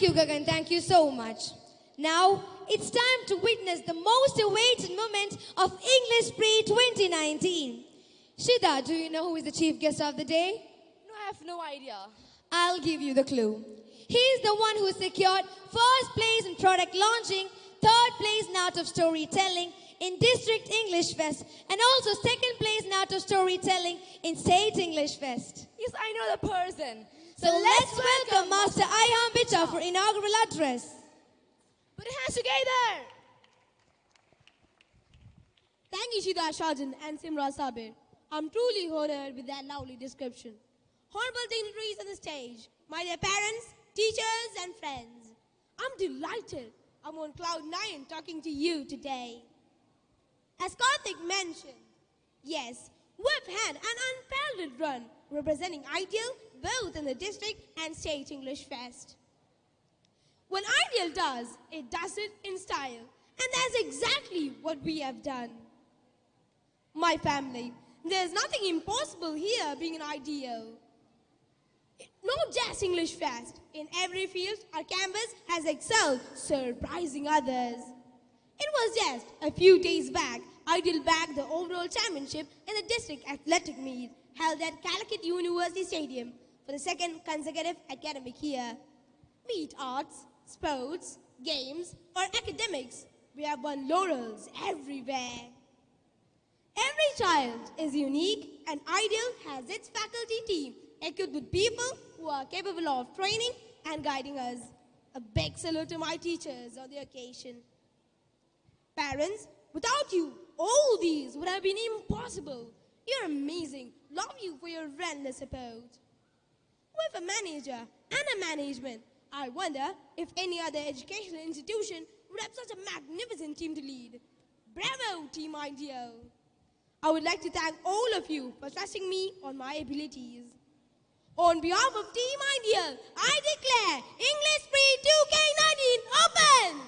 Thank you, Gagan. Thank you so much. Now, it's time to witness the most awaited moment of English Pre 2019. Shida, do you know who is the chief guest of the day? No, I have no idea. I'll give you the clue. He is the one who secured first place in product launching, third place in art of storytelling in District English Fest, and also second place in art of storytelling in State English Fest. Yes, I know the person. So let's welcome Master Ayhan Bicha for inaugural address. Put your hands together. Thank you, Shida Shajan and Simra Sabir. I'm truly honored with that lovely description. Honorable dignitaries on the stage, my dear parents, teachers, and friends. I'm delighted. I'm on cloud 9 talking to you today. As Karthik mentioned, yes, we've had an unparalleled run representing Ideal both in the district and state English Fest. When Ideal does, it does it in style, and that's exactly what we have done. My family, there's nothing impossible here being an Ideal. Not just English Fest. In every field, our campus has excelled, surprising others. It was just a few days back, Ideal bagged the overall championship in the district athletic meet held at Calicut University Stadium for the second consecutive academic year. Be it arts, sports, games, or academics, we have won laurels everywhere. Every child is unique, and Ideal has its faculty team equipped with people who are capable of training and guiding us. A big salute to my teachers on the occasion. Parents, without you, all these would have been impossible. You're amazing. Love you for your relentless support. With a manager and a management, I wonder if any other educational institution would have such a magnificent team to lead. Bravo, Team Ideal. I would like to thank all of you for trusting me on my abilities. On behalf of Team Ideal, I declare English Pre 2K19 open!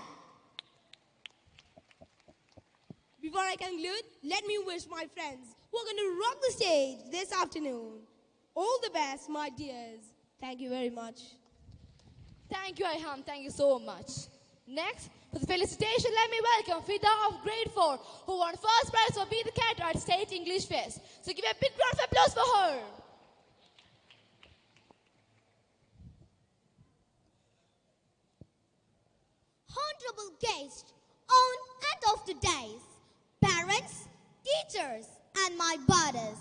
Before I conclude, let me wish my friends who are going to rock the stage this afternoon all the best, my dears. Thank you very much. Thank you, Ayhan. Thank you so much. Next, for the felicitation, let me welcome Fida of grade 4, who won first prize for Be the Cat at State English Fest. So give a big round of applause for her. Honorable guests on and of the days, parents, teachers, and my brothers.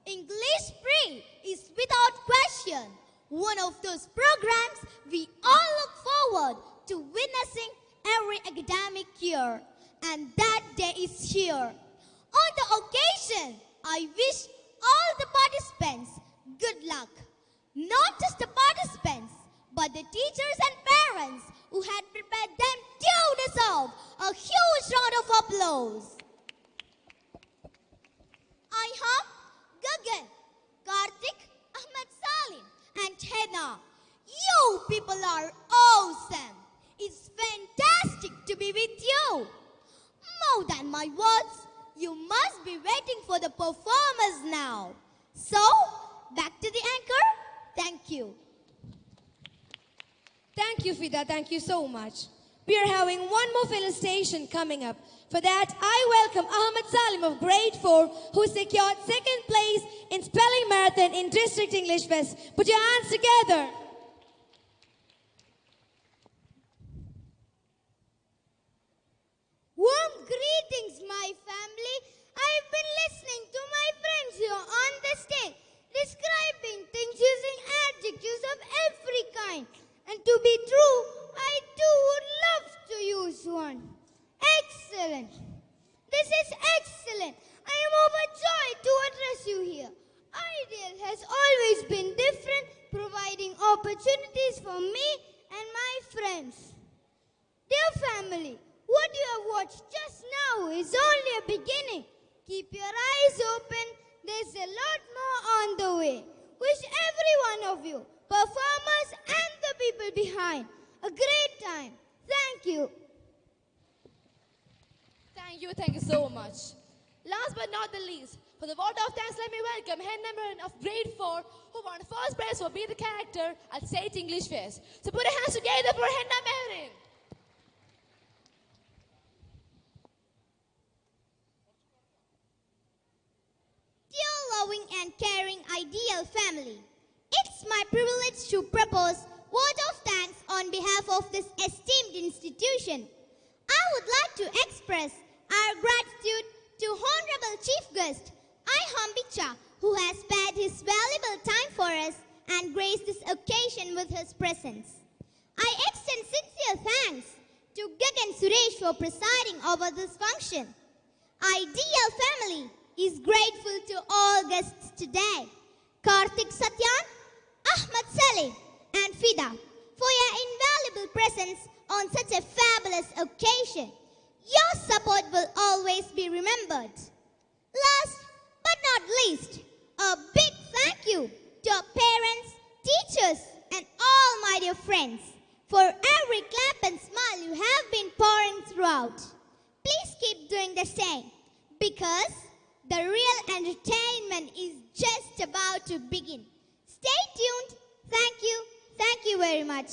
English Pre is without question one of those programs we all look forward to witnessing every academic year. And that day is here. On the occasion, I wish all the participants good luck. Not just the participants, but the teachers and parents who had prepared them to deserve a huge round of applause. Ayhan, Gagan, Karthik, Ahmed Salim, and Hena, you people are awesome. It's fantastic to be with you. More than my words, you must be waiting for the performers now. So, back to the anchor. Thank you. Thank you, Fida. Thank you so much. We are having one more felicitation coming up. For that, I welcome Ahmed Salim of grade 4, who secured second place in spelling marathon in District English Fest. Put your hands together. Warm greetings, my family. I've been listening to my friends here on the stage, describing things using adjectives of every kind. And to be true, I too would love to use one. Excellent. This is excellent. I am overjoyed to address you here. Ideal has always been different, providing opportunities for me and my friends. Dear family, what you have watched just now is only a beginning. Keep your eyes open. There's a lot more on the way. Wish every one of you, performers and the people behind, a great time. Thank you. Thank you so much. Last but not the least, For the vote of thanks, let me welcome head number of grade 4 who won first prize for Be the Character at State English Fest. So put your hands together for Henna Merin. Dear loving and caring ideal family, it's my privilege to propose vote of thanks on behalf of this esteemed institution. I would like to express our gratitude to Honorable Chief Guest Iham Bicha, who has spared his valuable time for us and graced this occasion with his presence. I extend sincere thanks to Gagan Suresh for presiding over this function. Ideal family is grateful to all guests today. Karthik Satyan, Ahmad Saleh, and Fida for your invaluable presence on such a fabulous occasion. Your support will always be remembered. Last but not least, a big thank you to our parents, teachers, and all my dear friends for every clap and smile you have been pouring throughout. Please keep doing the same because the real entertainment is just about to begin. Stay tuned. Thank you very much.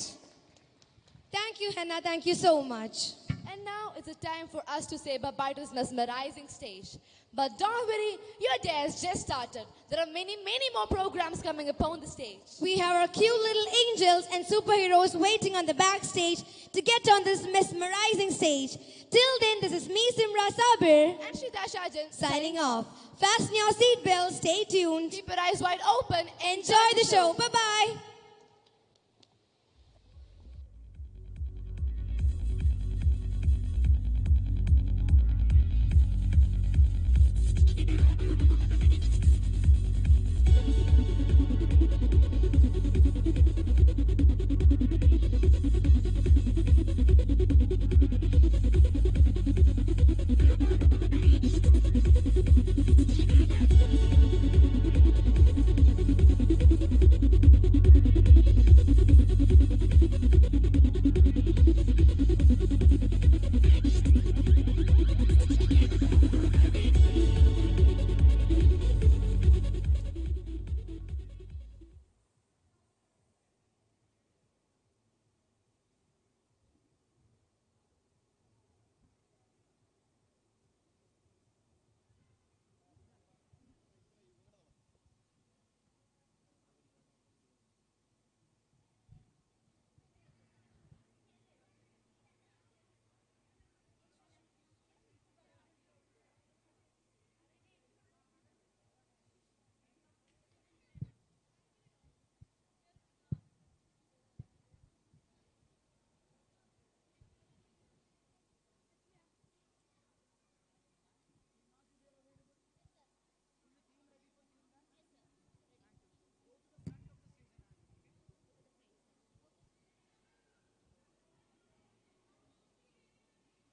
Thank you, Henna. Thank you so much. And now it's a time for us to say bye-bye to this mesmerizing stage. But don't worry, your day has just started. There are many more programs coming upon the stage. We have our cute little angels and superheroes waiting on the backstage to get on this mesmerizing stage. Till then, this is me, Simra Sabir, And Shrita Shajan signing off. Fasten your seatbelts, stay tuned. Keep your eyes wide open. Enjoy the show. Bye-bye.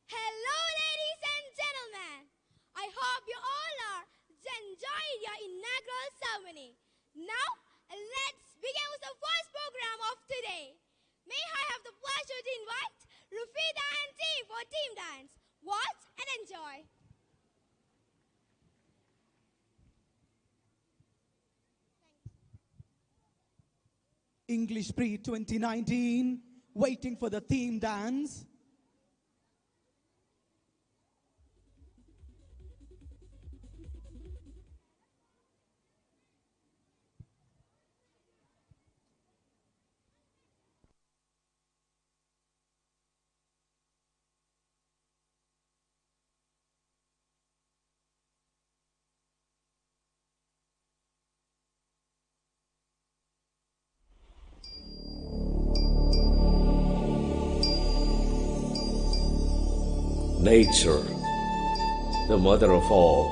Hello, ladies and gentlemen. I hope you all are enjoying your inaugural ceremony. Now, let's begin with the first program of today. May I have the pleasure to invite Rufida and team for team dance. Watch and enjoy. English Pre 2019, waiting for the theme dance. Nature, the mother of all,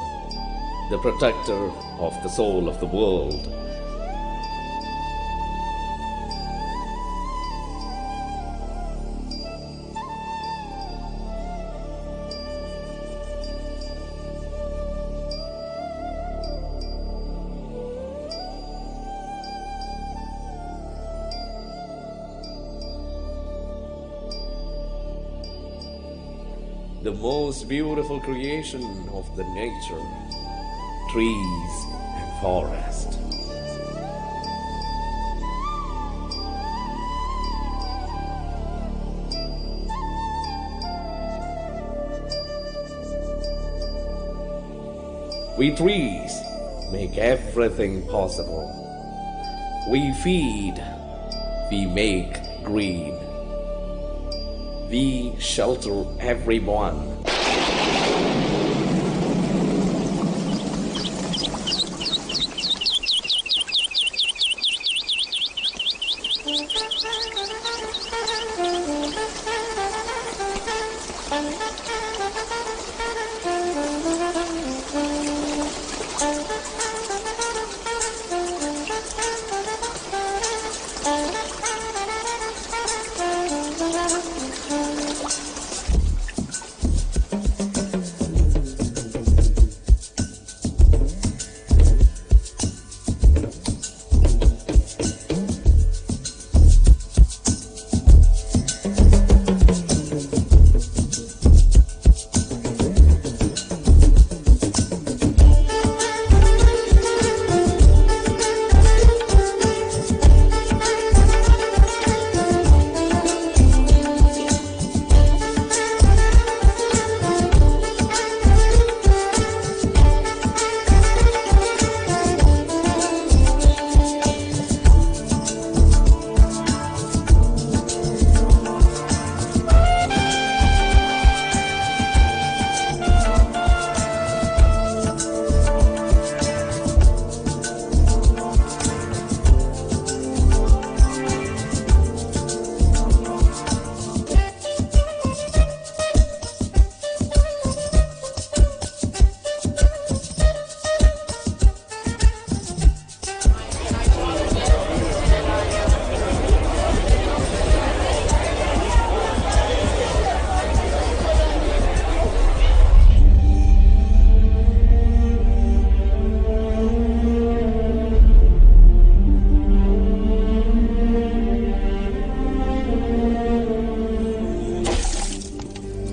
the protector of the soul of the world. The most beautiful creation of the nature, trees and forest. We trees make everything possible. We feed, we make green. We shelter everyone.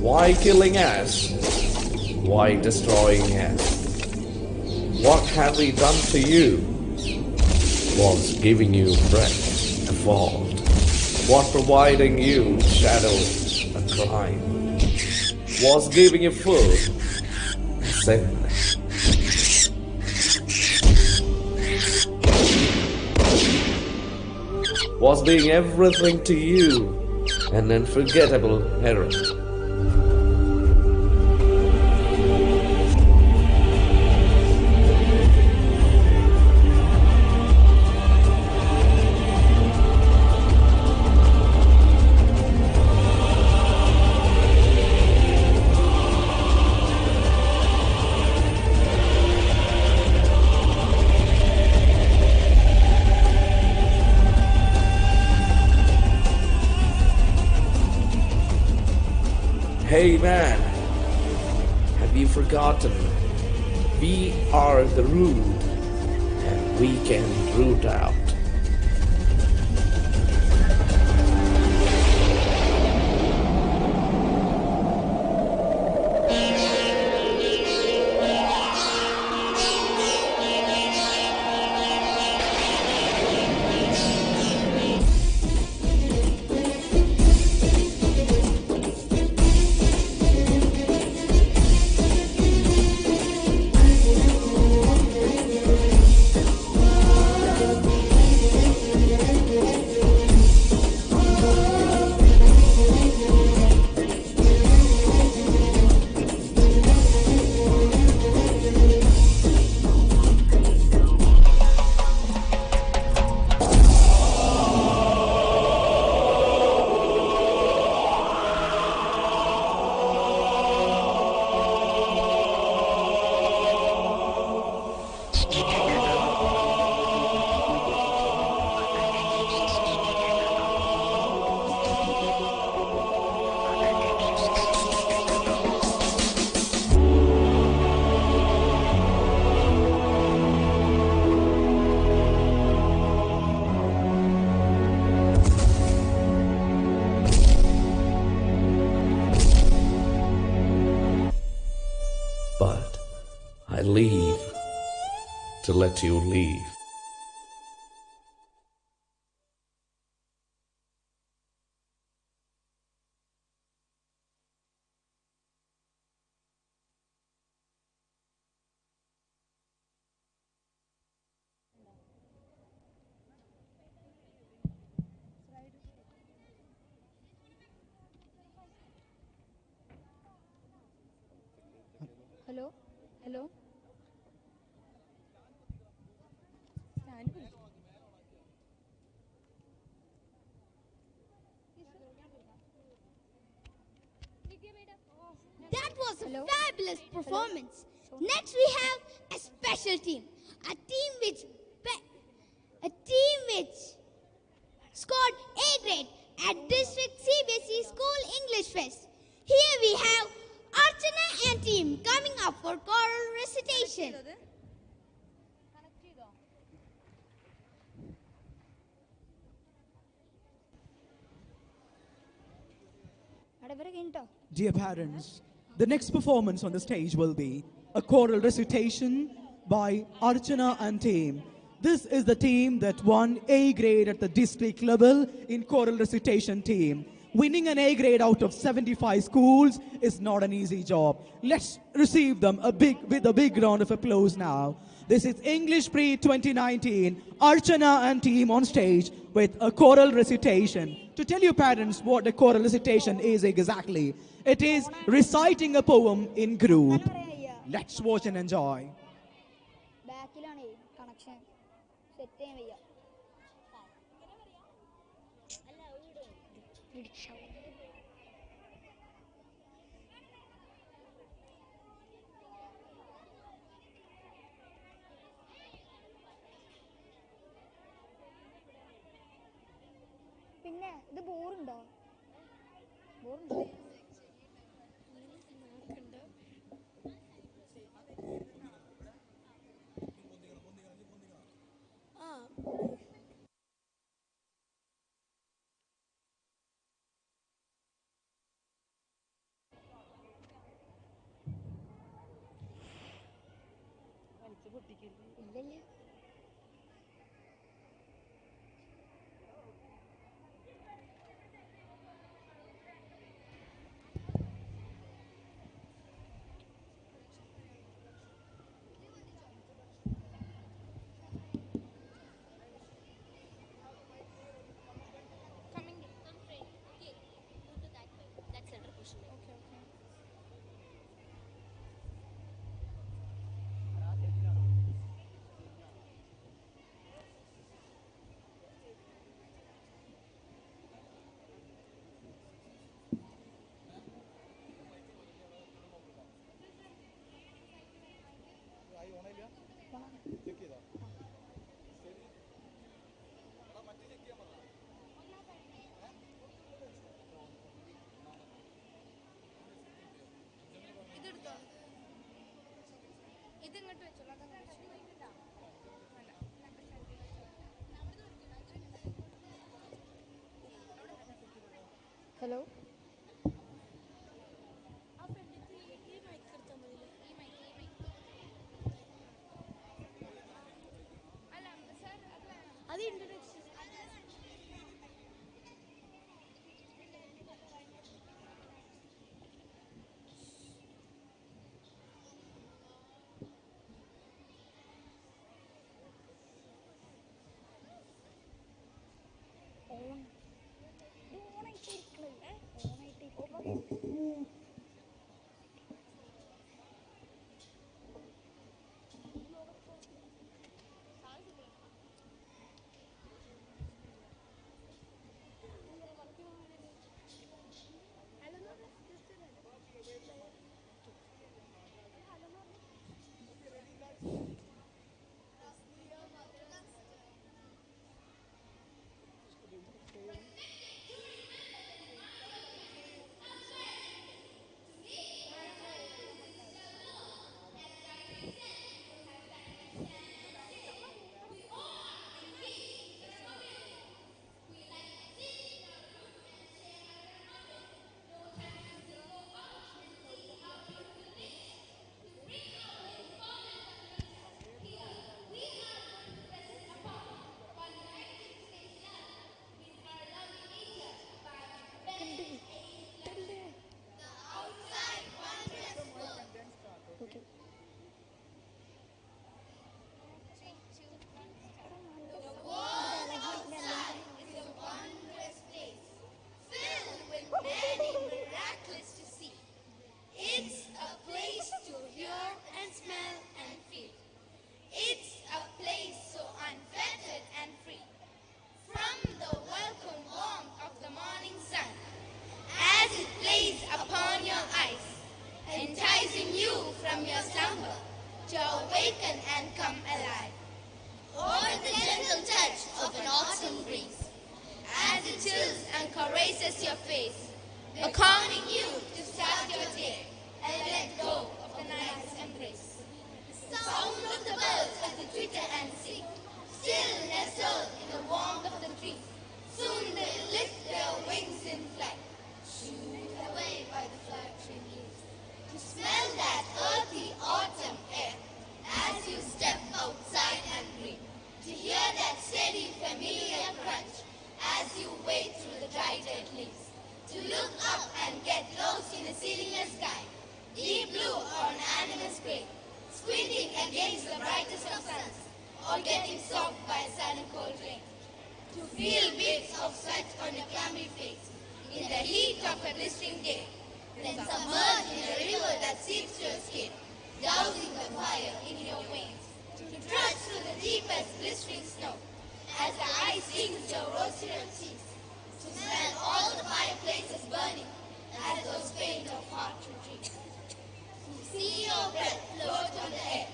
Why killing us? Why destroying us? What have we done to you? Was giving you bread a fault? Was providing you shadow a crime? Was giving you food a sin? Was being everything to you an unforgettable error? Hey man, have you forgotten? We are the root, and we can root out. But I leave to let you leave. Hello? Hello? That was a fabulous performance. Next we have a special team. A team which scored A grade at District CBSE School English Fest. Here we have Archana and team coming up for choral recitation. Dear parents, the next performance on the stage will be a choral recitation by Archana and team. This is the team that won A grade at the district level in choral recitation team. Winning an A grade out of 75 schools is not an easy job. Let's receive them with a big round of applause now. This is English Pre 2019, Archana and team on stage with a choral recitation. To tell you parents what a choral recitation is exactly, it is reciting a poem in group. Let's watch and enjoy. പിന്നെ ഇത് ബോറുണ്ടോ? ഇല്ലല്ലേ? Hello? to awaken and come alive. Or the gentle touch of an autumn breeze, as it chills and caresses your face, beckoning you to start your day and let go of the night's embrace. The sound of the birds as they twitter and sing, still nestled in the warmth of the trees. Soon they lift their wings in flight, shooed away by the fluttering leaves. To smell that earthy autumn air as you step outside and breathe. To hear that steady, familiar crunch as you wade through the dry dead leaves. To look up and get lost in a ceilingless sky, deep blue or an animal's gray, squinting against the brightest of suns, or getting soaked by a sudden cold rain. To feel beads of sweat on your clammy face in the heat of a blistering day, then submerge in a river that seeps your skin, dousing the fire in your veins. To trudge through the deepest blistering snow as the ice stings your roasted cheeks. To smell all the fireplaces burning as those faint of heart retreat. To see your breath float on the air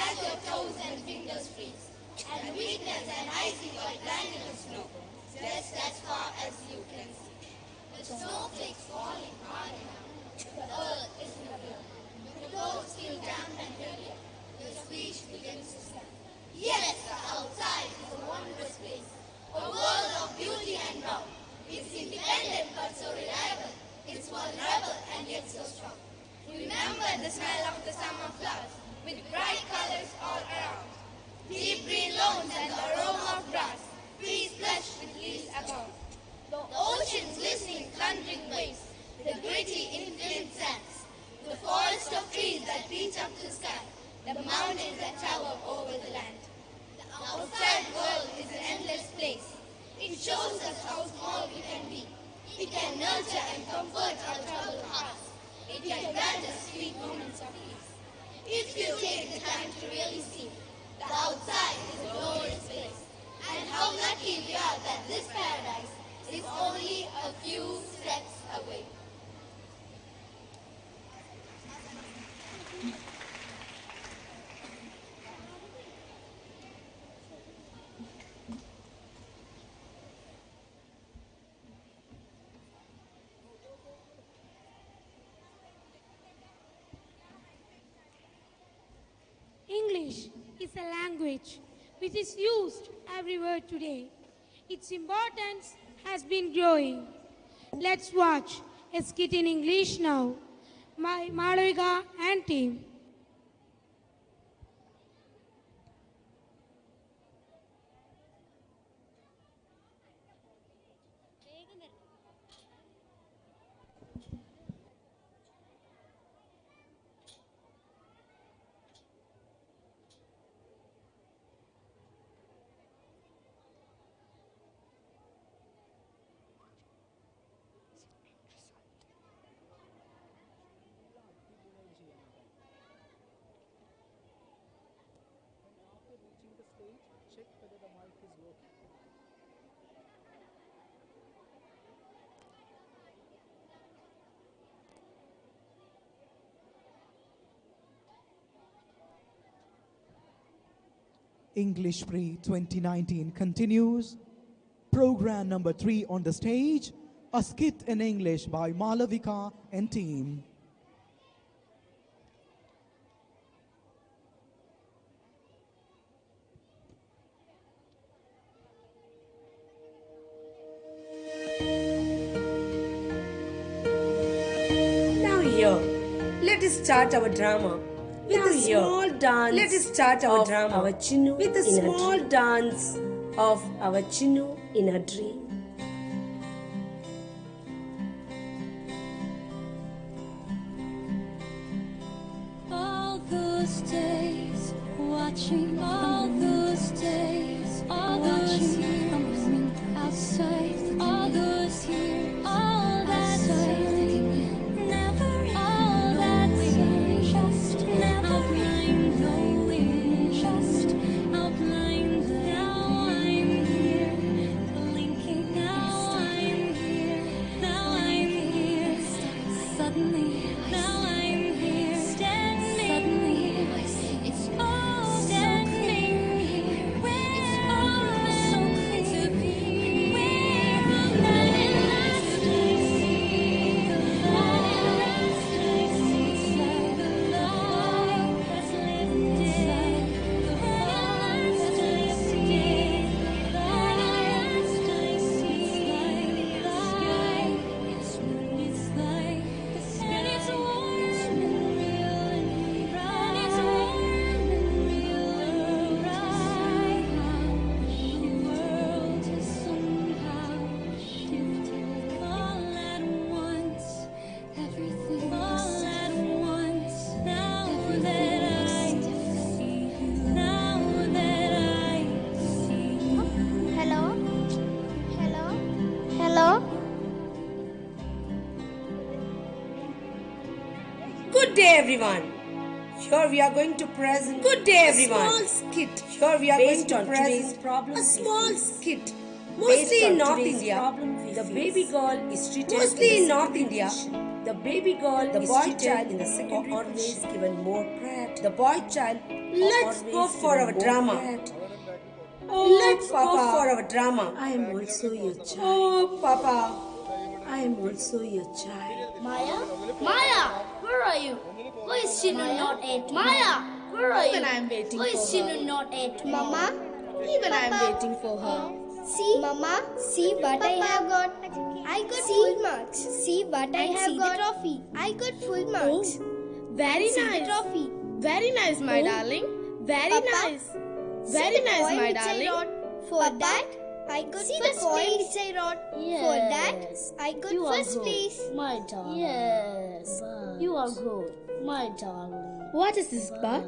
as your toes and fingers freeze. And witness an icy white blanket of snow stretched as far as you can see. The snowflakes falling hard enough. The earth is in a blow. The clothes feel damp and heavy. Your speech begins to sound. Yes, the outside is a wondrous place, a world of beauty and love. It's independent but so reliable. It's vulnerable and yet so strong. Remember the smell of the summer flowers with bright colors all around. Deep green lawns and the aroma of grass, trees flushed with leaves above. The ocean's glistening, thundering waves, the gritty, infinite sands, the forest of trees that reach up to the sky, the mountains that tower over the land. The outside world is an endless place. It shows us how small we can be. It can nurture and comfort our troubled hearts. It can grant us sweet moments of peace. If you take the time to really see, the outside is a glorious place. And how lucky we are that this paradise is only a few steps away. English is a language which is used everywhere today. Its importance has been growing. Let's watch a skit in English now by Malavika and team. English Pre 2019 continues. Program number 3 on the stage, a skit in English by Malavika and team. Now here, let us start our drama. With a small dance, let us start our drama. Our Chinnu with a small dance of our Chinnu in a dream. All those days, watching all those days, all watching from outside, all those years, all that time, never all that time, just never outlined, knowing, just outlined. Now I'm here, blinking. Now I'm here, now I'm here. Suddenly, now I'm here, standing. Suddenly, it's Good day, everyone. Here we are going to present. Good day, everyone. A small skit. Here we are going to present a small skit. Mostly in North India, the baby girl is treated. Mostly in North India, the baby girl, the boy child in the secondary always given more priority. The boy child. Let's go for our drama. Let's go for our drama. I am also your child. Oh, Papa. I am also your child. Maya? Maya, where are you? Why is Shinu not at? Maya, where are you? Even I am waiting Why is for her. Shinu not at? Mama, Even I am waiting for her. see, Mama, see what I have got. I got full marks. See what I have got. Trophy. I got full marks. Very See nice. the trophy. Very nice, my darling. Very Papa, nice. Very nice, poem my which I darling. wrote. For that, I got first place. Which I wrote. For that, I got first place. My darling. Yes. You are good, my darling. What is this, Bud?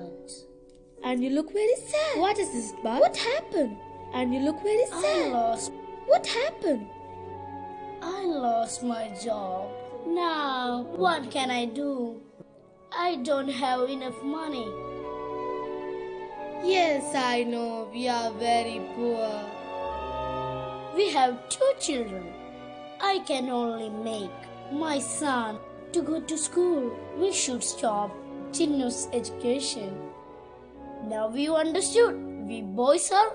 And you look very sad. What is this, Bud? What happened? And you look very sad. What happened? I lost my job. Now, what can I do? I don't have enough money. Yes, I know. We are very poor. We have 2 children. I can only make my son to go to school. We should stop Chinnu's education. Now we understood. We boys are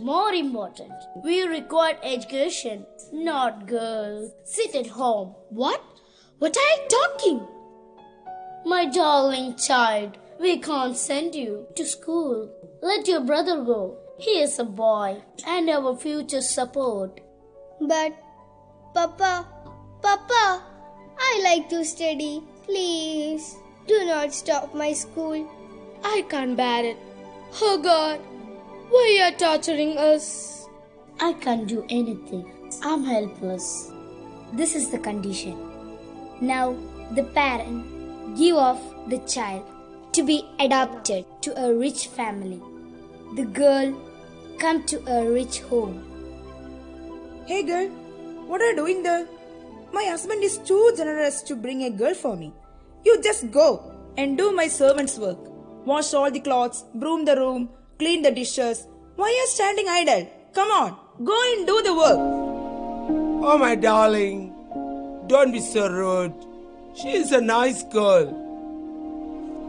more important. We require education, not girls. Sit at home. What? What are you talking? My darling child, we can't send you to school. Let your brother go. He is a boy and our future support. But, Papa, I like to study. Please, do not stop my school. I can't bear it. Oh God, why you are torturing us? I can't do anything. I'm helpless. This is the condition. Now, the parent give off the child to be adopted to a rich family. The girl come to a rich home. Hey girl, what are you doing there? My husband is too generous to bring a girl for me. You just go and do my servant's work. Wash all the clothes, broom the room, clean the dishes. Why are you standing idle? Come on, go and do the work. Oh my darling, don't be so rude. She is a nice girl.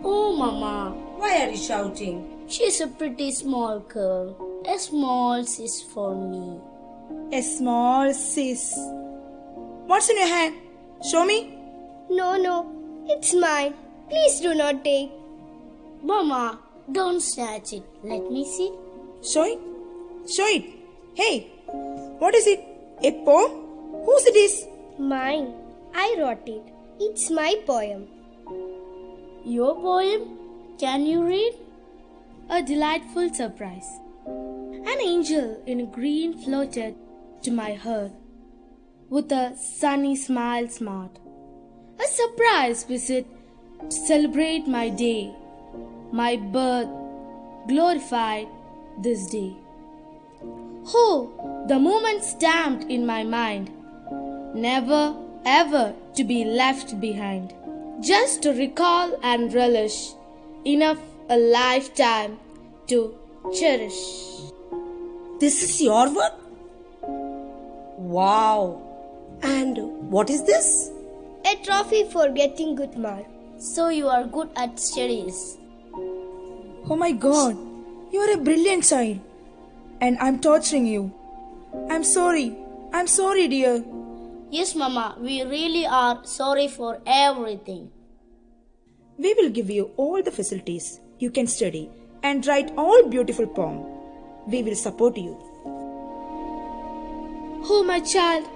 Oh Mama, Why are you shouting? she's a pretty small girl. A small sis for me. A small sis. What's in your hand? Show me. No, it's mine. Please do not take. Mama, don't snatch it. Let me see. Show it. Show it. Hey, what is it? A poem? Whose it is? Mine. I wrote it. It's my poem. Your poem? Can you read? A delightful surprise. An angel in green floated to my heart with a sunny smile smart. A surprise visit to celebrate my day, my birth, glorified this day. Oh, the moment stamped in my mind, never ever to be left behind, just to recall and relish, enough a lifetime to cherish. This is your work? Wow. And what is this? A trophy for getting good marks. So you are good at studies. Oh my God, you are a brilliant child. And I'm torturing you. I'm sorry. I'm sorry, dear. Yes, Mama, we really are sorry for everything. We will give you all the facilities. You can study and write all beautiful poems. We will support you. Oh, my child.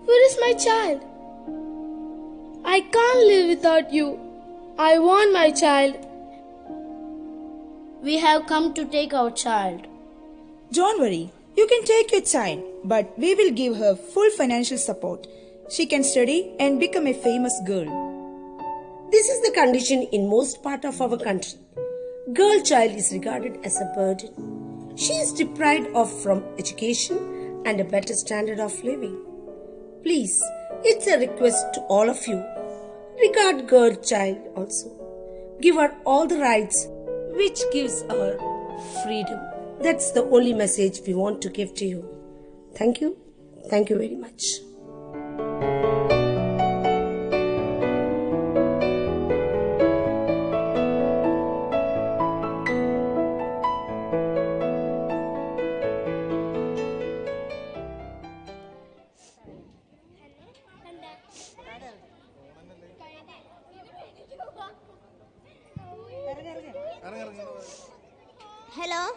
Where is my child? I can't live without you. I want my child. We have come to take our child. Don't worry. You can take your child, but we will give her full financial support. She can study and become a famous girl. This is the condition in most part of our country. Girl child is regarded as a burden. She is deprived of from education and a better standard of living. Please, it's a request to all of you. Regard girl child also. Give her all the rights which gives her freedom. That's the only message we want to give to you. Thank you. Thank you very much. Hello?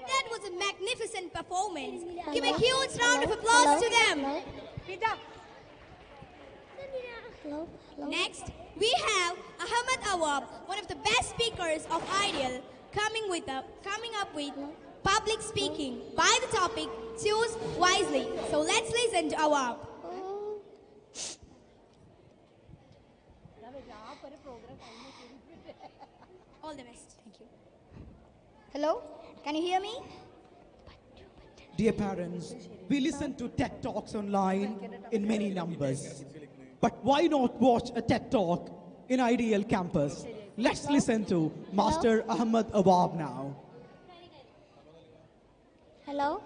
That was a magnificent performance. Give a huge round of applause to them. Next, we have Ahmed Awab, one of the best speakers of Ideal, coming up with public speaking. By the topic, choose wisely. So let's listen to Awab. All the best. Thank you. Hello? Can you hear me? Dear parents, we listen to TED Talks online in many numbers. But why not watch a TED Talk in Ideal Campus? Let's listen to Master Ahmed Awab now. Hello?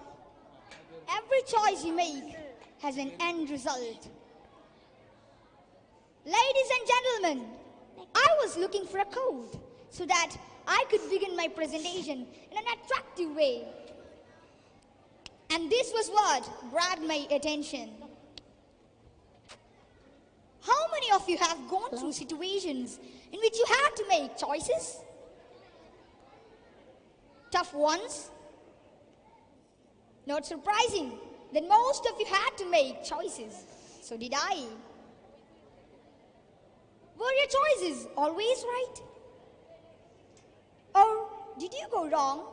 Every choice you make has an end result. Ladies and gentlemen, I was looking for a code so that I could begin my presentation in an attractive way. And this was what grabbed my attention. How many of you have gone through situations in which you had to make choices? Tough ones? Not surprising that most of you had to make choices. So did I. Were your choices always right? Or did you go wrong?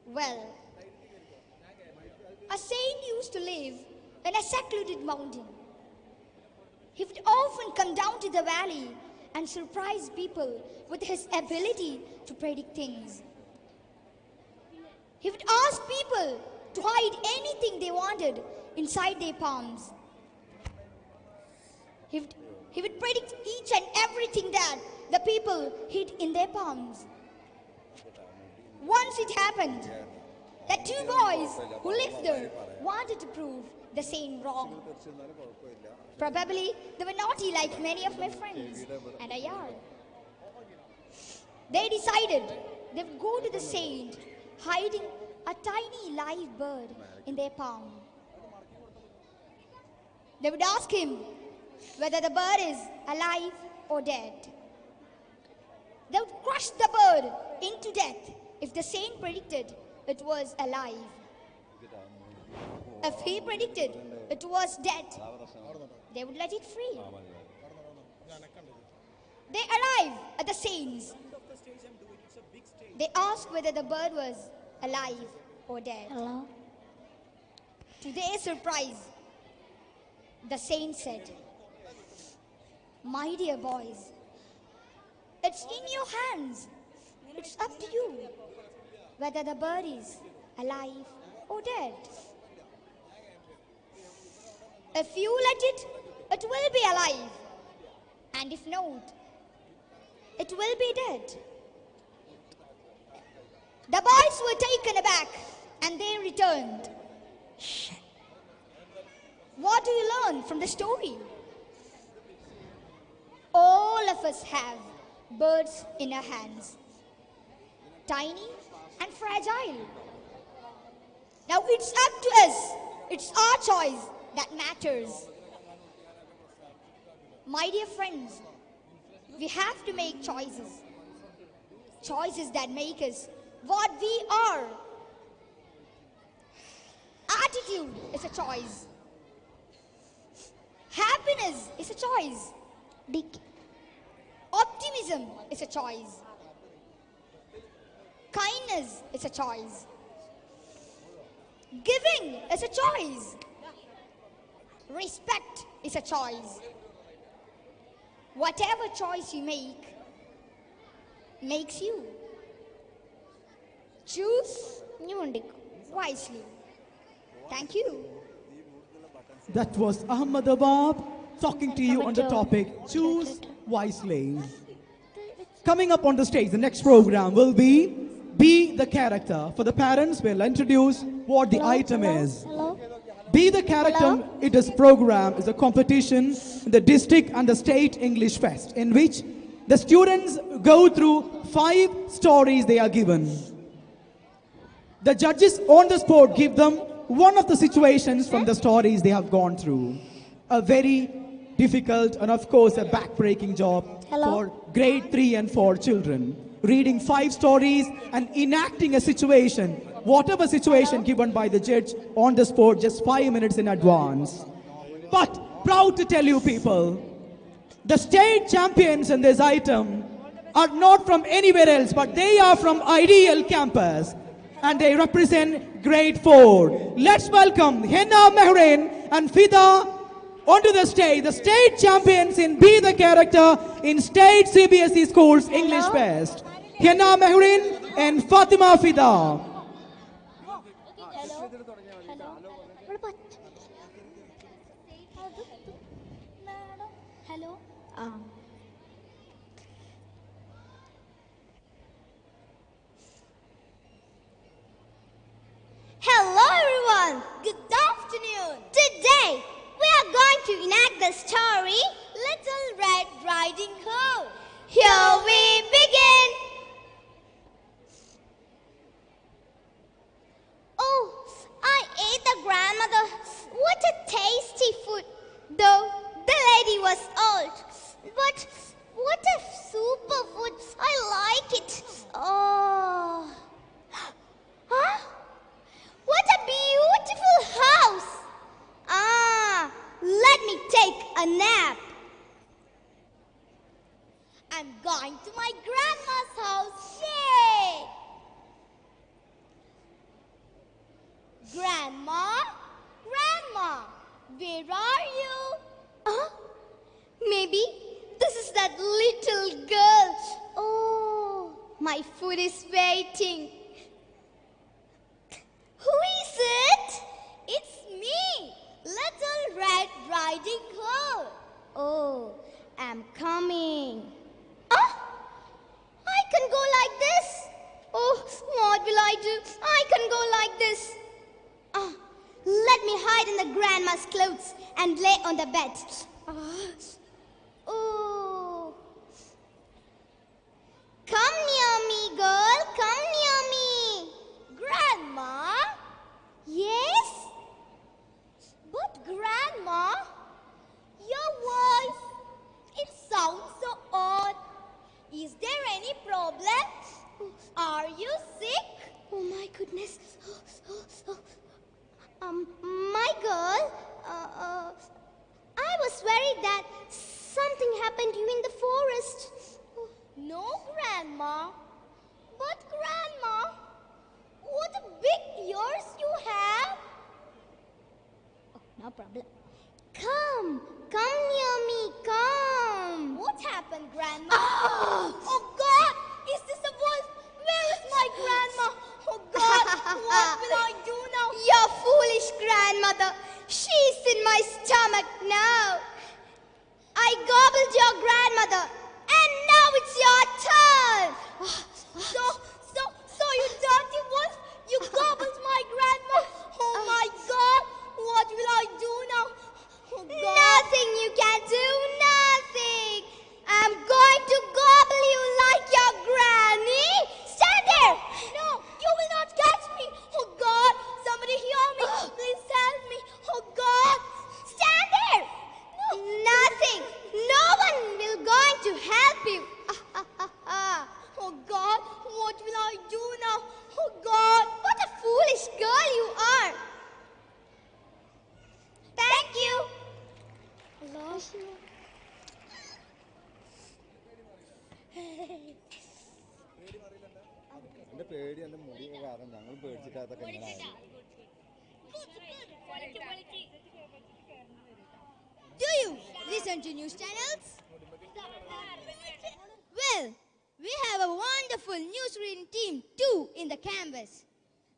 Well, a saint used to live in a secluded mountain. He would often come down to the valley and surprise people with his ability to predict things. He would ask people to hide anything they wanted inside their palms. He would predict each and everything that the people hid in their palms. Once it happened that two boys who lived there wanted to prove the saint wrong. Probably they were naughty like many of my friends, and I are. They decided they would go to the saint hiding a tiny live bird in their palm. They would ask him whether the bird is alive or dead. They would crush the bird into death if the saint predicted it was alive. If he predicted it was dead, they would let it free. They arrive at the saints. They ask whether the bird was alive or dead. Hello? To their surprise, the saint said, "My dear boys, it's in your hands. It's up to you whether the bird is alive or dead. If you let it, it will be alive. And if not, it will be dead." The boys were taken aback and they returned. What do you learn from the story? All of us have birds in our hands, tiny and fragile. Now it's up to us. It's our choice that matters. My dear friends, we have to make choices. Choices that make us what we are. Attitude is a choice. Happiness is a choice. Optimism is a choice. Kindness is a choice. Giving is a choice. Respect is a choice. Whatever choice you make, makes you. Choose wisely. Thank you. That was Ahmedabad talking to you on the topic Choose Wisely. Coming up on the stage, the next program will Be the Character. For the parents, we'll introduce what the item is. Be the Character, it is program, is a competition in the district and the state English Fest, in which the students go through 5 stories they are given. The judges on the spot give them one of the situations from the stories they have gone through. A very difficult and of course a back-breaking job for grade 3 and 4 children. Reading 5 stories and enacting a situation, whatever situation given by the judge on the spot just 5 minutes in advance. But proud to tell you people, the state champions in this item are not from anywhere else, but they are from Ideal Campus. And they represent grade 4. Let's welcome Henna Mehrin and Fida onto the stage. The state champions in Be the Character in State CBSE Schools English Fest. Henna Mehrin and Fatima Fida. Hello. Hello everyone, good afternoon. Today we are going to enact the story Little Red Riding Hood. Here we begin. Oh, I ate the grandmother. What a tasty food. Though the lady was old. But what a superfood. I like it. Oh. Huh? What a beautiful house! Ah, let me take a nap. I'm going to my grandma's house. Yay! Grandma, Grandma, where are you? Maybe this is that little girl. Oh, my food is waiting. Who is it? It's me, Little Red Riding Hood. Oh, I'm coming. I can go like this. Oh, what will I do? I can go like this. Let me hide in the grandma's clothes and lay on the bed. Oh. Come near me, girl. Come near me. Grandma? Yes? But Grandma, your voice, it sounds so odd. Is there any problem? Are you sick? Oh my goodness. My girl, I was worried that something happened to you in the forest. No, Grandma. But Grandma, what big ears you have. Oh, no problem. Come near me, come. What happened, Grandma? Oh God, is this a wolf? Where is my grandma? Oh God, what will I do now? Your foolish grandmother, she's in my stomach now. I gobbled your grandmother, and now it's your turn. So you dirty wolf, you gobbled my grandma. Oh my God, what will I do now? Oh God. Nothing you can do, nothing. I'm going to gobble you like your granny. Stand there. No, you will not catch me. Oh God, somebody hear me. Please help me. Oh God, stand there. No. Nothing. No one will going to help you. Oh God, what will I do now? Oh God, what a foolish girl you are. Thank you. Do you listen to news channels? Well, we have a wonderful news reading team too in the campus.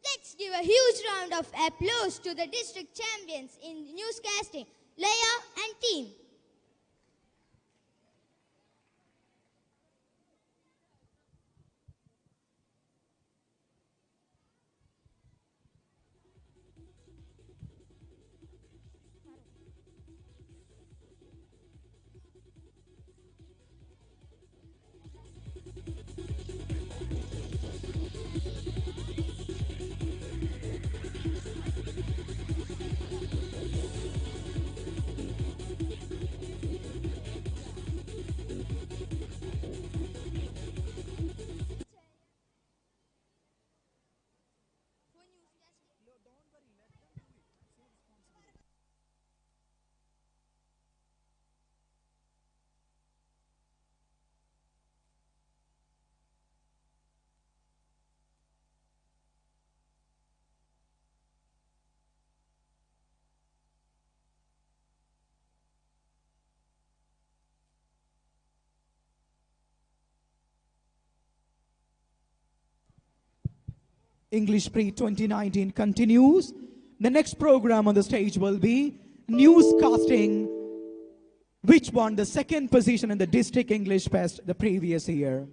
Let's give a huge round of applause to the district champions in newscasting, Leia and team. English Pre 2019 continues. The next program on the stage will be Newscasting, which won the second position in the District English Fest the previous year.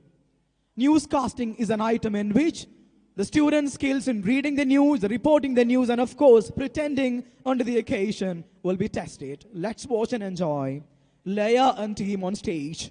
Newscasting is an item in which the students' skills in reading the news, reporting the news, and of course, pretending under the occasion will be tested. Let's watch and enjoy Leia and team on stage.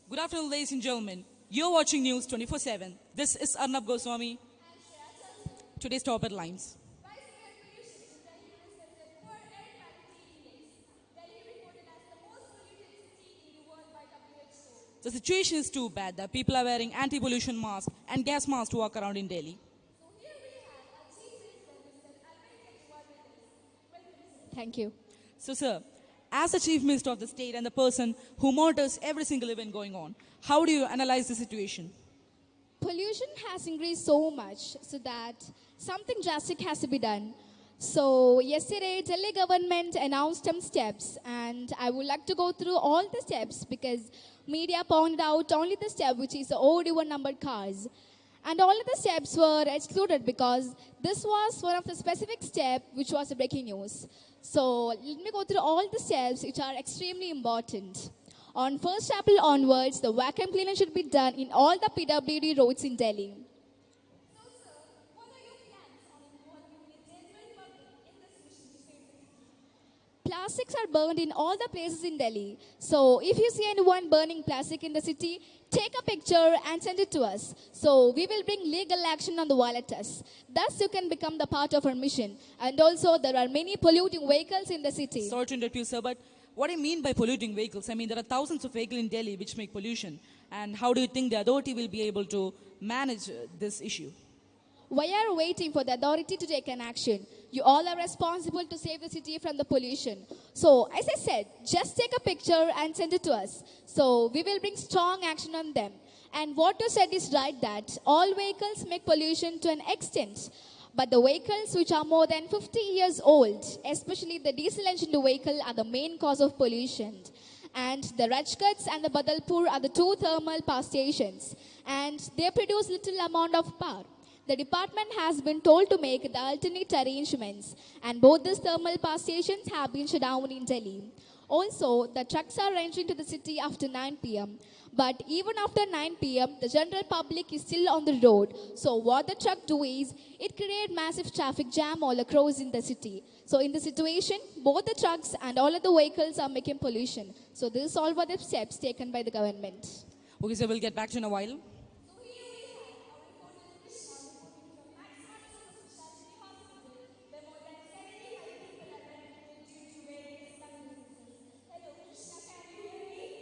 Good afternoon, ladies and gentlemen. You're watching News 24/7. This is Arnab Goswami. Today's top headlines. The situation is too bad that people are wearing anti-pollution masks and gas masks to walk around in Delhi. Thank you. So, sir, as the Chief Minister of the state and the person who monitors every single event going on, how do you analyze the situation? Pollution has increased so much so that something drastic has to be done. So yesterday, Delhi government announced some steps, and I would like to go through all the steps because media pointed out only the step which is the odd-even numbered cars. And all of the steps were excluded because this was one of the specific steps which was a breaking news. So let me go through all the steps which are extremely important. On 1st April onwards, the vacuum cleaner should be done in all the PWD roads in Delhi. plastics are burned in all the places in Delhi. So if you see anyone burning plastic in the city, take a picture and send it to us. So we will bring legal action on the violators. Thus you can become the part of our mission. And also there are many polluting vehicles in the city. Sorry to interrupt you, sir, but what do you mean by polluting vehicles? I mean, there are thousands of vehicles in Delhi which make pollution. And how do you think the authority will be able to manage this issue? Why are you waiting for the authority to take an action? You all are responsible to save the city from the pollution. So, as I said, just take a picture and send it to us. So, we will bring strong action on them. And what you said is right that all vehicles make pollution to an extent. But the vehicles which are more than 50 years old, especially the diesel engine vehicle, are the main cause of pollution. And the Rajkats and the Badalpur are the two thermal power stations. And they produce little amount of power. The department has been told to make the alternate arrangements, and both these thermal power stations have been shut down in Delhi. Also, the trucks are entering to the city after 9 p.m. But even after 9 p.m., the general public is still on the road. So what the truck do is, it creates massive traffic jam all across in the city. So in the situation, both the trucks and all of the vehicles are making pollution. So this is all were the steps taken by the government. Okay, so we'll get back to you in a while.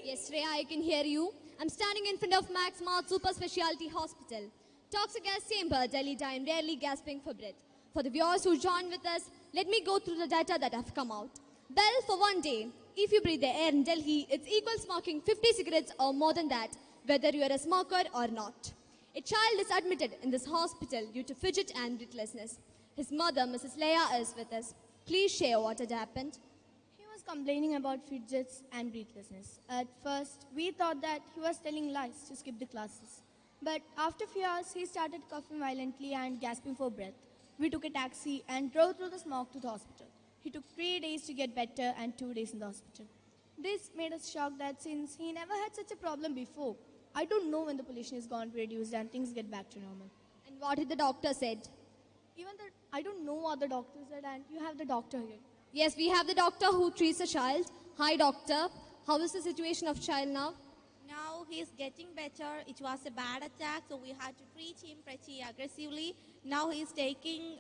Yes, Shreya, I can hear you. I'm standing in front of Max Smart Super Specialty Hospital. Toxic gas chamber, Delhi time, rarely gasping for breath. For the viewers who join with us, let me go through the data that have come out. Well, for one day, if you breathe the air in Delhi, it's equal smoking 50 cigarettes or more than that, whether you are a smoker or not. A child is admitted in this hospital due to fidget and breathlessness. His mother, Mrs. Leia, is with us. Please share what had happened. He was complaining about fidgets and breathlessness. At first, we thought that he was telling lies to skip the classes. But after a few hours, he started coughing violently and gasping for breath. We took a taxi and drove through the smog to the hospital. He took 3 days to get better and 2 days in the hospital. This made us shocked that since he never had such a problem before, I don't know when the pollution is going to be reduced and things get back to normal. And what did the doctor said? Even the, I don't know what the doctor said, and you have the doctor here. Yes, we have the doctor who treats a child. Hi, doctor. How is the situation of child now? Now he's getting better. It was a bad attack, so we had to treat him pretty aggressively. Now he's taking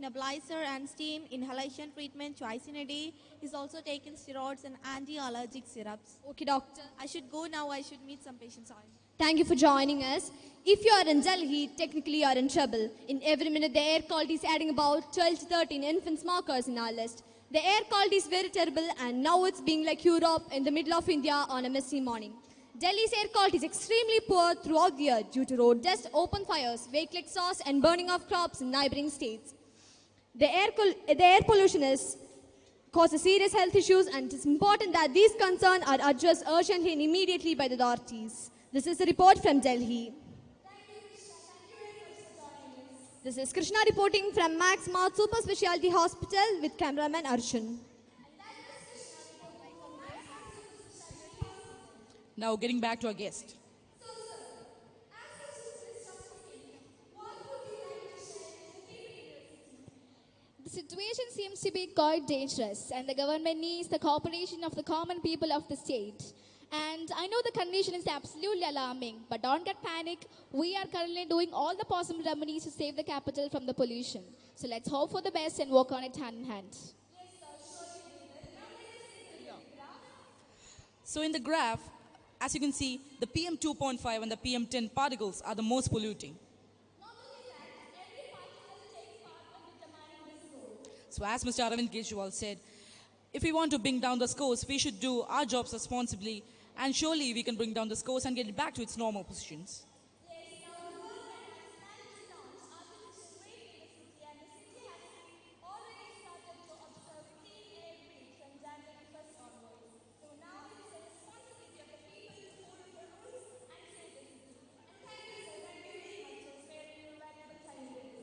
nebulizer and steam inhalation treatment twice in a day. He's also taking steroids and anti-allergic syrups. Okay, doctor. I should go now. I should meet some patients. Thank you for joining us. If you are in Delhi, technically you are in trouble. In every minute, the air quality is adding about 12 to 13 infant smokers in our list. The air quality is very terrible, and now it's being like Europe in the middle of India on a misty morning. Delhi's air quality is extremely poor throughout the year due to road dust, open fires, vehicle exhaust, and burning of crops in neighboring states. The air pollution causes serious health issues, and it's important that these concerns are addressed urgently and immediately by the authorities. This is a report from Delhi. This is Krishna reporting from Max Smart Super Specialty Hospital with cameraman Arjun. Now getting back to our guest. The situation seems to be quite dangerous, and the government needs the cooperation of the common people of the state. And I know the condition is absolutely alarming, but don't get panic. We are currently doing all the possible remedies to save the capital from the pollution. So let's hope for the best and work on it hand in hand. So in the graph, as you can see, the PM 2.5 and the PM 10 particles are the most polluting. So as Mr. Arvind Kejriwal said, if we want to bring down the scores, we should do our jobs responsibly, and surely we can bring down the scores and get it back to its normal positions.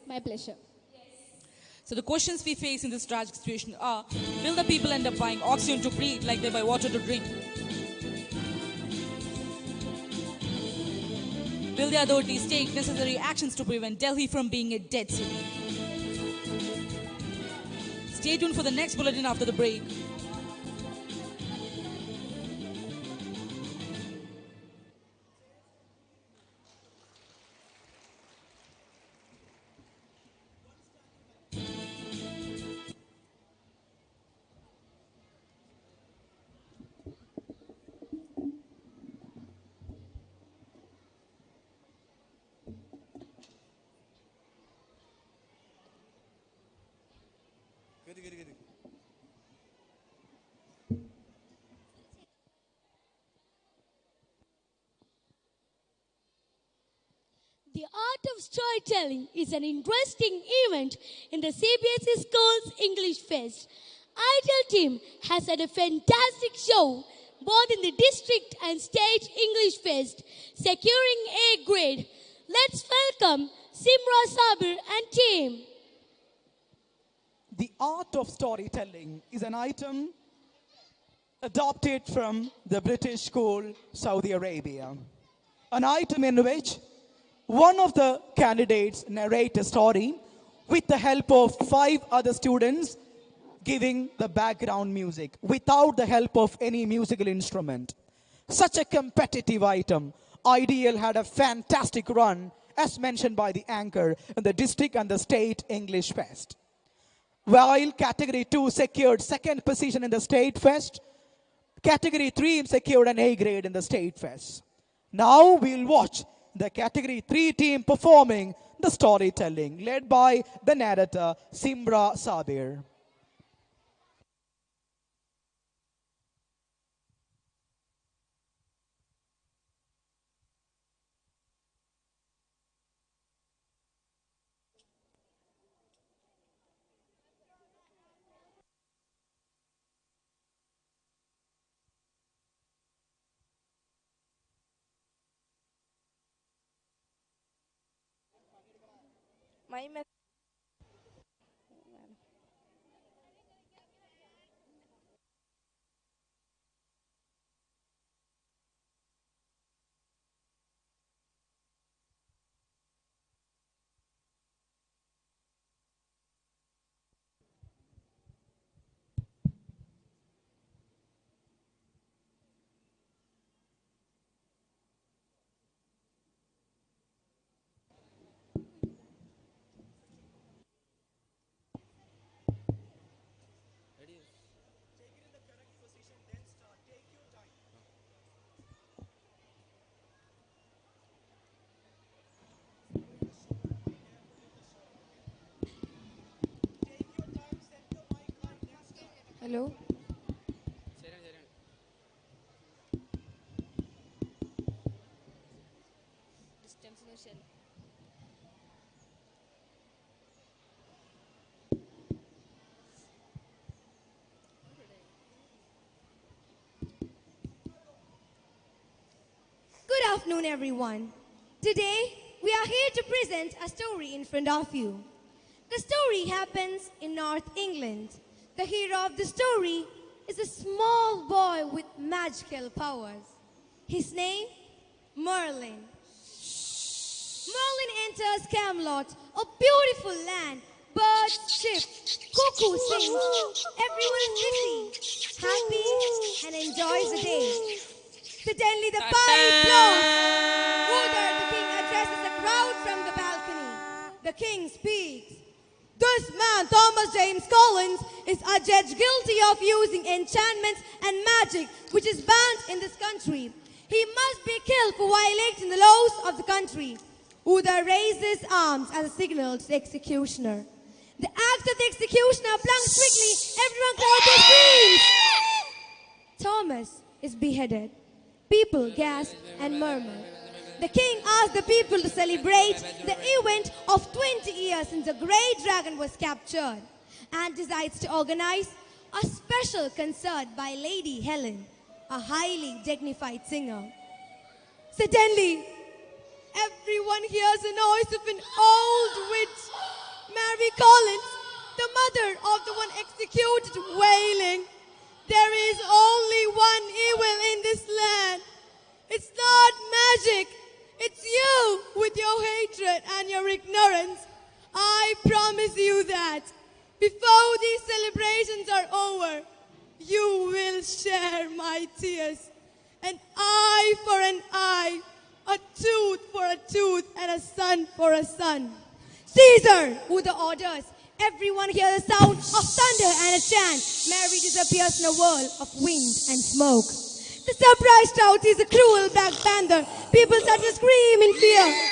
My pleasure. So the questions we face in this tragic situation are, will the people end up buying oxygen to breathe like they buy water to drink? Will the authorities take necessary actions to prevent Delhi from being a dead city? Stay tuned for the next bulletin after the break. The art of storytelling is an interesting event in the CBSE Schools English Fest. Ideal team has had a fantastic show both in the district and state English Fest, securing A grade. Let's welcome Simra Sabir and team. The art of storytelling is an item adopted from the British school, Saudi Arabia. An item in which one of the candidates narrate a story with the help of 5 other students giving the background music without the help of any musical instrument. Such a competitive item. Ideal had a fantastic run, as mentioned by the anchor, in the district and the state English Fest. While Category 2 secured 2nd position in the state fest, Category 3 secured an A grade in the state fest. Now we'll watch the Category 3 team performing the storytelling, led by the narrator, Simra Sabir. Hello. Good afternoon, everyone. Today, we are here to present a story in front of you. The story happens in North England. The hero of the story is a small boy with magical powers. His name, Merlin. Merlin enters Camelot, a beautiful land. Birds chirp, cuckoo sings, everyone is busy, happy, and enjoys the day. Suddenly the pipe blows. Uther, the king, addresses the crowd from the balcony. The king speaks. This man, Thomas James Collins, is adjudged guilty of using enchantments and magic, which is banned in this country. He must be killed for violating the laws of the country. Uther raises arms as a signal to the executioner. The axe of the executioner plunks quickly. Everyone cries and screams. Thomas is beheaded. People gasp and murmur. The king asked the people to celebrate the event of 20 years since the great dragon was captured and decides to organize a special concert by Lady Helen, a highly dignified singer. Suddenly, everyone hears the noise of an old witch, Mary Collins, the mother of the one executed, wailing, "There is only one evil in this land. It's not magic. It's you with your hatred and your ignorance. I promise you that before these celebrations are over, you will share my tears. An eye for an eye, a tooth for a tooth, and a son for a son." "Caesar!" Uther orders. Everyone hears the sound of thunder and a chant. Mary disappears in a whirl of wind and smoke. The surprised crowd sees a cruel black panther. People start to scream in fear.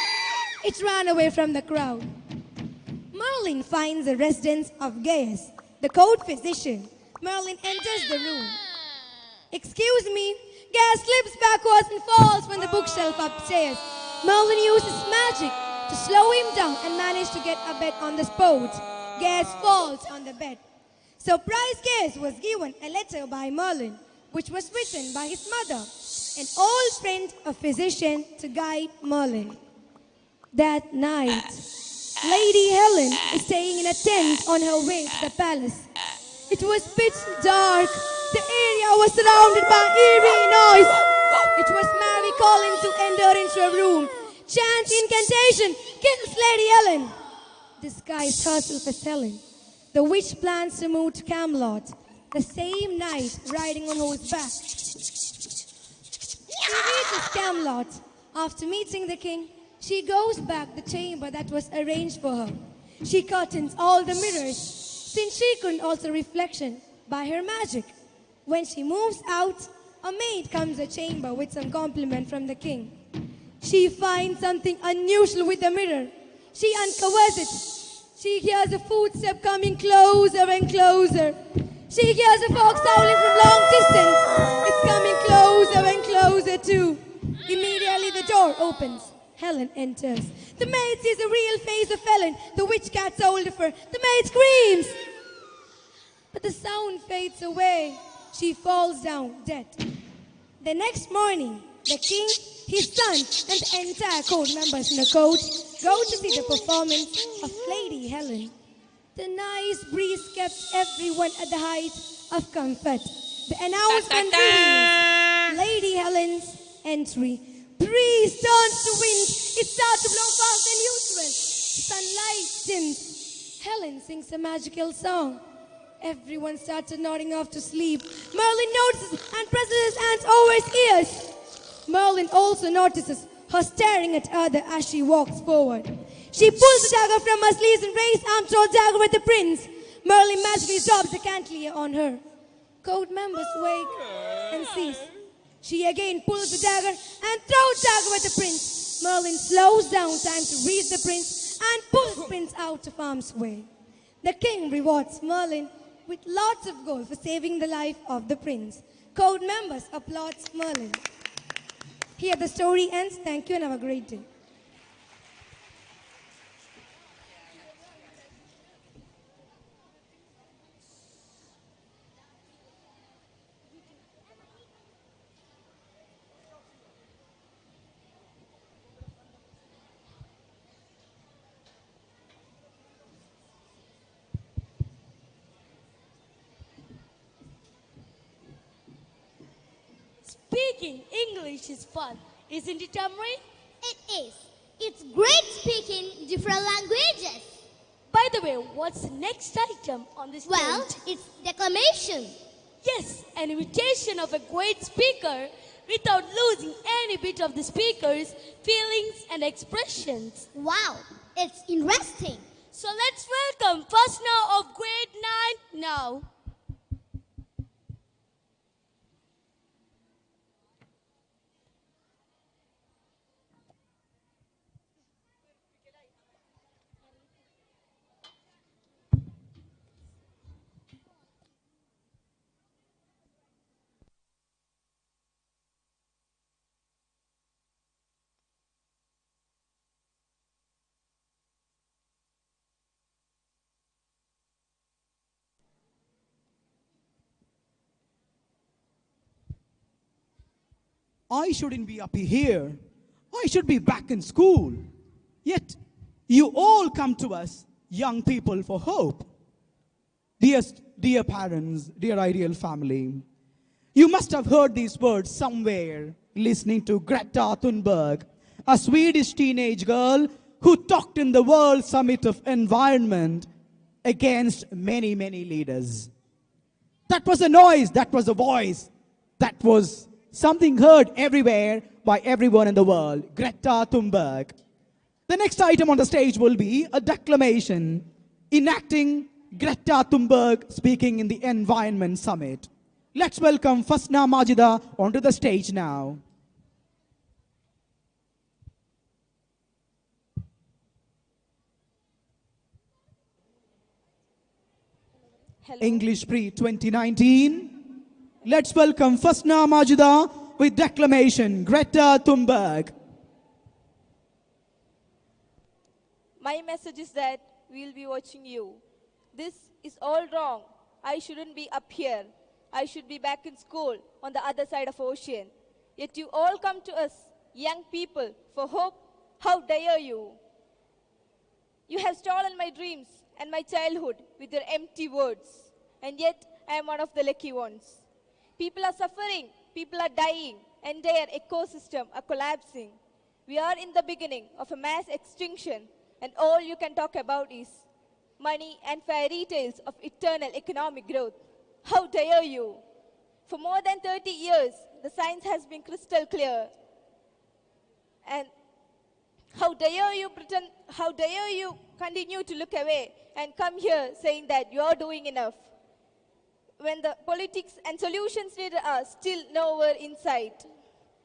It ran away from the crowd. Merlin finds the residence of Gaius, the court physician. Merlin enters the room. Excuse me. Gas slips backwards and falls from the bookshelf upstairs. Merlin uses magic to slow him down and manage to get a bed on the spot. Gas falls on the bed. Surprise Gas was given a letter by Merlin, which was written by his mother, an old friend, a physician, to guide Merlin. That night, Lady Helen is staying in a tent on her way to the palace. It was pitch dark. The area was surrounded by eerie noise. It was Mary calling to enter into a room. Chant incantation kills Lady Helen. Disguised herself as Helen, the witch plans to move to Camelot the same night, riding on horseback. She reaches Camelot. After meeting the king, she goes back to the chamber that was arranged for her. She curtains all the mirrors, since she couldn't alter reflection by her magic. When she moves out, a maid comes to the chamber with some compliment from the king. She finds something unusual with the mirror. She uncovers it. She hears a footstep coming closer and closer. She hears a fox howling from long distance. It's coming closer and closer too. Immediately the door opens. Helen enters. The maid sees the real face of Helen. The witch cat's hold of her. The maid screams. But the sound fades away. She falls down dead. The next morning, the king, his son, and the entire court members in the court go to see the performance of Lady Helen. The nice breeze kept everyone at the height of comfort. The announcement reveals Lady Helen's entry. Breeze turns to wind. It starts to blow faster than usual. Sunlight dims. Helen sings a magical song. Everyone starts nodding off to sleep. Merlin notices and presses his hands over his ears. Merlin also notices her staring at her as she walks forward. She pulls the dagger from her sleeves and raises arm to throw the dagger at the prince. Merlin magically drops the cantilever on her. Court members wake and cease. She again pulls the dagger and throws the dagger at the prince. Merlin slows down time to reach the prince and pulls the prince out of harm's way. The king rewards Merlin with lots of gold for saving the life of the prince. Court members applaud Merlin. Here the story ends. Thank you and have a great day. Speaking English is fun, isn't it, Amri? It is. It's great speaking different languages. By the way, what's the next item on this Well, stage? it's declamation. Yes, an imitation of a great speaker without losing any bit of the speaker's feelings and expressions. Wow, it's interesting. So let's welcome first now of grade 9 now. I shouldn't be up here. I should be back in school. Yet, you all come to us, young people, for hope. Dear parents, dear ideal family, you must have heard these words somewhere listening to Greta Thunberg, a Swedish teenage girl who talked in the World Summit of Environment against many, many leaders. That was a noise, that was a voice, that was something heard everywhere by everyone in the world. Greta Thunberg. The next item on the stage will be a declamation enacting Greta Thunberg speaking in the Environment Summit. Let's welcome Fasna Majida onto the stage now. English Pre 2019. Let's welcome Fasna Majida with declamation, Greta Thunberg. My message is that we'll be watching you. This is all wrong. I shouldn't be up here. I should be back in school on the other side of ocean. Yet you all come to us, young people, for hope. How dare you? You have stolen my dreams and my childhood with your empty words. And yet I am one of the lucky ones. People are suffering, people are dying, entire ecosystem are collapsing. We are in the beginning of a mass extinction, and all you can talk about is money and fairy tales of eternal economic growth. How dare you? For more than 30 years, the science has been crystal clear. And how dare you continue to look away and come here saying that you are doing enough, when the politics and solutions needed are still nowhere in sight.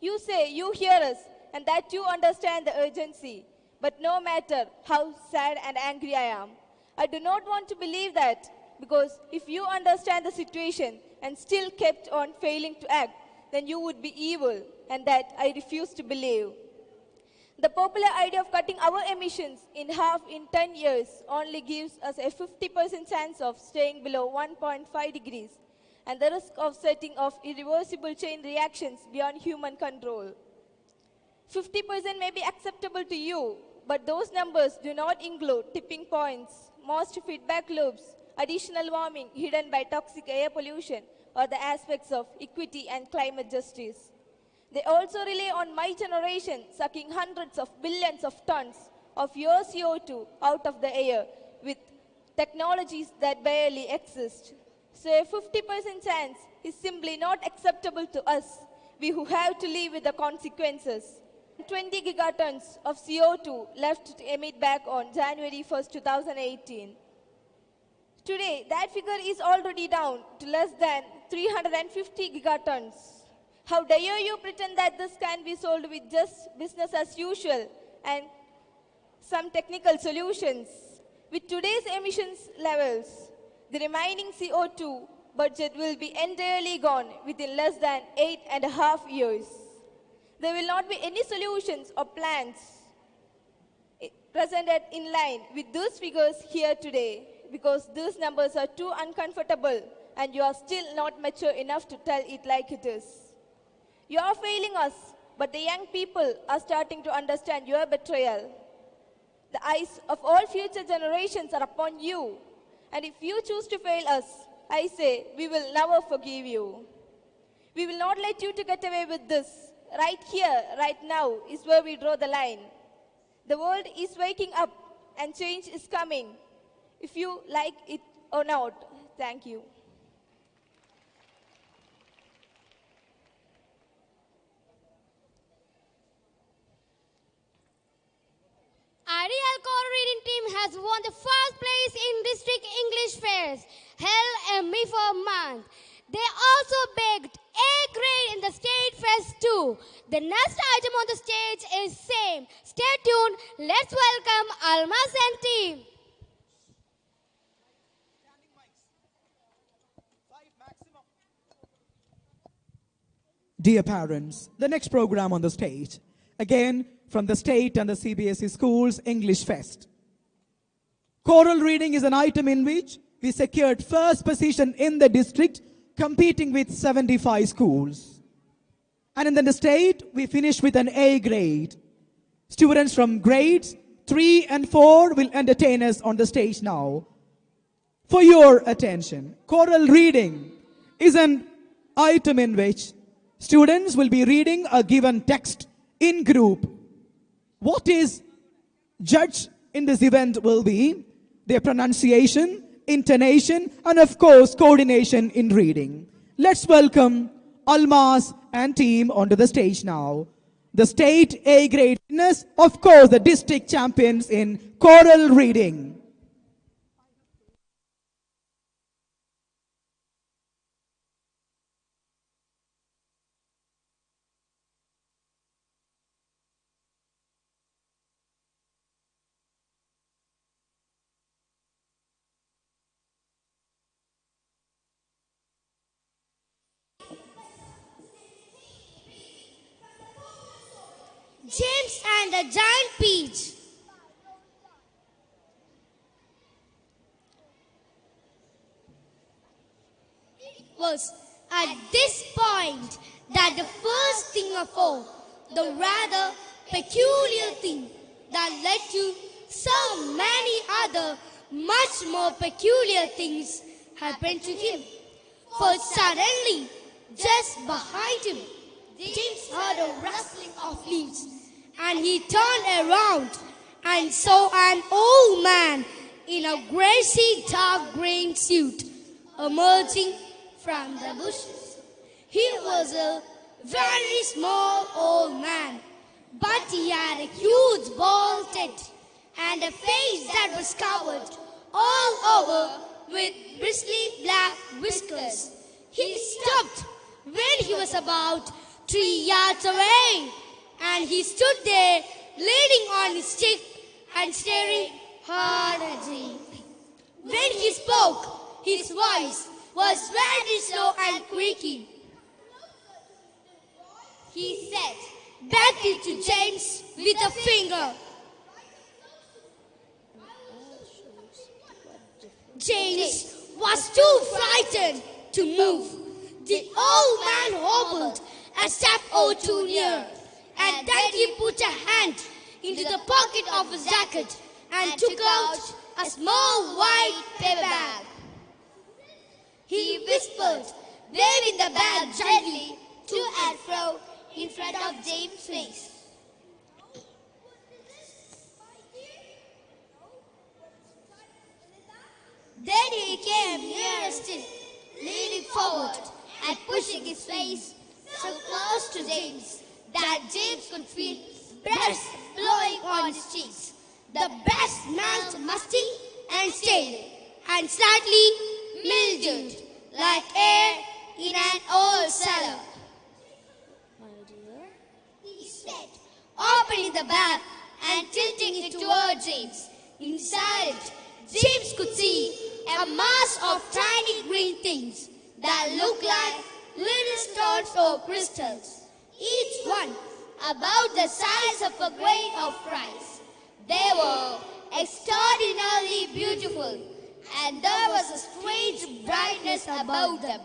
You say you hear us and that you understand the urgency, but no matter how sad and angry I am, I do not want to believe that, because if you understand the situation and still kept on failing to act, then you would be evil, and that I refuse to believe. The popular idea of cutting our emissions in half in 10 years only gives us a 50% chance of staying below 1.5 degrees and the risk of setting off irreversible chain reactions beyond human control. 50% may be acceptable to you, but those numbers do not include tipping points, most feedback loops, additional warming hidden by toxic air pollution, or the aspects of equity and climate justice. They also rely on my generation sucking hundreds of billions of tons of your CO2 out of the air with technologies that barely exist. So a 50% chance is simply not acceptable to us, we who have to live with the consequences. 20 gigatons of CO2 left to emit back on January 1st, 2018. Today, that figure is already down to less than 350 gigatons. How dare you pretend that this can be solved with just business as usual and some technical solutions? With today's emissions levels, the remaining CO2 budget will be entirely gone within less than 8.5 years. There will not be any solutions or plans presented in line with those figures here today, because these numbers are too uncomfortable and you are still not mature enough to tell it like it is. You are failing us, but the young people are starting to understand your betrayal. The eyes of all future generations are upon you, and if you choose to fail us, I say we will never forgive you. We will not let you to get away with this. Right here, right now is where we draw the line. The world is waking up and change is coming, if you like it or not. Thank you. Ariel Core Reading Team has won the first place in District English Fairs, held every 4 months. They also bagged A grade in the State Fest too. The next item on the stage is same. Stay tuned. Let's welcome Almas and team. Dear parents, the next program on the stage, again from the state and the CBSE schools English Fest. Choral reading is an item in which we secured first position in the district, competing with 75 schools. And in the state, we finished with an A grade. Students from grades 3 and 4 will entertain us on the stage now. For your attention, choral reading is an item in which students will be reading a given text in group. What is judged in this event will be their pronunciation, intonation, and of course, coordination in reading. Let's welcome Almas and team onto the stage now. The state A grade winners, of course, the district champions in choral reading. a giant peach. It was at this point that the first thing of all, the rather peculiar thing that led to so many other much more peculiar things happened to him. For suddenly, just behind him, James heard a rustling of leaves, and he turned around and saw an old man in a greasy dark green suit emerging from the bushes. He was a very small old man, but he had a huge bald head and a face that was covered all over with bristly black whiskers. He stopped when he was about 3 yards away, and he stood there leaning on his stick and staring hard at him. When he spoke, his voice was very slow and creaky. He said, beckoned to James with a finger. James was too frightened to move. The old man hobbled a step or two near, and then he put a hand into the pocket of his jacket and took out a small white paper bag. He whispered, waving the bag gently to and fro in front of James' face. Then he came nearer still, leaning forward and pushing his face so close to James that James could feel breath blowing on his cheeks. The breath smelled musty and stale and slightly mildewed, like air in an old cellar. He said, opening the bag and tilting it toward James. Inside it, James could see a mass of tiny green things that looked like little stones or crystals, each one about the size of a grain of rice. They were extraordinarily beautiful, and there was a strange brightness about them,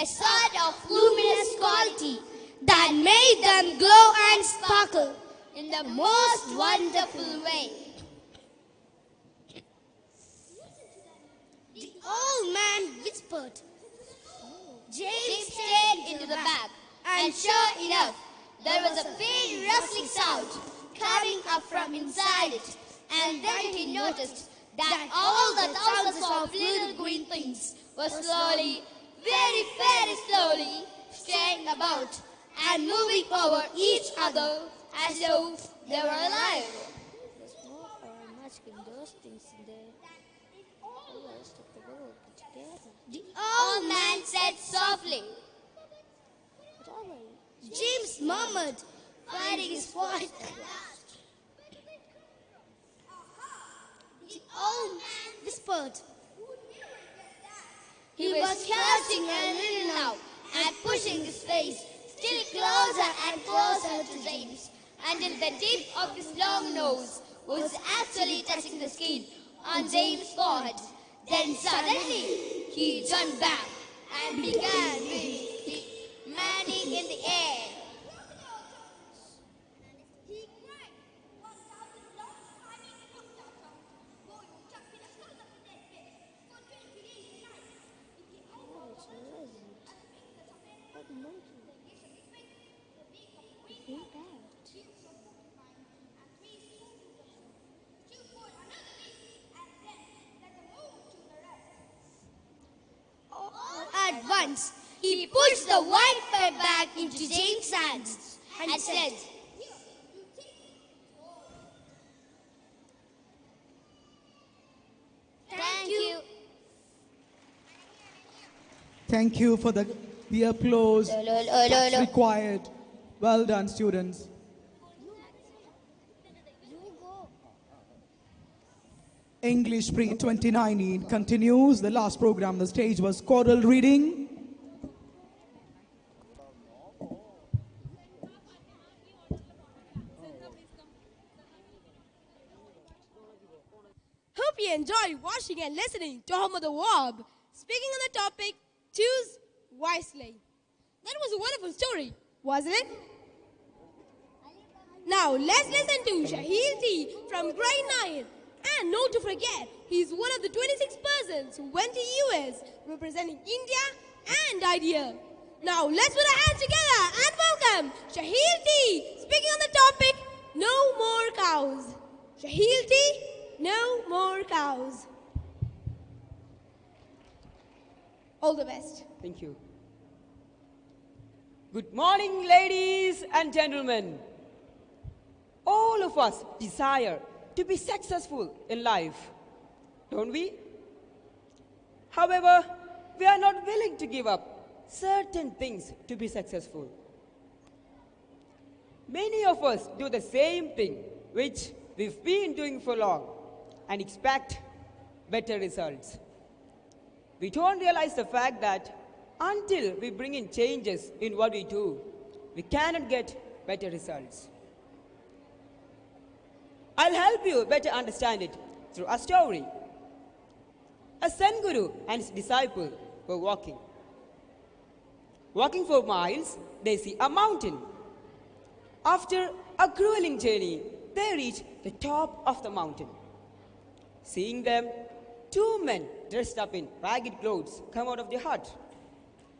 a sort of luminous quality that made them glow and sparkle in the most wonderful way. The old man whispered. James stared into the bag, and sure enough, there was a faint rustling sound coming up from inside it. And then he noticed that all the thousands of little green things were slowly, very, very slowly straying about and moving over each other as though they were alive. There's more magic in those things in there. All the rest of the world put together. The old man said softly. James murmured, finding his voice at last. The old man whispered. He was crouching a little now and pushing his face still closer and closer to James until the tip of his long nose was actually touching the skin on James' forehead. Then suddenly he jumped back and began with his feet manning in the air. At once, he pushed the white paper bag into James' hands and said, "Thank you." Thank you for the applause that's required. Well done, students. English Pre 2019 continues. The last program on the stage was choral reading. hope you enjoyed watching and listening to Home of the Warb. Speaking on the topic, choose wisely. That was a wonderful story, wasn't it? Now let's listen to Shahil T from grade 9. And not to forget, he's one of the 26 persons who went to US representing India and IDEA. Now let's put our hands together and welcome Shahil T, speaking on the topic, no more cows. Shahil T, no more cows. All the best. Thank you. Good morning, ladies and gentlemen. All of us desire to be successful in life, don't we? However, we are not willing to give up certain things to be successful. Many of us do the same thing which we've been doing for long and expect better results. We don't realize the fact that until we bring in changes in what we do, we cannot get better results. I'll help you better understand it through a story. A Zen guru and his disciple were walking. Walking for miles, they see a mountain. After a grueling journey, they reach the top of the mountain. Seeing them, two men dressed up in ragged clothes come out of the hut.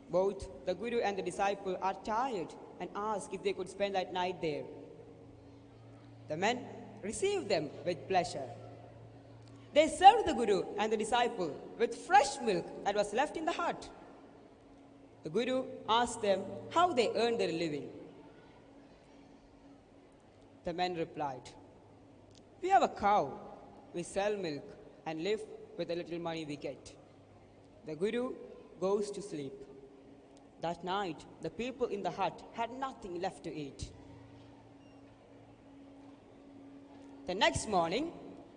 Both the guru and the disciple are tired and ask if they could spend that night there. The men received them with pleasure. They served the guru and the disciple with fresh milk that was left in the hut. The guru asked them how they earned their living. The men replied, "We have a cow, we sell milk and live with the little money we get." The guru goes to sleep. That night, the people in the hut had nothing left to eat. The next morning,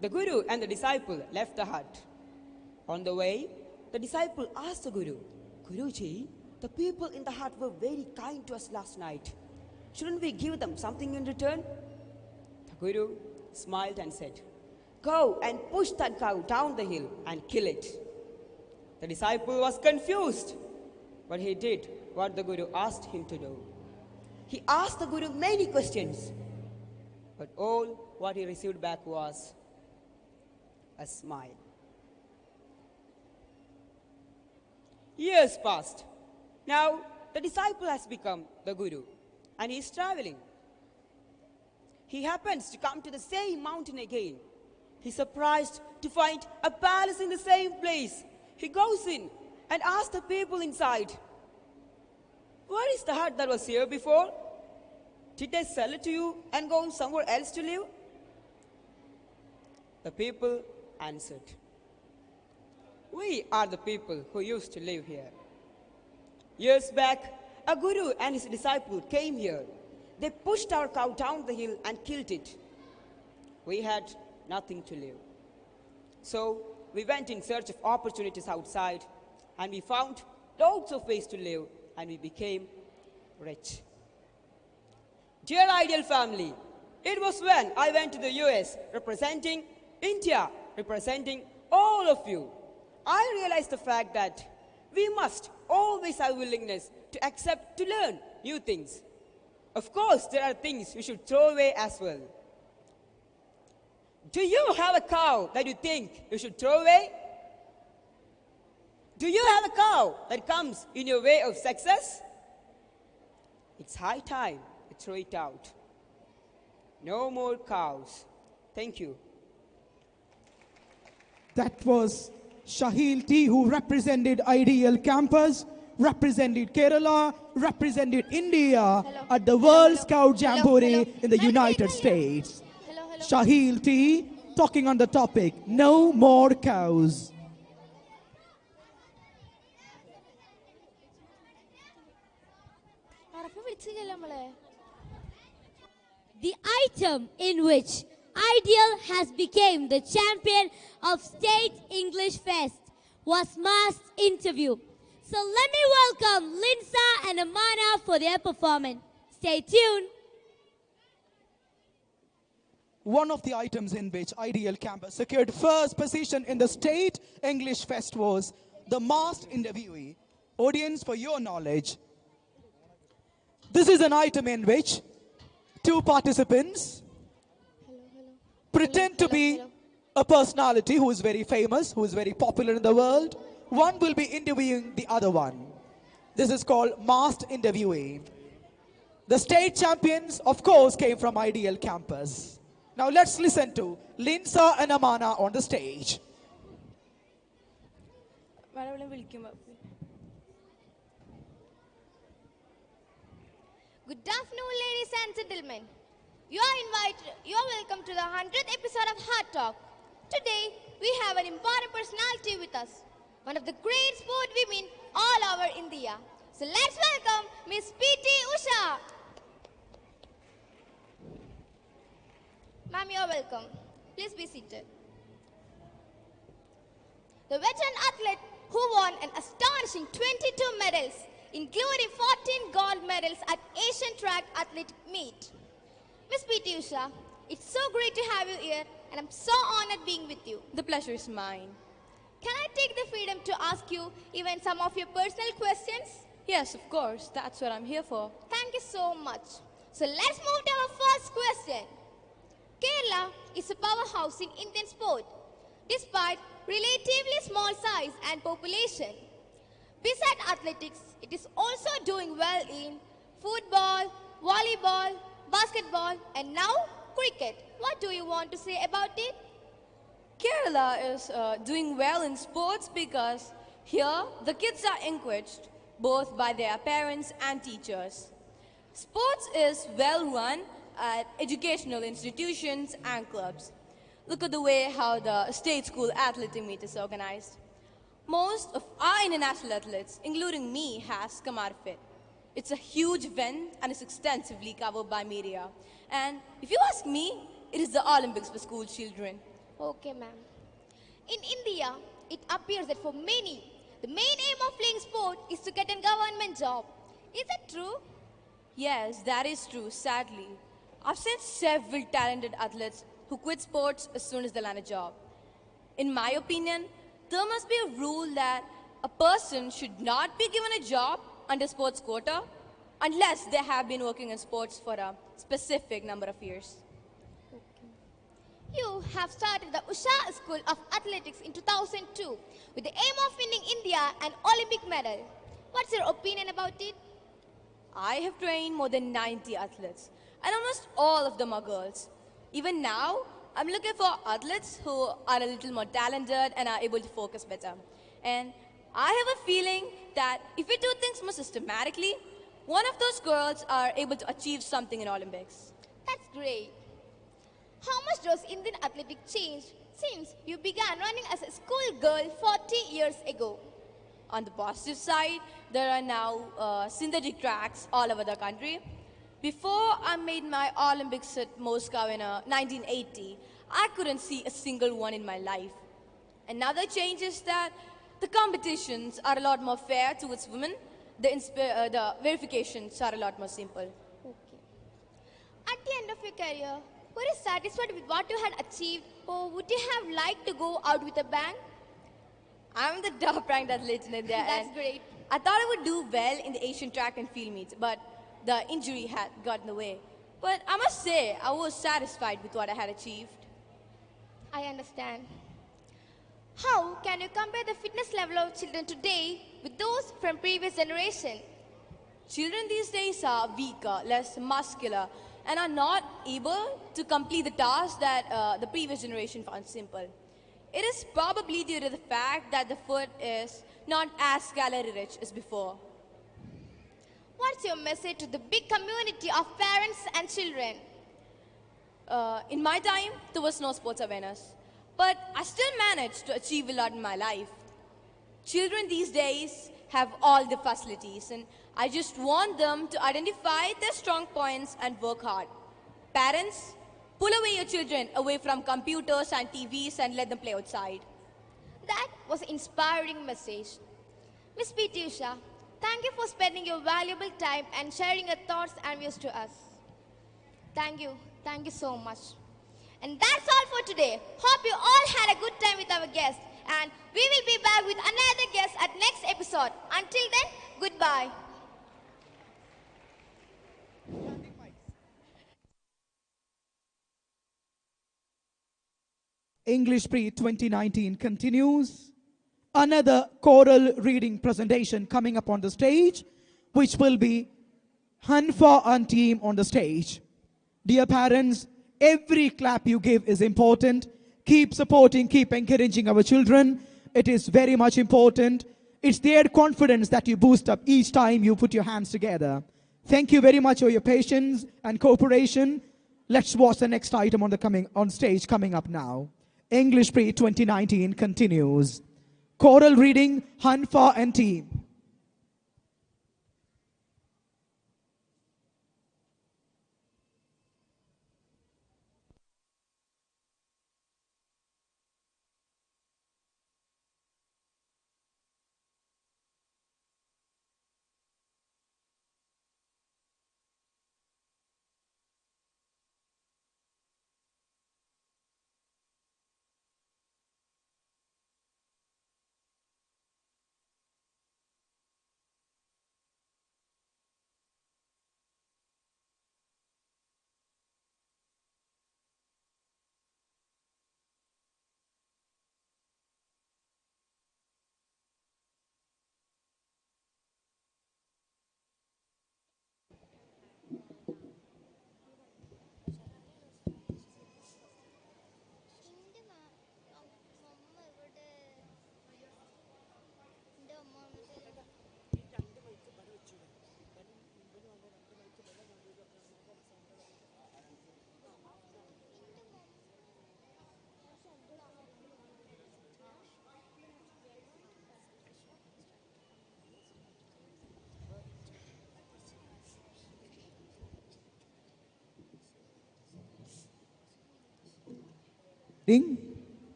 the guru and the disciple left the hut. On the way, the disciple asked the guru, "Guruji, the people in the hut were very kind to us last night. Shouldn't we give them something in return?" The guru smiled and said, "Go and push that cow down the hill and kill it." The disciple was confused, but he did what the guru asked him to do. He asked the guru many questions, but all what he received back was a smile. Years passed. Now the disciple has become the guru and he is traveling. He happens to come to the same mountain again. He's surprised to find a palace in the same place. He goes in and asks the people inside, "Where is the hut that was here before? Did they sell it to you and go somewhere else to live?" The people answered, "We are the people who used to live here. Years back, a guru and his disciple came here. They pushed our cow down the hill and killed it. We had nothing to live. So we went in search of opportunities outside and we found loads of ways to live and we became rich." Dear Ideal family, it was when I went to the US representing India, representing all of you, I realized the fact that we must always have willingness to accept, to learn new things. Of course, there are things we should throw away as well. Do you have a cow that you think you should throw away? Do you have a cow that comes in your way of success? It's high time to throw it out. No more cows. Thank you. That was Shahil T, who represented Ideal Campus, represented Kerala, represented India at the World Scout Jamboree in the United States. Shahil T talking on the topic, no more cows. The item in which Ideal has become the champion of State English Fest was mass interview. So let me welcome Linsa and Amana for their performance. Stay tuned. one of the items in which Ideal Campus secured first position in the State English Fest was the masked interviewee. Audience, for your knowledge, this is an item in which two participants pretend to be a personality who is very famous, who is very popular in the world. One will be interviewing the other one. This is called masked interviewee. The state champions, of course, came from Ideal Campus. Now let's listen to Linsa and Amana on the stage. Good afternoon, ladies and gentlemen. You are welcome to the 100th episode of Heart Talk. Today, we have an important personality with us, one of the great sport women all over India. So let's welcome Miss P.T. Usha. Ma'am, you are welcome. Please be seated. The veteran athlete who won an astonishing 22 medals, including 14 gold medals at Asian Track Athletic Meet. Miss P.T. Usha, it's so great to have you here, and I'm so honored being with you. The pleasure is mine. Can I take the freedom to ask you even some of your personal questions? Yes, of course. That's what I'm here for. Thank you so much. So let's move to our first question. Kerala is a powerhouse in Indian sport, despite relatively small size and population. Besides athletics, it is also doing well in football, volleyball, basketball, and now cricket. What do you want to say about it? Kerala is doing well in sports because here the kids are encouraged both by their parents and teachers. Sports is well run at educational institutions and clubs. Look at the way how the state school athletic meet is organized. Most of our international athletes, including me, has come out of it. It's a huge event and is extensively covered by media. And if you ask me, it is the Olympics for school children. Okay, ma'am. In India, it appears that for many, the main aim of playing sport is to get a government job. Is it true? Yes, that is true, sadly. I've seen several talented athletes who quit sports as soon as they land a job. In my opinion, there must be a rule that a person should not be given a job under sports quota unless they have been working in sports for a specific number of years. You have started the Usha School of Athletics in 2002 with the aim of winning India an Olympic medal. What's your opinion about it? I have trained more than 90 athletes, and almost all of them are girls. Even now, I'm looking for athletes who are a little more talented and are able to focus better. And I have a feeling that if we do things more systematically, one of those girls are able to achieve something in Olympics. That's great. How much does Indian athletics change since you began running as a schoolgirl 40 years ago? On the positive side, there are now synthetic tracks all over the country. Before I made my Olympics at Moscow in 1980, I couldn't see a single one in my life. Another change is that the competitions are a lot more fair towards women. The verifications are a lot more simple. Okay. At the end of your career, were you satisfied with what you had achieved, or would you have liked to go out with a bang? I'm the top-ranked athlete in India. That's great. I thought I would do well in the Asian track and field meets, but the injury had gotten in the way. But I must say, I was satisfied with what I had achieved. I understand. How can you compare the fitness level of children today with those from previous generation? Children these days are weaker, less muscular, and are not able to complete the tasks that the previous generation found simple. It is probably due to the fact that the food is not as calorie-rich as before. What's your message to the big community of parents and children? In my time, there was no sports awareness. But I still managed to achieve a lot in my life. Children these days have all the facilities, and I just want them to identify their strong points and work hard. Parents, pull away your children away from computers and TVs and let them play outside. That was an inspiring message. Miss P.T. Usha, thank you for spending your valuable time and sharing your thoughts and views to us. Thank you so much. And that's all for today. Hope you all had a good time with our guests. And we will be back with another guest at next episode. Until then, goodbye. English Pre 2019 continues. Another choral reading presentation coming up on the stage, which will be Hanfa and team on the stage. Dear parents, every clap you give is important. Keep supporting, keep encouraging our children. It is very much important. It's their confidence that you boost up each time you put your hands together. Thank you very much for your patience and cooperation. Let's watch the next item on stage coming up now. English Pre 2019 continues. Choral reading, Hanfa and team.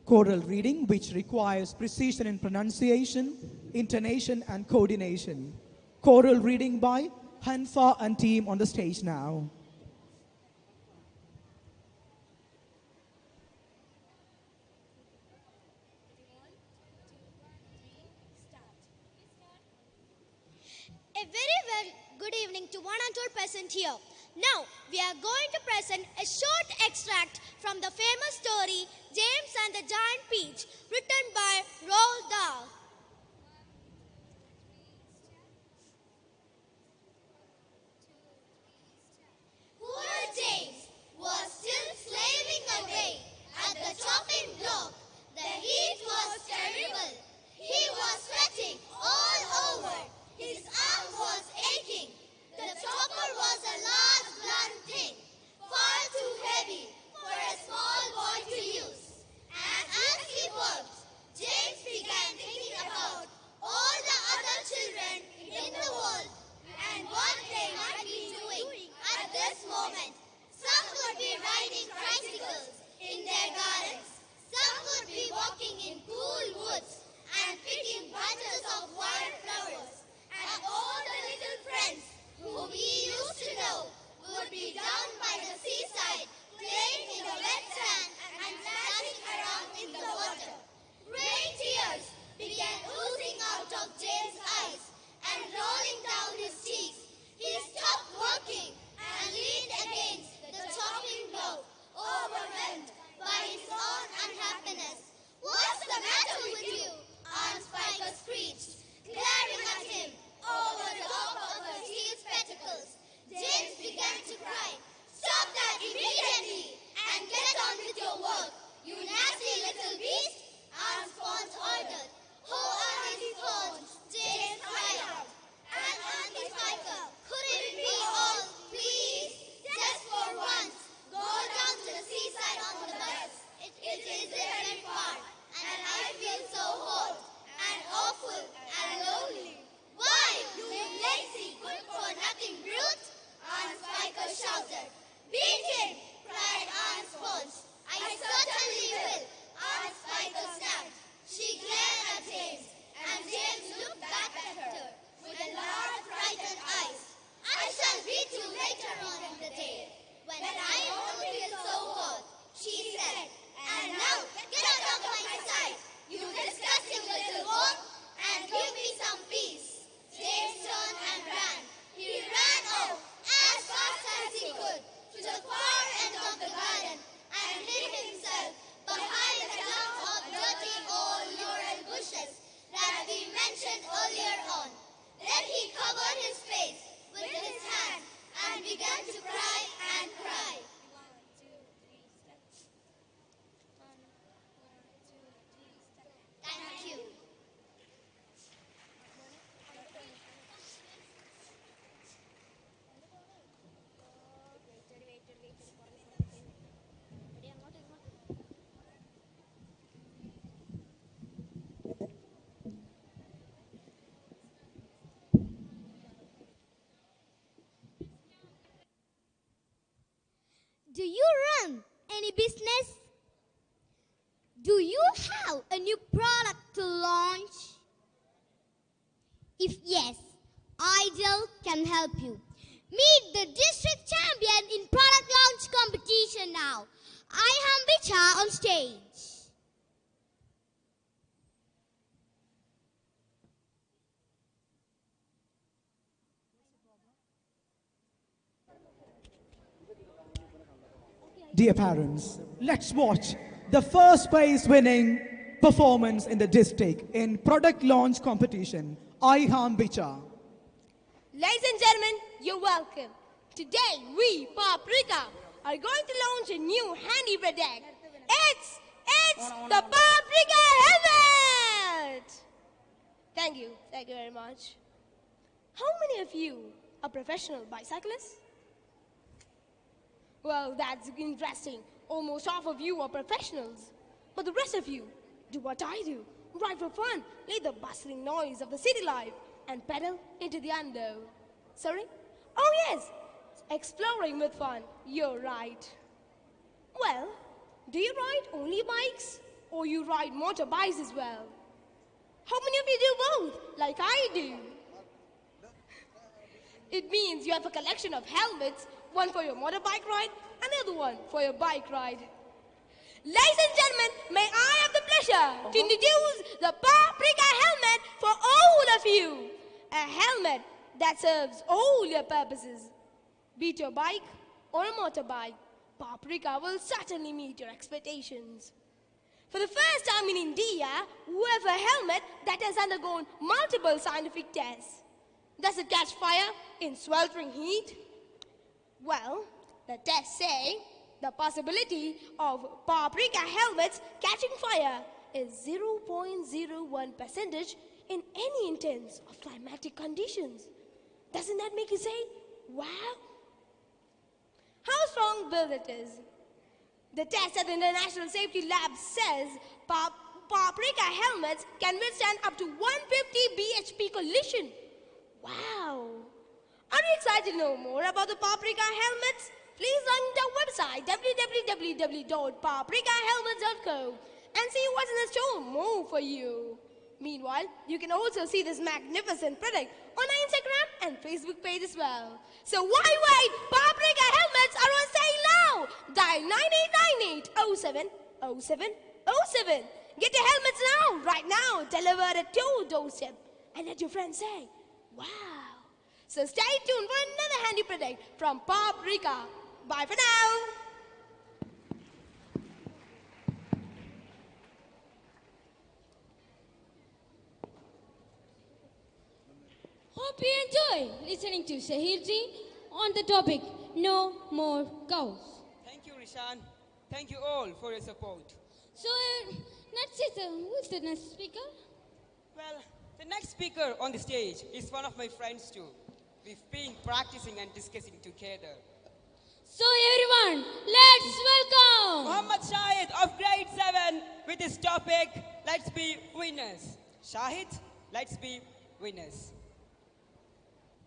Choral reading, which requires precision in pronunciation, intonation, and coordination. Choral reading by Hanfa and team on the stage now. A very good evening to one and all present here. Now, we are going to present a short extract from the famous story James and the Giant Peach, written by Roald Dahl. Poor James was still slaving away at the chopping block. The heat was terrible. He was sweating all over. His arm was aching. The chopper was a large blunt thing, far too heavy for a small boy to use. And as he worked, James began thinking Do you run any business? Do you have a new product to launch? If yes, Ideal can help you. Meet the district champion in product launch competition now. I am Bicha on stage. Dear parents, let's watch the first prize winning performance in the district in product launch competition. I am Bicha. Ladies and gentlemen, you're welcome. Today, we, Paprika, are going to launch a new handy product. It's the Paprika Helmet! Thank you very much. How many of you are professional bicyclists? Well, that's interesting. Almost half of you are professionals. But the rest of you do what I do. Ride for fun, leave the bustling noise of the city life, and pedal into the unknown. Sorry? Oh yes, exploring with fun. You're right. Well, do you ride only bikes? Or you ride motorbikes as well? How many of you do both, like I do? It means you have a collection of helmets, one for your motorbike ride, another one for your bike ride. Ladies and gentlemen, may I have the pleasure to introduce the Paprika Helmet for all of you. A helmet that serves all your purposes. Be it your bike or a motorbike, Paprika will certainly meet your expectations. For the first time in India, we have a helmet that has undergone multiple scientific tests. Does it catch fire in sweltering heat? Well, the tests say the possibility of Paprika helmets catching fire is 0.01% in any intense of climatic conditions. Doesn't that make you say, wow? How strong will it is? The test at the International Safety Lab says Paprika helmets can withstand up to 150 bhp collision. Wow! Are you excited to know more about the Paprika helmets? Please log into our website www.paprikahelmets.co and see what's in the store more for you. Meanwhile, you can also see this magnificent product on our Instagram and Facebook page as well. So why wait? Paprika helmets are on sale now! Dial 9898-070707. Get your helmets now, right now, delivered at your doorstep. And let your friends say, wow. So stay tuned for another handy product from Paprika. Bye for now. Hope you enjoy listening to Shahirji on the topic No More Cows. Thank you, Rishan. Thank you all for your support. So, Narcisa, who's the next speaker? Well, the next speaker on the stage is one of my friends too. We've been practicing and discussing together. So everyone, let's welcome Muhammad Shahid of grade 7 with his topic, Let's Be Winners. Shahid, let's be winners.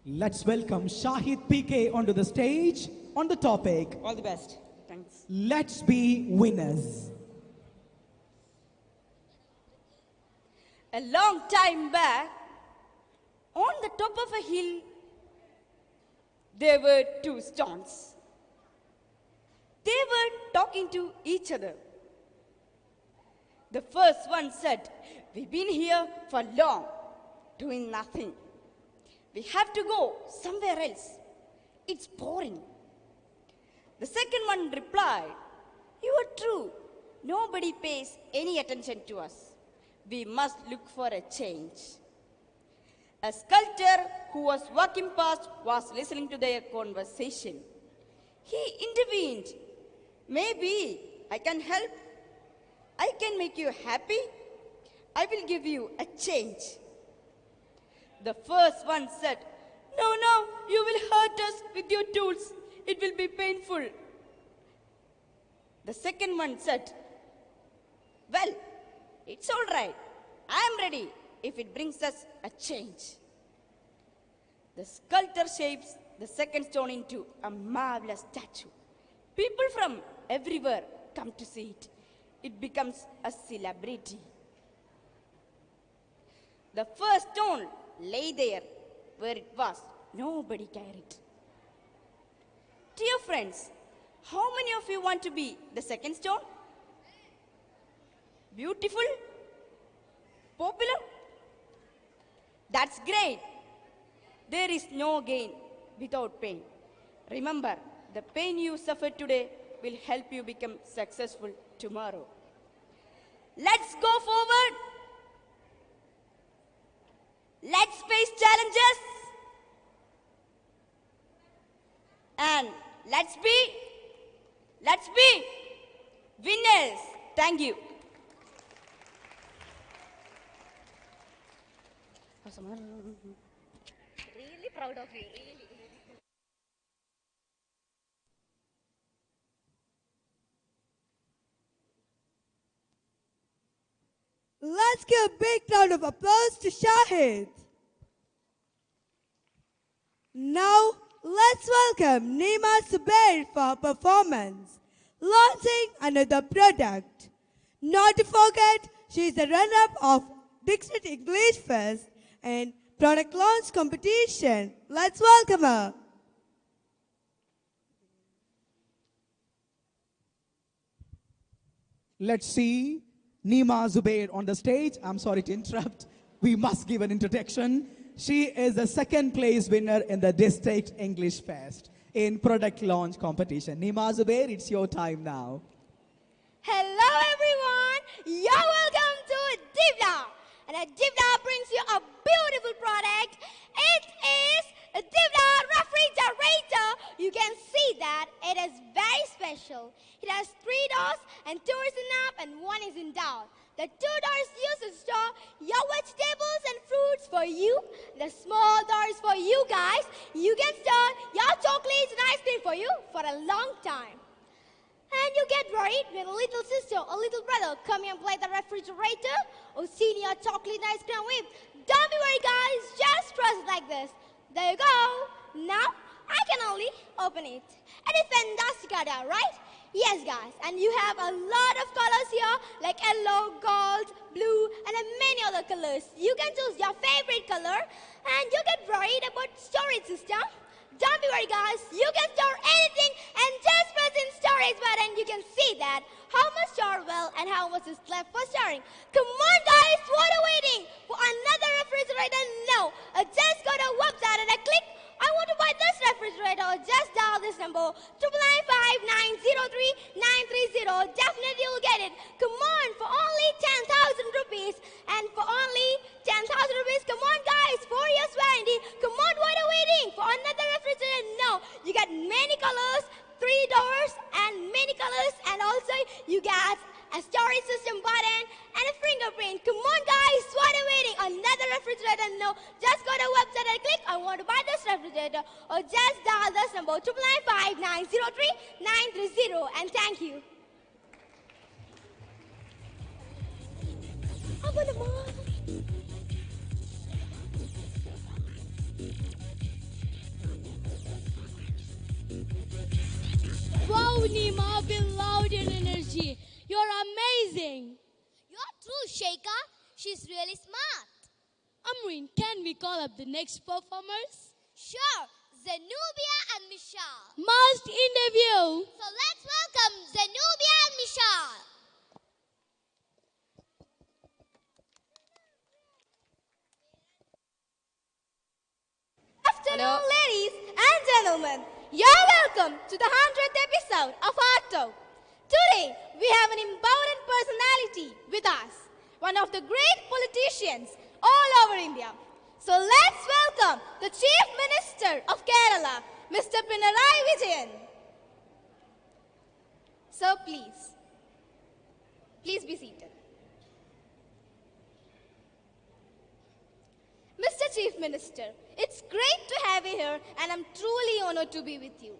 Let's welcome Shahid PK onto the stage on the topic. All the best. Thanks. Let's be winners. A long time back, on the top of a hill, there were two stones. They were talking to each other. The first one said, "We've been here for long, doing nothing. We have to go somewhere else. It's boring." The second one replied, "You are true. Nobody pays any attention to us. We must look for a change." A sculptor who was walking past was listening to their conversation. He intervened. "Maybe I can help. I can make you happy. I will give you a change." The first one said, "No, you will hurt us with your tools. It will be painful." The second one said, "Well, it's all right. I am ready if it brings us a change." The sculptor shapes the second stone into a marvelous statue, People from everywhere come to see it. It becomes a celebrity. The first stone lay there where it was. Nobody carried. Dear friends, how many of you want to be the second stone? Beautiful? Popular? That's great. There is no gain without pain. Remember, the pain you suffer today will help you become successful tomorrow. Let's go forward. Let's face challenges. And let's be winners. Thank you. Really proud of you, really. Let's give a big round of applause to Shahid. Now, let's welcome Nima Zubair for her performance, launching another product. Not to forget, she is the runner-up of District English Fest and product launch competition. Let's welcome her. Let's see Nima Zubair on the stage. I'm sorry to interrupt. We must give an introduction. She is the second place winner in the District English Fest in product launch competition. Nima Zubair, it's your time now. Hello everyone, you're welcome to Divya. And Divya brings you a beautiful product. It is a Divya refrigerator. You can see that it is very special. It has 3 doors and 2 is in up and 1 is in down. The 2 doors used to store your vegetables and fruits for you. The small door is for you guys. You can store your chocolates and ice cream for you for a long time. And you get worried when a little sister or little brother come here and play the refrigerator or see your chocolate and ice cream whip. Don't be worried guys, just press it like this. There you go. Now I can only open it. And it's fantastic idea, right? Yes guys, and you have a lot of colors here like yellow, gold, blue and many other colors. You can choose your favorite color and you get worried about storage system. Don't be worried guys, you can store anything and just press in storage button. You can see that how much stored well and how much is left for storing. Come on guys, what are you waiting for another refrigerator? No, just go to our website and click I want to buy this refrigerator. Just dial this number 999-903-930. Definitely you'll get it. Come on, for only 10,000 rupees. And for only 10,000 rupees, come on guys, 4 years warranty. Come on, what are you waiting for another refrigerator? No, you get many colors, 3 doors and many colors, and also you get a storage system button and a fingerprint. Come on guys, what are you waiting? Another refrigerator? No, just go to the website and click I want to buy this refrigerator, or just dial this number 999-903-930, and thank you. Wow, Nima, beloved in energy. You're amazing. You're true, Sheikha. She's really smart. Amreen, can we call up the next performers? Sure, Zenobia and Mishal. Must interview. So let's welcome Zenobia and Mishal. Afternoon, ladies and gentlemen. You're welcome to the 100th episode of Art Talk. Today, we have an important personality with us, one of the great politicians all over India. So let's welcome the Chief Minister of Kerala, Mr. Pinarayi Vijayan. So please be seated. Mr. Chief Minister, it's great to have you here and I'm truly honored to be with you.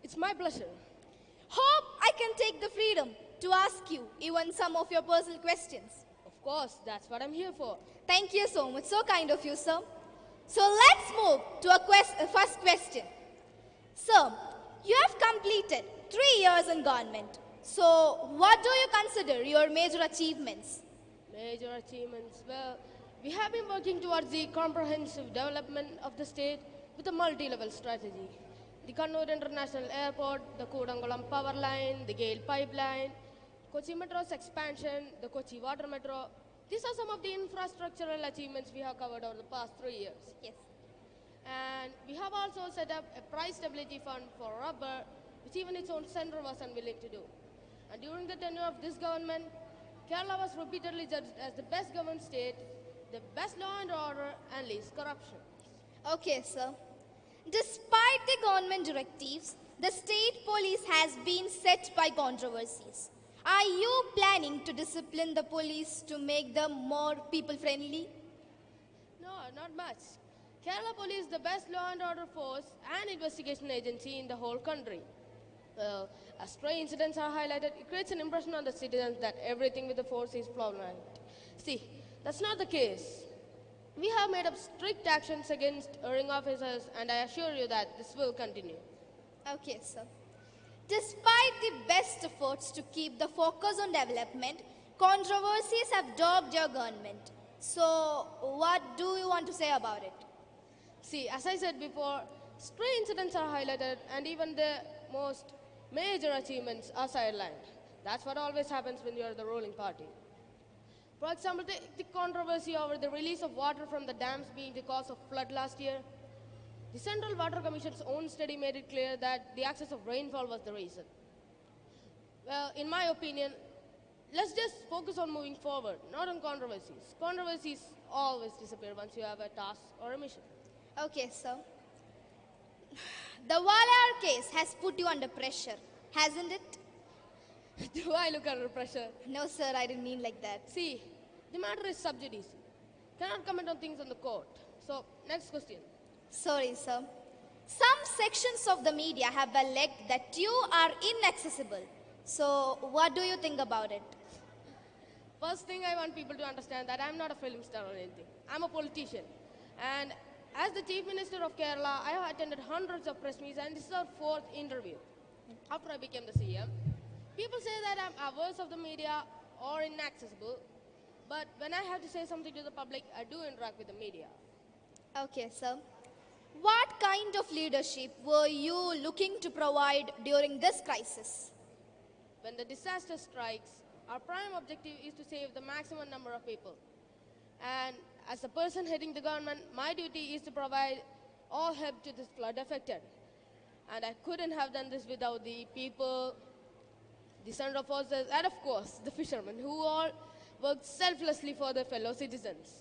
It's my pleasure. Hope I can take the freedom to ask you even some of your personal questions. Of course, that's what I'm here for. Thank you so much. So kind of you, sir. So let's move to a first question. Sir, You have completed 3 years in government. So, what do you consider your major achievements? Major achievements. Well, we have been working towards the comprehensive development of the state with a multi-level strategy. The Kannur International Airport, the Kodangulam Power Line, the Gale Pipeline, Kochi Metro's expansion, the Kochi Water Metro. These are some of the infrastructural achievements we have covered over the past 3 years. Yes. And we have also set up a price stability fund for rubber, which even its own center was unwilling to do. And during the tenure of this government, Kerala was repeatedly judged as the best governed state, the best law and order, and least corruption. Okay, sir. Despite the government directives, the state police has been set by controversies. Are you planning to discipline the police to make them more people-friendly? No, not much. Kerala Police is the best law and order force and investigation agency in the whole country. As stray incidents are highlighted, it creates an impression on the citizens that everything with the force is problematic. See, that's not the case. We have made up strict actions against erring officers, and I assure you that this will continue. Okay, sir. Despite the best efforts to keep the focus on development, controversies have dogged your government. So, what do you want to say about it? See, as I said before, stray incidents are highlighted, and even the most major achievements are sidelined. That's what always happens when you're the ruling party. For example, the controversy over the release of water from the dams being the cause of flood last year. The Central Water Commission's own study made it clear that the excess of rainfall was the reason. Well, in my opinion, let's just focus on moving forward, not on controversies. Controversies always disappear once you have a task or a mission. Okay, sir. The Walayar case has put you under pressure, hasn't it? Do I look under pressure? No, sir, I didn't mean like that. See, the matter is sub judice. Cannot comment on things on the court. So, next question. Sorry, sir. Some sections of the media have alleged that you are inaccessible. So, what do you think about it? First thing I want people to understand that I'm not a film star or anything. I'm a politician. And as the Chief Minister of Kerala, I have attended hundreds of press meets, and this is our 4th interview after I became the CM. People say that I'm averse of the media or inaccessible, but when I have to say something to the public, I do interact with the media. Okay, sir. What kind of leadership were you looking to provide during this crisis? When the disaster strikes, our prime objective is to save the maximum number of people. And as a person heading the government, my duty is to provide all help to the flood affected. And I couldn't have done this without the people, the central forces, and of course, the fishermen, who all worked selflessly for their fellow citizens.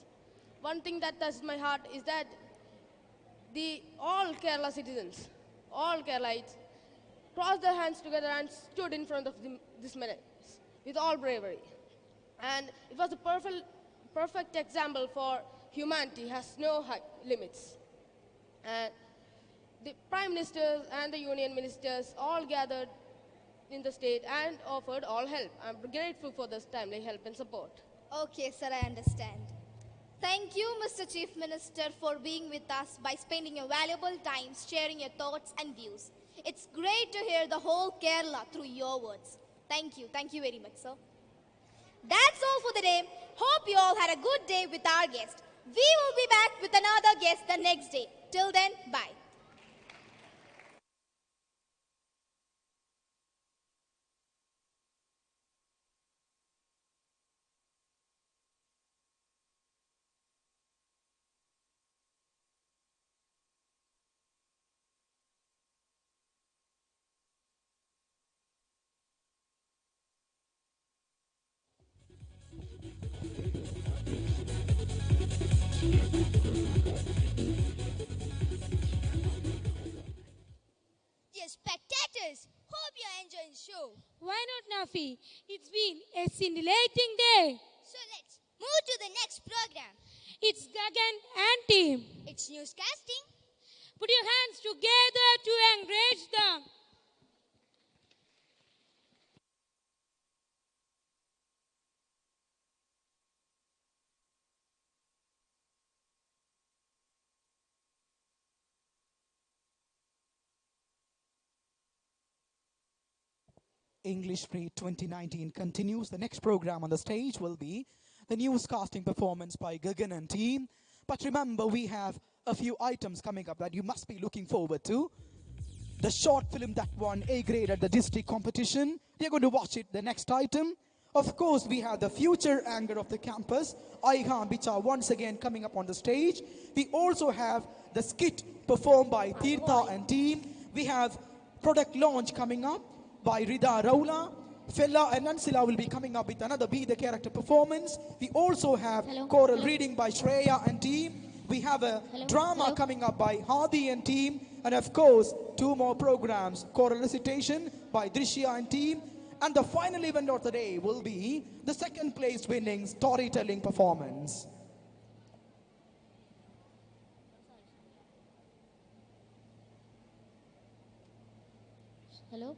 One thing that touched my heart is that all Kerala citizens, all Keralites, crossed their hands together and stood in front of this menace with all bravery. And it was a perfect example for humanity has no limits. And the prime ministers and the union ministers all gathered in the state and offered all help. I'm grateful for this timely help and support. Okay, sir, I understand. Thank you, Mr. Chief Minister, for being with us by spending your valuable time sharing your thoughts and views. It's great to hear the whole Kerala through your words. Thank you. Thank you very much, sir. That's all for the day. Hope you all had a good day with our guest. We will be back with another guest the next day. Till then, bye. Dear spectators, hope you're enjoying the show. Why not, Nafi? It's been a scintillating day. So let's move to the next program. It's Gagan and team. It's newscasting. Put your hands together to encourage them. English Pre 2019 continues. The next program on the stage will be the newscasting performance by Gagan and team. But remember, we have a few items coming up that you must be looking forward to. The short film that won A grade at the district competition. We are going to watch it, the next item. Of course, we have the future anger of the campus, Aiha Bicha, once again coming up on the stage. We also have the skit performed by Tirtha and team. We have product launch coming up by Rida Raula. Fella and Nansila will be coming up with another Be the Character performance. We also have choral reading by Shreya and team. We have a drama coming up by Hadi and team. And of course, two more programs, choral recitation by Drishya and team. And the final event of the day will be the second place winning storytelling performance. Hello?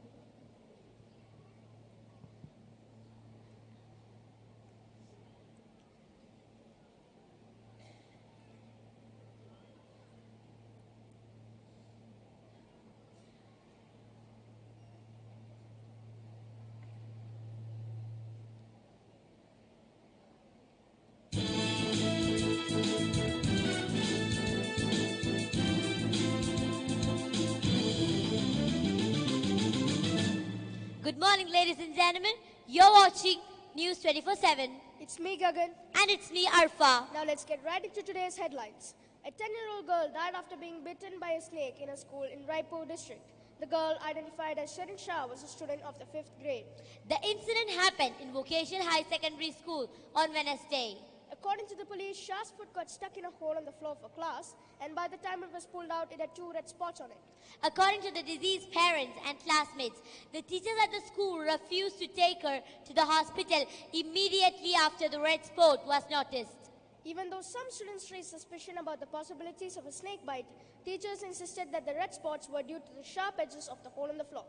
Good morning, ladies and gentlemen. You're watching News 24/7. It's me, Gagan. And it's me, Arfa. Now let's get right into today's headlines. A 10-year-old girl died after being bitten by a snake in a school in Raipur district. The girl, identified as Sherin Shah, was a student of the 5th grade. The incident happened in Vocational High Secondary School on Wednesday. According to the police, Shah's foot got stuck in a hole on the floor for class, and by the time it was pulled out, it had 2 red spots on it. According to the deceased parents and classmates, the teachers at the school refused to take her to the hospital immediately after the red spot was noticed. Even though some students raised suspicion about the possibilities of a snake bite, teachers insisted that the red spots were due to the sharp edges of the hole in the floor.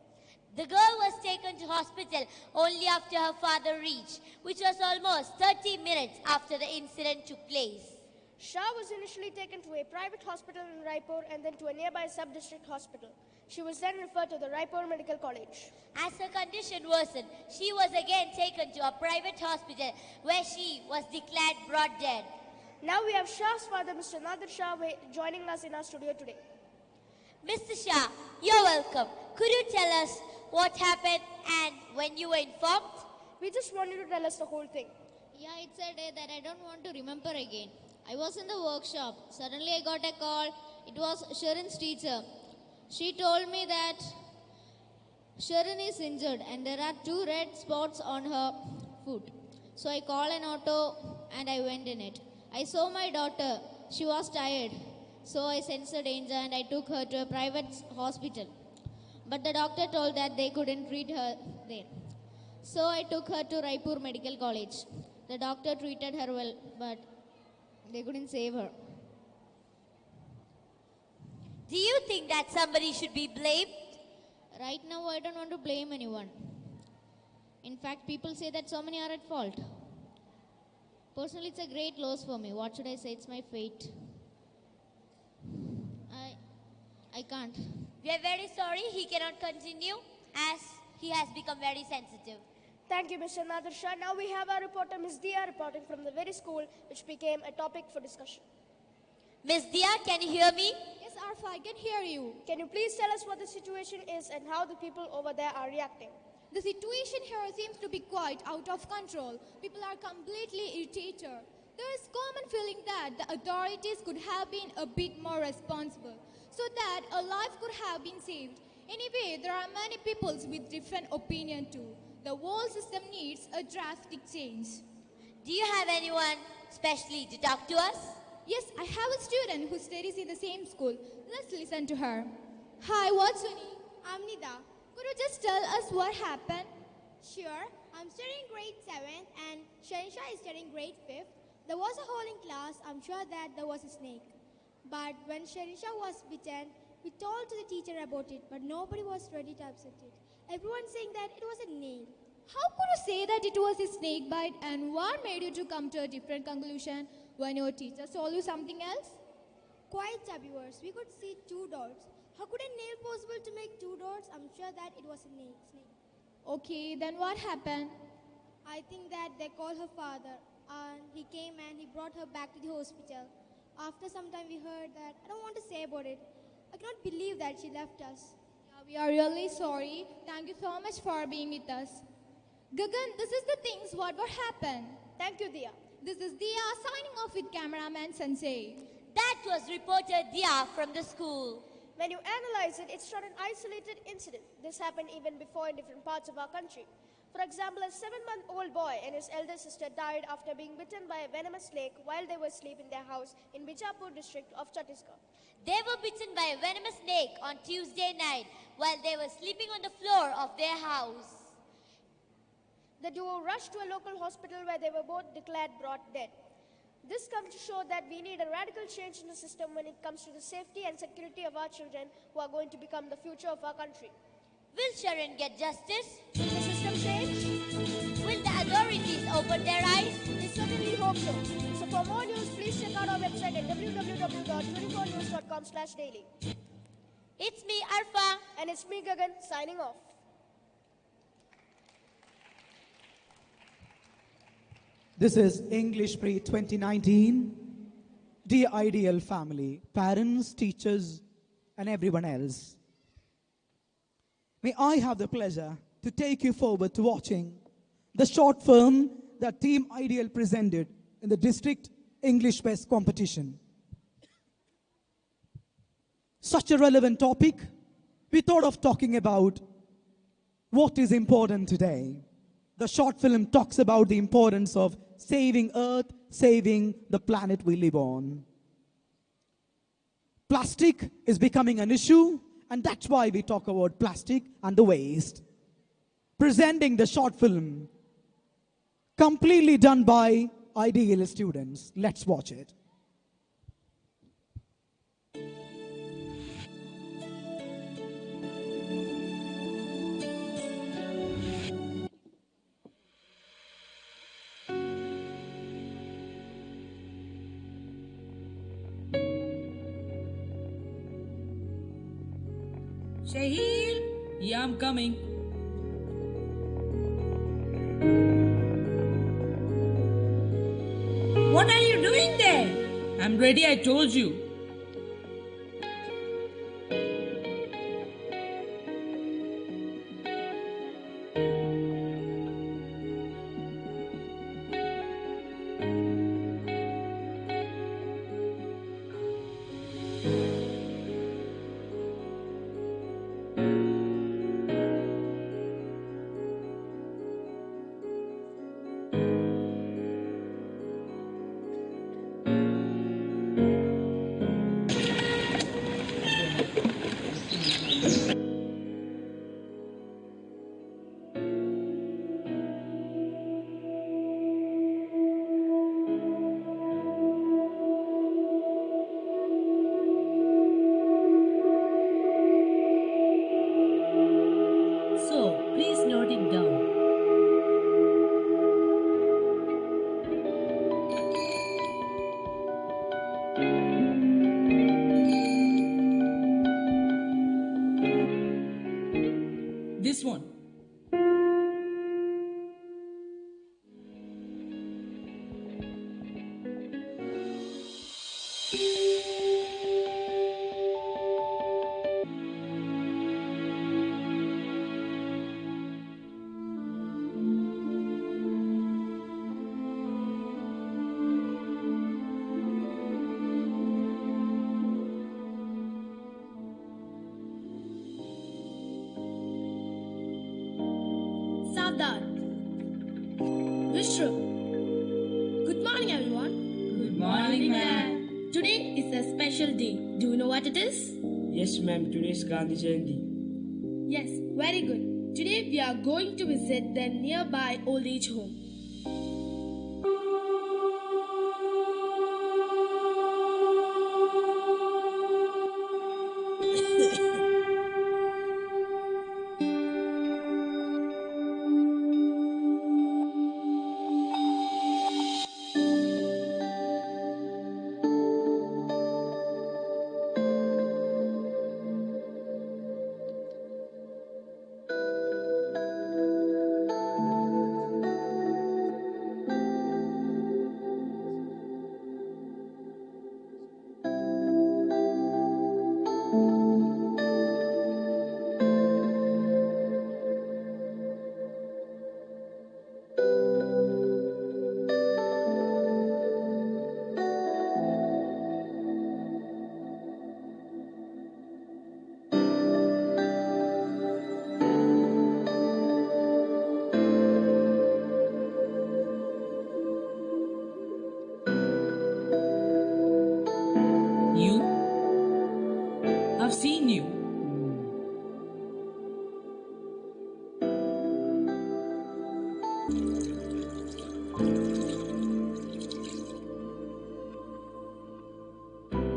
The girl was taken to hospital only after her father reached, which was almost 30 minutes after the incident took place. Shah was initially taken to a private hospital in Raipur and then to a nearby sub-district hospital. She was then referred to the Raipur Medical College. As her condition worsened, she was again taken to a private hospital where she was declared brought dead. Now we have Shah's father, Mr. Nadir Shah, joining us in our studio today. Mr. Shah, you're welcome. Could you tell us what happened and when you were informed? We just want you to tell us the whole thing. Yeah, it's a day that I don't want to remember again. I was in the workshop. Suddenly I got a call. It was Sharon's teacher. She told me that Sharon is injured and there are 2 red spots on her foot. So I called an auto and I went in it. I saw my daughter. She was tired. So I sensed a danger and I took her to a private hospital. But the doctor told that they couldn't treat her there. So I took her to Raipur Medical College. The doctor treated her well, but they couldn't save her. Do you think that somebody should be blamed? Right now, I don't want to blame anyone. In fact, people say that so many are at fault. Personally, it's a great loss for me. What should I say? It's my fate. I can't. We are very sorry he cannot continue as he has become very sensitive. Thank you, Mr. Nadir Shah. Now we have our reporter, Ms. Dia, reporting from the very school which became a topic for discussion. Ms. Dia, can you hear me? Yes, Arfa, I can hear you. Can you please tell us what the situation is and how the people over there are reacting? The situation here seems to be quite out of control. People are completely irritated. There is common feeling that the authorities could have been a bit more responsible so that a life could have been saved. Anyway, there are many people with different opinion too. The whole system needs a drastic change. Do you have anyone specially to talk to us? Yes, I have a student who studies in the same school. Let's listen to her. Hi, what's your name? I'm Nida. Could you just tell us what happened? Sure. I'm studying grade 7th and Shansha is studying grade 5th. There was a hole in class. I'm sure that there was a snake. But when Sharisha was bitten, we told the teacher about it, but nobody was ready to accept it. Everyone saying that it was a nail. How could you say that it was a snake bite, and what made you to come to a different conclusion when your teacher told you something else? Quite viewers, we could see 2 dots. How could a nail possible to make 2 dots? I'm sure that it was a snake. Okay, then what happened? I think that they called her father and he came and he brought her back to the hospital. After some time we heard that, I don't want to say about it. I cannot believe that she left us. Yeah, we are really sorry. Thank you so much for being with us. Gagan, this is the things what will happen. Thank you, Dia. This is Dia signing off with cameraman Sensei. That was reporter Dia from the school. When you analyze it, it's not an isolated incident. This happened even before in different parts of our country. For example, a 7-month-old boy and his elder sister died after being bitten by a venomous snake while they were asleep in their house in Bijapur district of Chhattisgarh. They were bitten by a venomous snake on Tuesday night while they were sleeping on the floor of their house. The duo rushed to a local hospital where they were both declared brought dead. This comes to show that we need a radical change in the system when it comes to the safety and security of our children who are going to become the future of our country. Will Sharon get justice? Will the system change? Will the authorities open their eyes? We certainly hope so. So for more news, please check out our website at www.24news.com/daily. It's me, Arfa. And it's me, Gagan, signing off. This is English Pre 2019. Dear Ideal Family, parents, teachers, and everyone else. May I have the pleasure to take you forward to watching the short film that Team Ideal presented in the District English Fest competition. Such a relevant topic, we thought of talking about what is important today. The short film talks about the importance of saving Earth, saving the planet we live on. Plastic is becoming an issue, and that's why we talk about plastic and the waste. Presenting the short film, completely done by Ideal students. Let's watch it. Shaheel? Yeah, I'm coming. What are you doing there? I'm ready, I told you. This one. Sardar. Vishnu. Good morning, everyone. Good morning, ma'am. Today is a special day. Do you know what it is? Yes, ma'am. Today is Gandhi Jayanti. Yes, very good. Today we are going to visit the nearby old age home. seen you.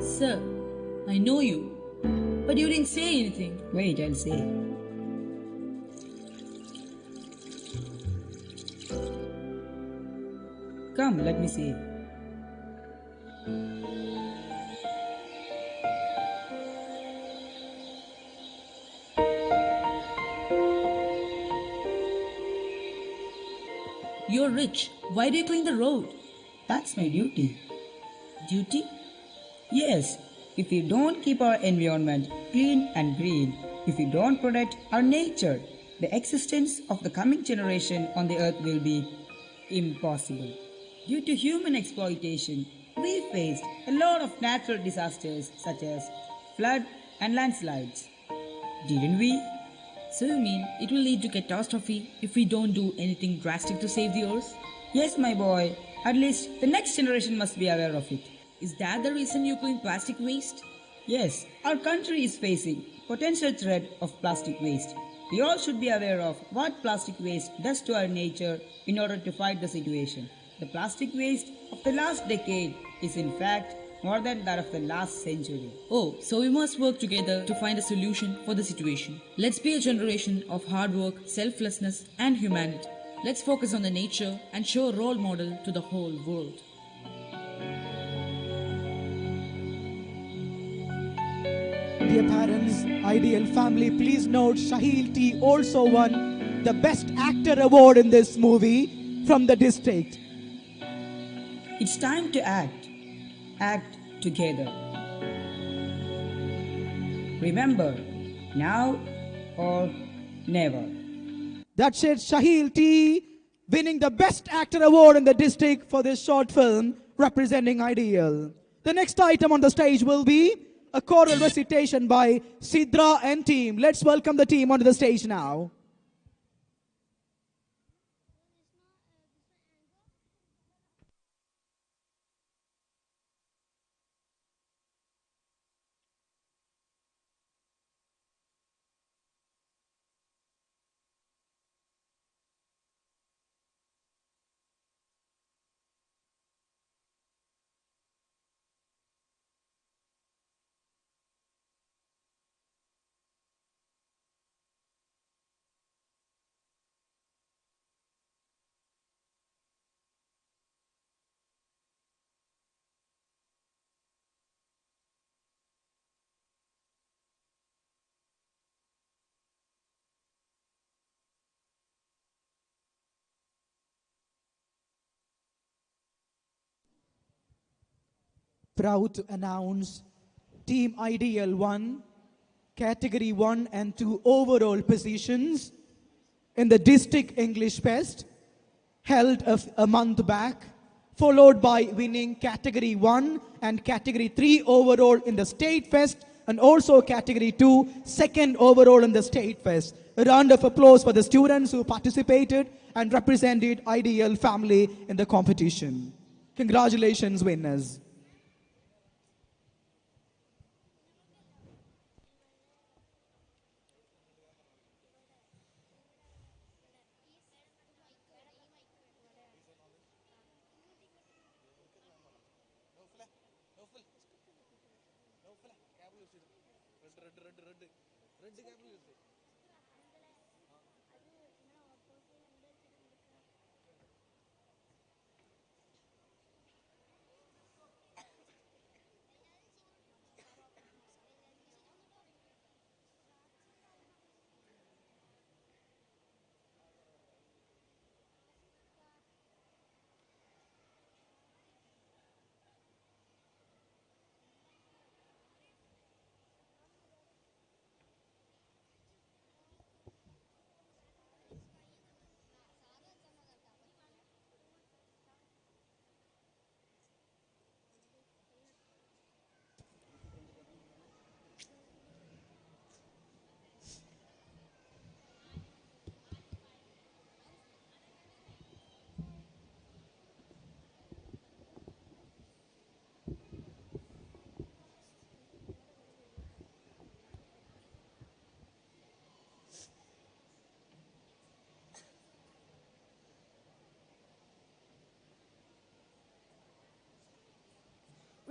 Sir, I know you, but you didn't say anything. Wait, I'll say. Come, let me see. You're rich. Why do you clean the road? That's my duty. Duty? Yes, if we don't keep our environment clean and green, if we don't protect our nature, the existence of the coming generation on the earth will be impossible. Due to human exploitation, we faced a lot of natural disasters such as flood and landslides. Didn't we? So you mean it will lead to catastrophe if we don't do anything drastic to save the earth? Yes, my boy. At least the next generation must be aware of it. Is that the reason you clean plastic waste? Yes, our country is facing potential threat of plastic waste. We all should be aware of what plastic waste does to our nature in order to fight the situation. The plastic waste of the last decade is in fact more than that of the last century. Oh, so we must work together to find a solution for the situation. Let's be a generation of hard work, selflessness, and humanity. Let's focus on the nature and show a role model to the whole world. Dear parents, ideal family, please note Shahil T also won the Best Actor Award in this movie from the district. It's time to act. Act together. Remember, now or never. That's it, Shahil T winning the Best Actor Award in the district for this short film representing Ideal. The next item on the stage will be a choral recitation by Sidra and team. Let's welcome the team onto the stage now. Proud to announce Team Ideal won Category 1 and 2 overall positions in the District English Fest held a month back, followed by winning Category 1 and Category 3 overall in the State Fest and also Category 2 second overall in the State Fest. A round of applause for the students who participated and represented Ideal family in the competition. Congratulations, winners.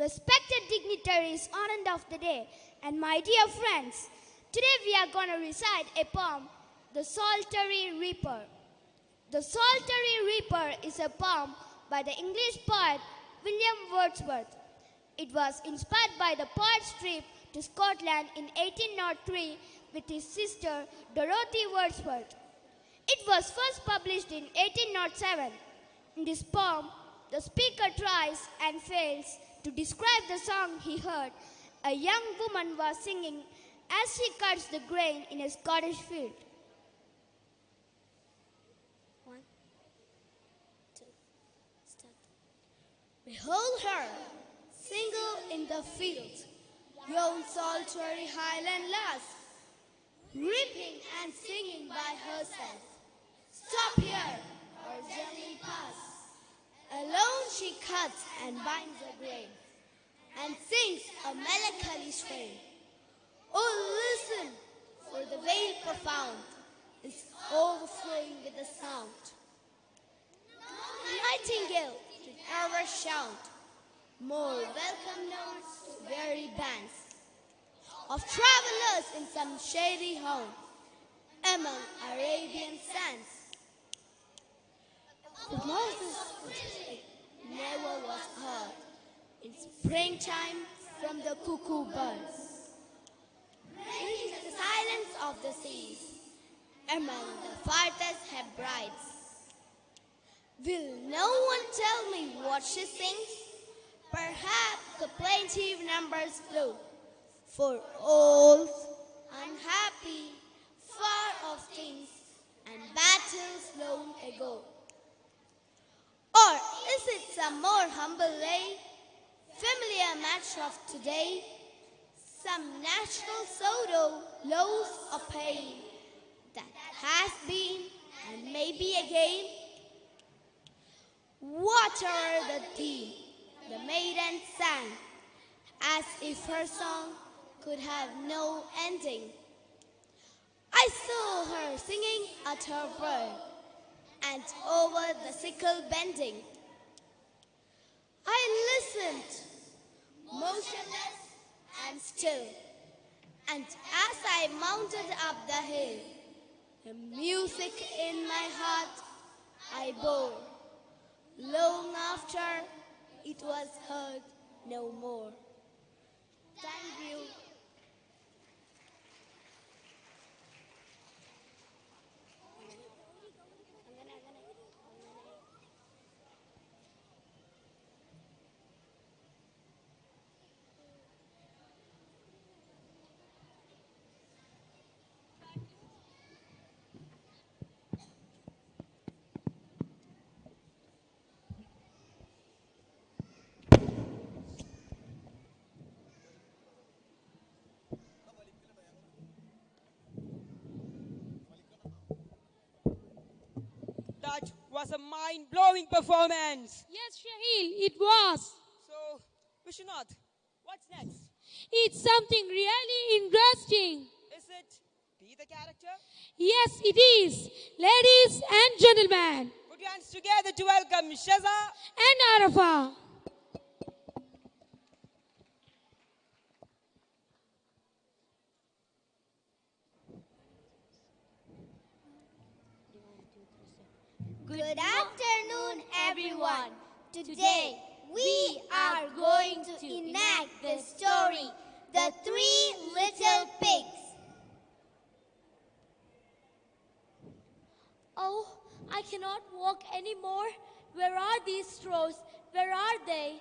respected dignitaries on end of the day, and my dear friends, today we are going to recite a poem, The Solitary Reaper. The Solitary Reaper is a poem by the English poet William Wordsworth. It was inspired by the poet's trip to Scotland in 1803 with his sister Dorothy Wordsworth. It was first published in 1807. In this poem, the speaker tries and fails to describe the song he heard a young woman was singing as she cuts the grain in a Scottish field. Behold her, single in the field, yon solitary Highland lass, reaping and singing by herself. Stop here, or gently pass. Alone she cuts and binds the grain, and sings a melancholy strain. Oh, listen, for the vale profound is overflowing with the sound. Nightingale did ever shout, more welcome notes to weary bands of travelers in some shady home among Arabian sands. But Moses never was heard in springtime from the cuckoo birds, breaking the silence of the seas among the farthest Hebrides. Will no one tell me what she sings? Perhaps the plaintive numbers flew for old, unhappy, far-off things and battles long ago. Or is it some more humble lay, familiar match of today, some natural sorrow, loss or pain that has been and may be again? Whatever the theme, the maiden sang, as if her song could have no ending. I saw her singing at her bird, and over the sickle bending. I listened, motionless and still, and as I mounted up the hill, the music in my heart I bore. Long after it was heard no more. Thank you. That was a mind-blowing performance. Yes, Shahil, it was. So, Vishwanath, what's next? It's something really interesting. Is it be the character? Yes, it is. Ladies and gentlemen. Put your hands together to welcome Shaza and Arafa. Good afternoon, everyone. Today, we are going to enact the story, The Three Little Pigs. Oh, I cannot walk anymore. Where are these straws? Where are they?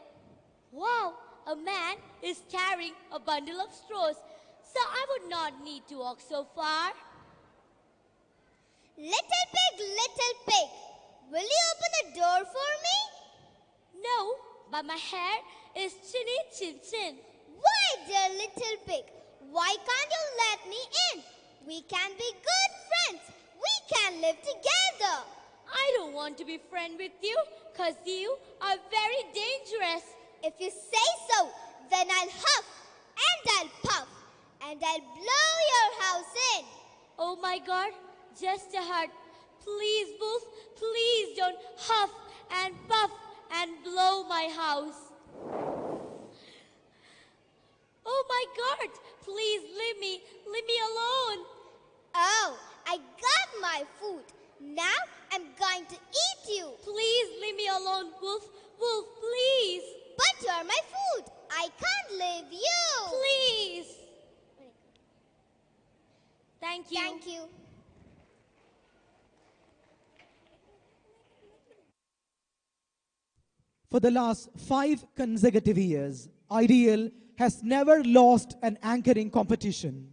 Wow, a man is carrying a bundle of straws, so I would not need to walk so far. Little pig, will you open the door for me? No, but my hair is chinny chin chin. Why, dear little pig? Why can't you let me in? We can be good friends. We can live together. I don't want to be friends with you, cause you are very dangerous. If you say so, then I'll huff and I'll puff and I'll blow your house in. Oh my God, just a heart. Please, Wolf, please don't huff and puff and blow my house. Oh my God! Please leave me alone. Oh, I got my food. Now I'm going to eat you. Please leave me alone, Wolf. Wolf, please. But you're my food. I can't leave you. Please. Thank you. Thank you. For the last 5 consecutive years, Ideal has never lost an anchoring competition.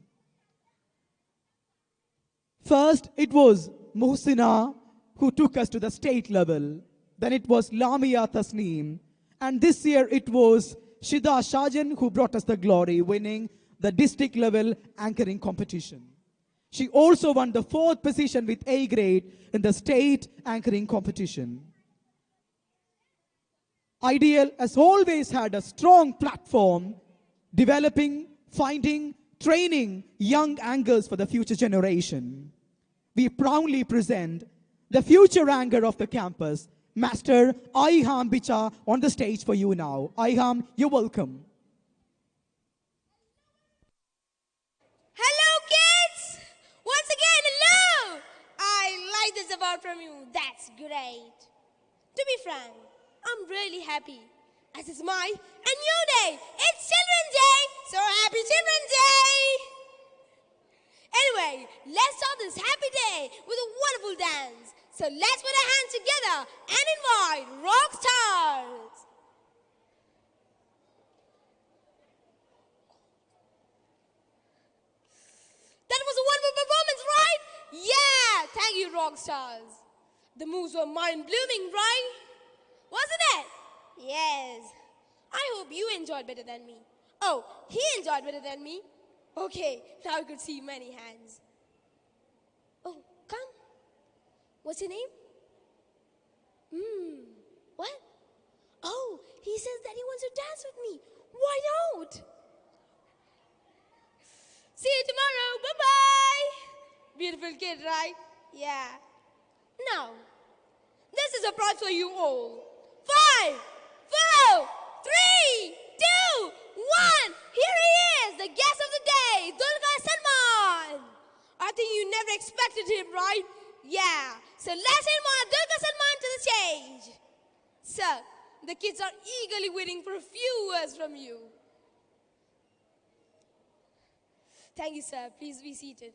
First, it was Muhsina who took us to the state level. Then it was Lamia Tasneem. And this year it was Shida Shajan who brought us the glory, winning the district level anchoring competition. She also won the 4th position with A grade in the state anchoring competition. Ideal has always had a strong platform, developing, finding, training young anchors for the future generation. We proudly present the future anchor of the campus, Master Iham Bicha, on the stage for you now. Iham, you're welcome. Hello, kids! Once again, hello! I like this award from you. That's great. To be frank, I'm really happy, as it's my and your day. It's Children's Day, so happy Children's Day! Anyway, let's start this happy day with a wonderful dance. So let's put our hands together and invite rock stars. That was a wonderful performance, right? Yeah, thank you, rock stars. The moves were mind-blowing, right? Wasn't it? Yes. I hope you enjoyed better than me. Oh, he enjoyed better than me? Okay, now I could see many hands. Oh, come. What's your name? What? Oh, he says that he wants to dance with me. Why not? See you tomorrow. Bye-bye. Beautiful kid, right? Yeah. Now, this is a prize for you all. 5, 4, 3, 2, 1. Here he is, the guest of the day, Dulquer Salman. I think you never expected him, right? Yeah. So let's invite Dulquer Salman to the stage. Sir, the kids are eagerly waiting for a few words from you. Thank you, sir. Please be seated.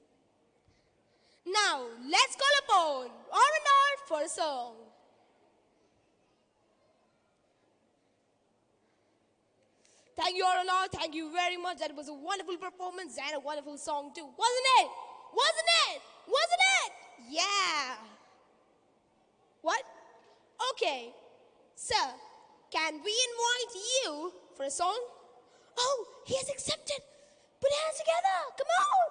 Now, let's call upon R&R for a song. Thank you, R&R. Thank you very much. That was a wonderful performance and a wonderful song too. Wasn't it? Wasn't it? Wasn't it? Yeah. What? Okay. Sir, can we invite you for a song? Oh, he has accepted. Put your hands together. Come on.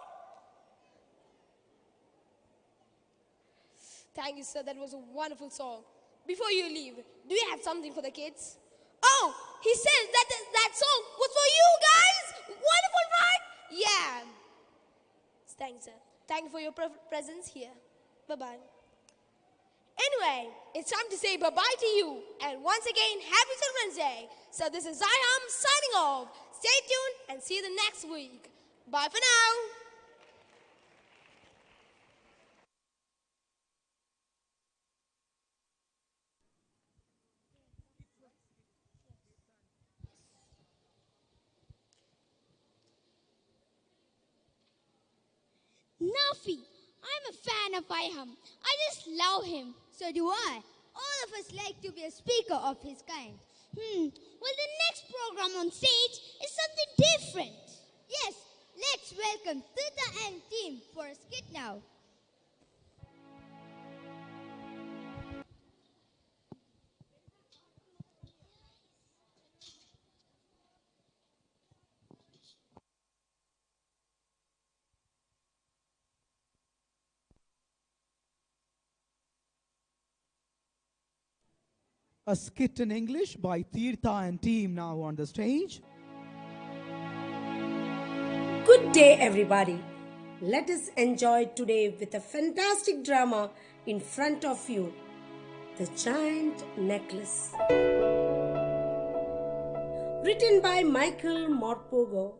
Thank you, sir. That was a wonderful song. Before you leave, do you have something for the kids? Oh, he says that song was for you guys. Wonderful, right? Yeah. Thanks, sir. Thank you for your presence here. Bye-bye. Anyway, it's time to say bye-bye to you. And once again, happy Children's Day. So this is Iham signing off. Stay tuned and see you the next week. Bye for now. Nafi, I'm a fan of Iham. I just love him. So do I. All of us like to be a speaker of his kind. Well, the next program on stage is something different. Yes, let's welcome Tuta and team for a skit now. A skit in English by Tirtha and team now on the stage. Good day, everybody. Let us enjoy today with a fantastic drama in front of you, The Giant Necklace. Written by Michael Morpurgo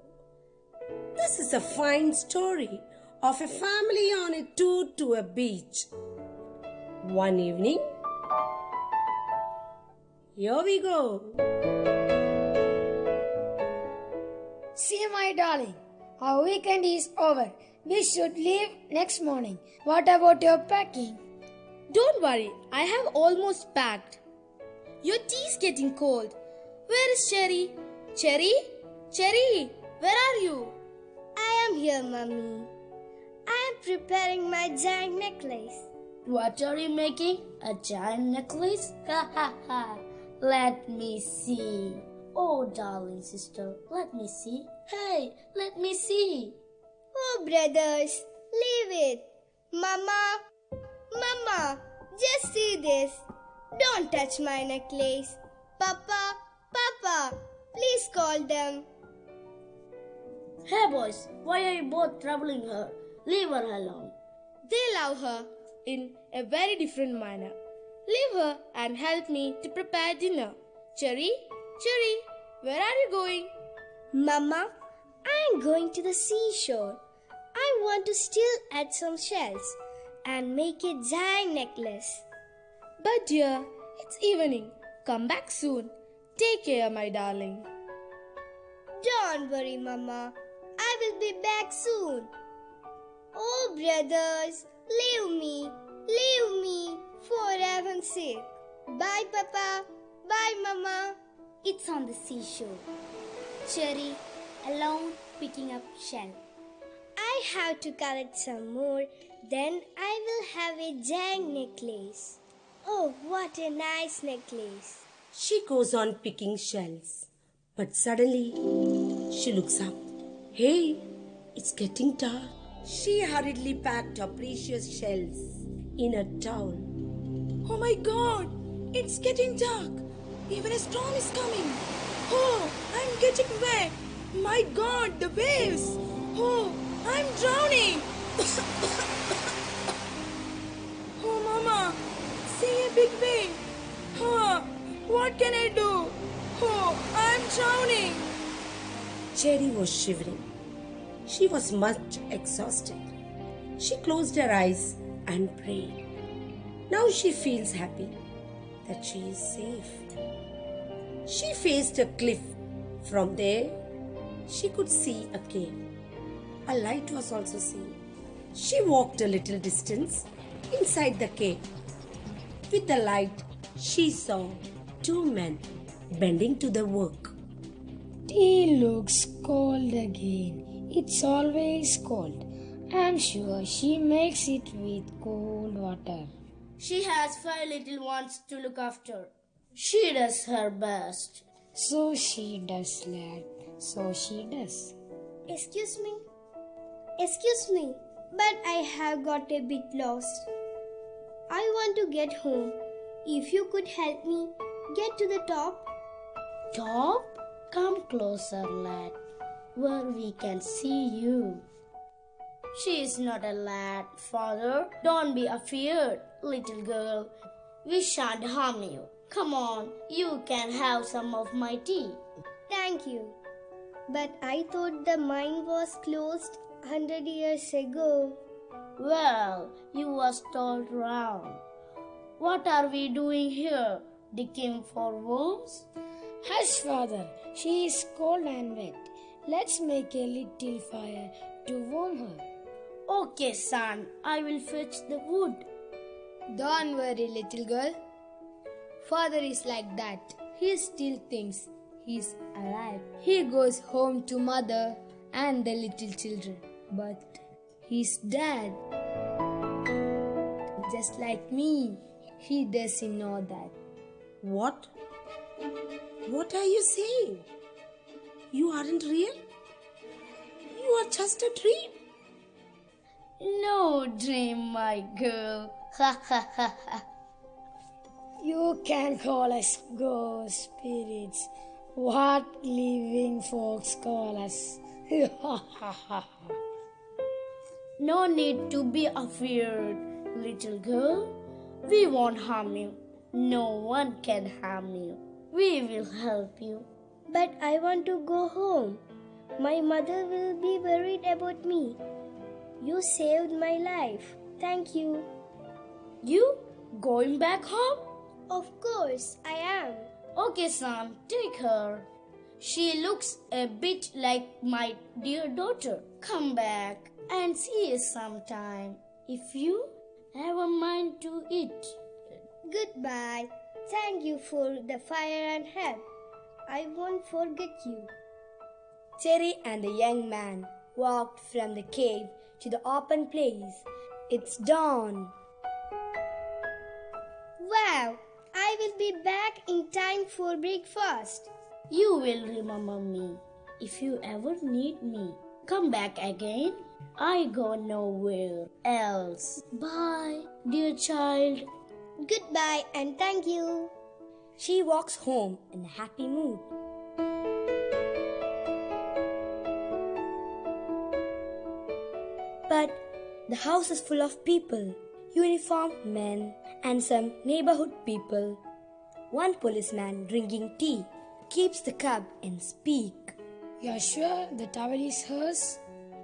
This is a fine story of a family on a tour to a beach. One evening, here we go. See, my darling, our weekend is over. We should leave next morning. What about your packing? Don't worry, I have almost packed. Your tea's getting cold. Where is Cherry? Cherry? Cherry, where are you? I am here, Mummy. I am preparing my giant necklace. What are you making? A giant necklace? Ha ha ha. Let me see. Oh, darling sister, let me see. Hey, let me see. Oh, brothers, leave it. Mama, Mama, just see this. Don't touch my necklace. Papa, Papa, please call them. Hey boys, why are you both troubling her? Leave her alone. They love her in a very different manner. Leave her and help me to prepare dinner. Cherry, Cherry, where are you going? Mama, I am going to the seashore. I want to still add some shells and make a giant necklace. But dear, it's evening. Come back soon. Take care, my darling. Don't worry, Mama. I will be back soon. Oh, brothers, leave me for heaven's sake. Bye, Papa. Bye, Mama. It's on the seashore. Cherry, alone picking up shell. I have to collect some more, then I will have a giant necklace. Oh, what a nice necklace. She goes on picking shells, but suddenly she looks up. Hey, it's getting dark. She hurriedly packed her precious shells in a towel. Oh my God, it's getting dark. Even a storm is coming. Oh, I'm getting wet. My God, the waves. Oh, I'm drowning. Oh, Mama, see a big wave. Oh, what can I do? Oh, I'm drowning. Cherry was shivering. She was much exhausted. She closed her eyes and prayed. Now she feels happy that she is safe. She faced a cliff. From there, she could see a cave. A light was also seen. She walked a little distance inside the cave. With the light, she saw two men bending to the work. Tea looks cold again. It's always cold. I'm sure she makes it with cold water. She has 5 little ones to look after. She does her best. So she does, lad. So she does. Excuse me, but I have got a bit lost. I want to get home. If you could help me get to the top. Top? Come closer, lad, where we can see you. She is not a lad, father. Don't be afraid, little girl. We shan't harm you. Come on, you can have some of my tea. Thank you. But I thought the mine was closed 100 years ago. Well, you was told wrong. What are we doing here? Digging for worms? Hush, father. She is cold and wet. Let's make a little fire to warm her. Okay, son. I will fetch the wood. Don't worry, little girl. Father is like that. He still thinks he's alive. He goes home to mother and the little children. But he's dead. Just like me. He doesn't know that. What? What are you saying? You aren't real? You are just a dream. No dream, my girl. Ha ha ha ha. You can call us ghost spirits. What living folks call us. No need to be afraid, little girl. We won't harm you. No one can harm you. We will help you. But I want to go home. My mother will be worried about me. You saved my life. Thank you. You going back home? Of course, I am. Okay, Sam, take her. She looks a bit like my dear daughter. Come back and see us sometime, if you have a mind to it. Goodbye. Thank you for the fire and help. I won't forget you. Cherry and the young man walked from the cave to the open place. It's dawn. Wow, I will be back in time for breakfast. You will remember me. If you ever need me, come back again. I go nowhere else. Bye, dear child. Goodbye and thank you. She walks home in a happy mood. But the house is full of people, uniformed men and some neighborhood people. One policeman drinking tea keeps the cup and speak. You're sure the towel is hers?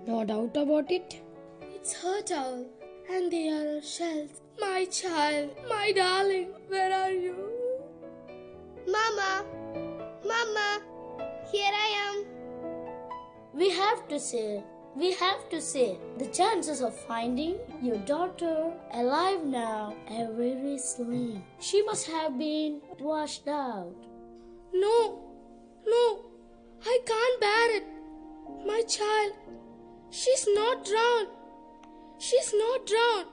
No doubt about it. It's her towel, and they are her shells. My child, my darling, where are you? Mama, Mama, here I am. We have to say, the chances of finding your daughter alive now are very slim. She must have been washed out. No, I can't bear it. My child, she's not drowned. She's not drowned.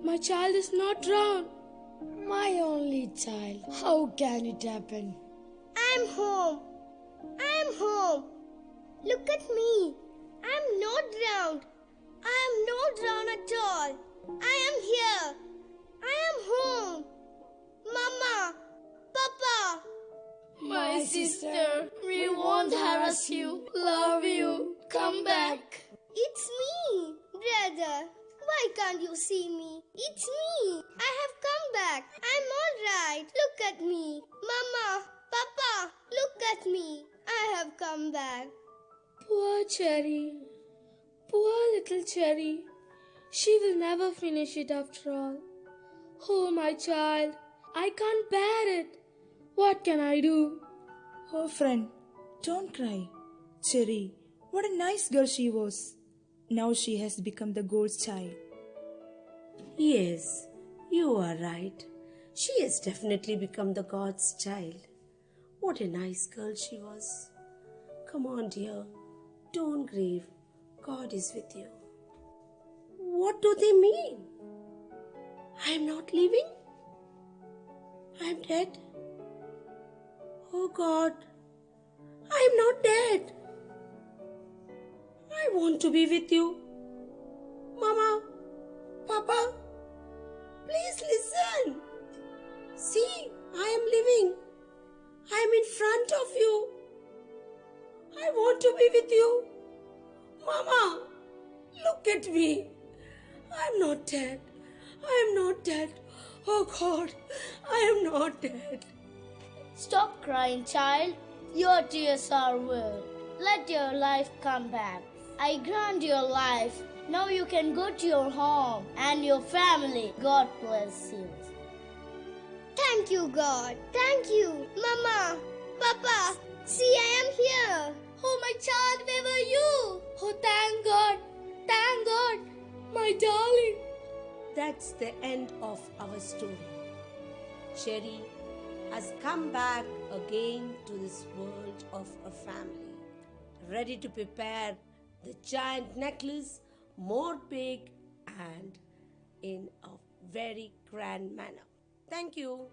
My child is not drowned. My only child, how can it happen? I'm home. Look at me. I'm not drowned. I am not drowned at all. I am here. I am home. Mama, Papa. My sister, we won't harass you. Love you. Come back. It's me, brother. Why can't you see me? It's me. I have come back. I'm all right. Look at me. Mama, Papa, look at me. I have come back. Poor Cherry. Poor little Cherry. She will never finish it after all. Oh, my child, I can't bear it. What can I do? Oh, friend, don't cry. Cherry, what a nice girl she was. Now she has become the ghost child. Yes, you are right. She has definitely become the God's child. What a nice girl she was. Come on, dear. Don't grieve. God is with you. What do they mean? I am not living? I am dead? Oh God, I am not dead. I want to be with you. Mama, Papa, please listen. See, I am living. I am in front of you. I want to be with you. Mama, look at me. I am not dead. I am not dead. Oh God, I am not dead. Stop crying, child. Your tears are worth. Let your life come back. I grant your life. Now you can go to your home and your family. God bless you. Thank you, God. Thank you. Mama, Papa, see, I am here. Oh, my child, where were you? Oh, thank God. Thank God. My darling. That's the end of our story. Cherry has come back again to this world of a family, ready to prepare the giant necklace more big and in a very grand manner. Thank you.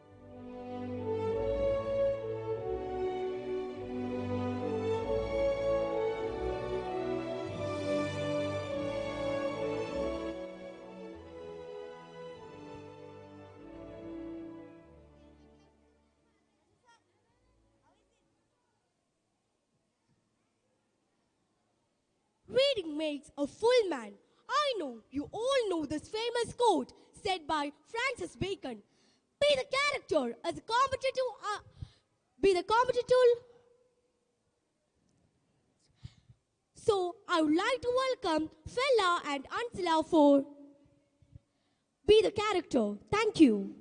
Reading makes a full man. I know you all know this famous quote said by Francis Bacon. Be the character as a competitive. Be the competitive. So I would like to welcome Fella and Ansela for Be the Character. Thank you.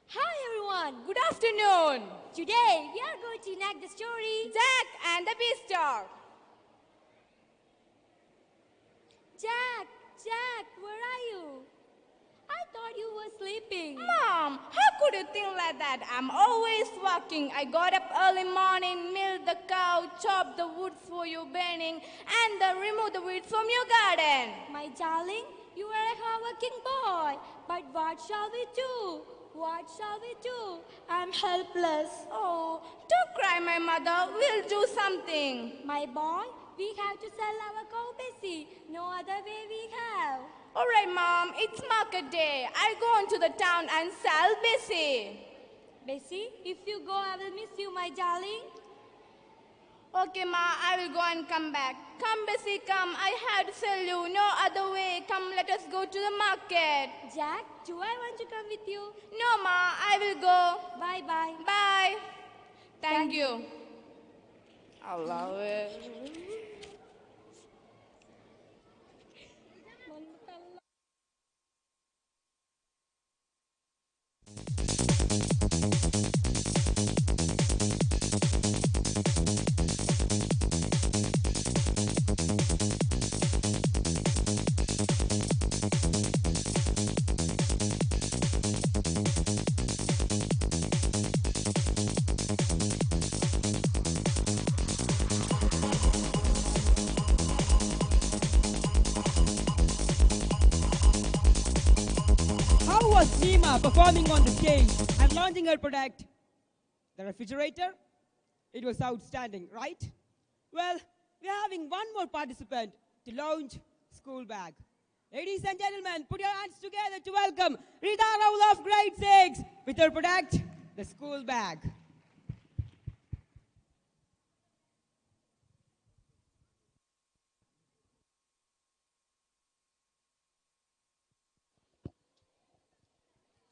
Hi everyone, good afternoon. Today we are going to enact the story Jack and the Beanstalk. Jack, where are you? I thought you were sleeping. Mom, how could you think like that? I'm always working. I got up early morning, milk the cow, chop the wood for you burning, and then remove the weeds from your garden. My darling, you are a hardworking boy. But what shall we do? What shall we do? I'm helpless. Oh, don't cry, my mother. We'll do something. My boy, we have to sell our cow, Bessie. No other way we have. All right, Mom. It's market day. I go into the town and sell Bessie. Bessie, if you go, I will miss you, my darling. Okay, Ma, I will go and come back. Come, Bessie, come. I have to sell you. No other way. Come, let us go to the market. Jack, do I want to come with you? No, Ma, I will go. Bye-bye. Bye. Thank you. I love it. How was Nima performing on the stage and launching her product, the refrigerator? It was outstanding, right? Well, we're having one more participant to launch school bag. Ladies and gentlemen, put your hands together to welcome Rita Raul of grade 6 with her product, the school bag.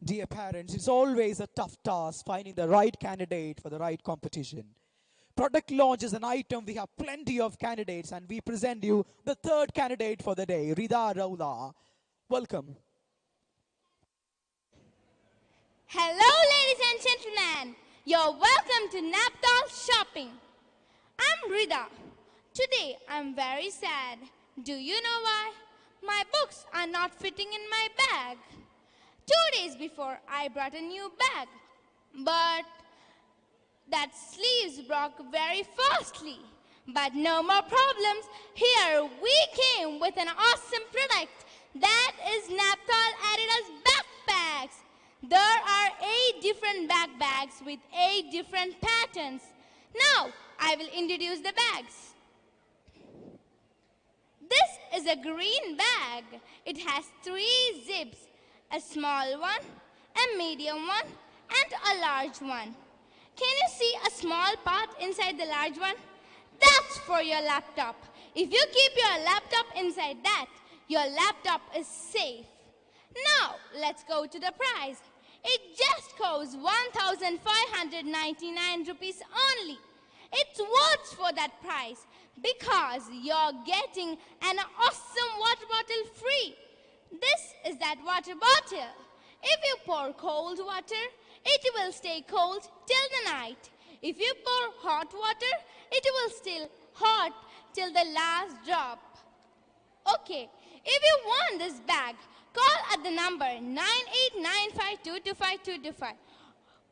Dear parents, it's always a tough task finding the right candidate for the right competition. Product launch is an item. We have plenty of candidates, and we present you the third candidate for the day, Rida Raula. Welcome. Hello, ladies and gentlemen. You're welcome to Naptol Shopping. I'm Rida. Today, I'm very sad. Do you know why? My books are not fitting in my bag. 2 days before, I brought a new bag, but that sleeves broke very fastly. But no more problems. Here we came with an awesome product. That is Naptol Adidas backpacks. There are 8 different backpacks with 8 different patterns. Now, I will introduce the bags. This is a green bag. It has 3 zips. A small one, a medium one, and a large one. Can you see a small part inside the large one? That's for your laptop. If you keep your laptop inside that, your laptop is safe. Now, let's go to the price. It just costs 1,599 rupees only. It's worth for that price because you're getting an awesome water bottle free. This is that water bottle. If you pour cold water, it will stay cold till the night. If you pour hot water, it will stay hot till the last drop. Okay, if you want this bag, call at the number 9895225225.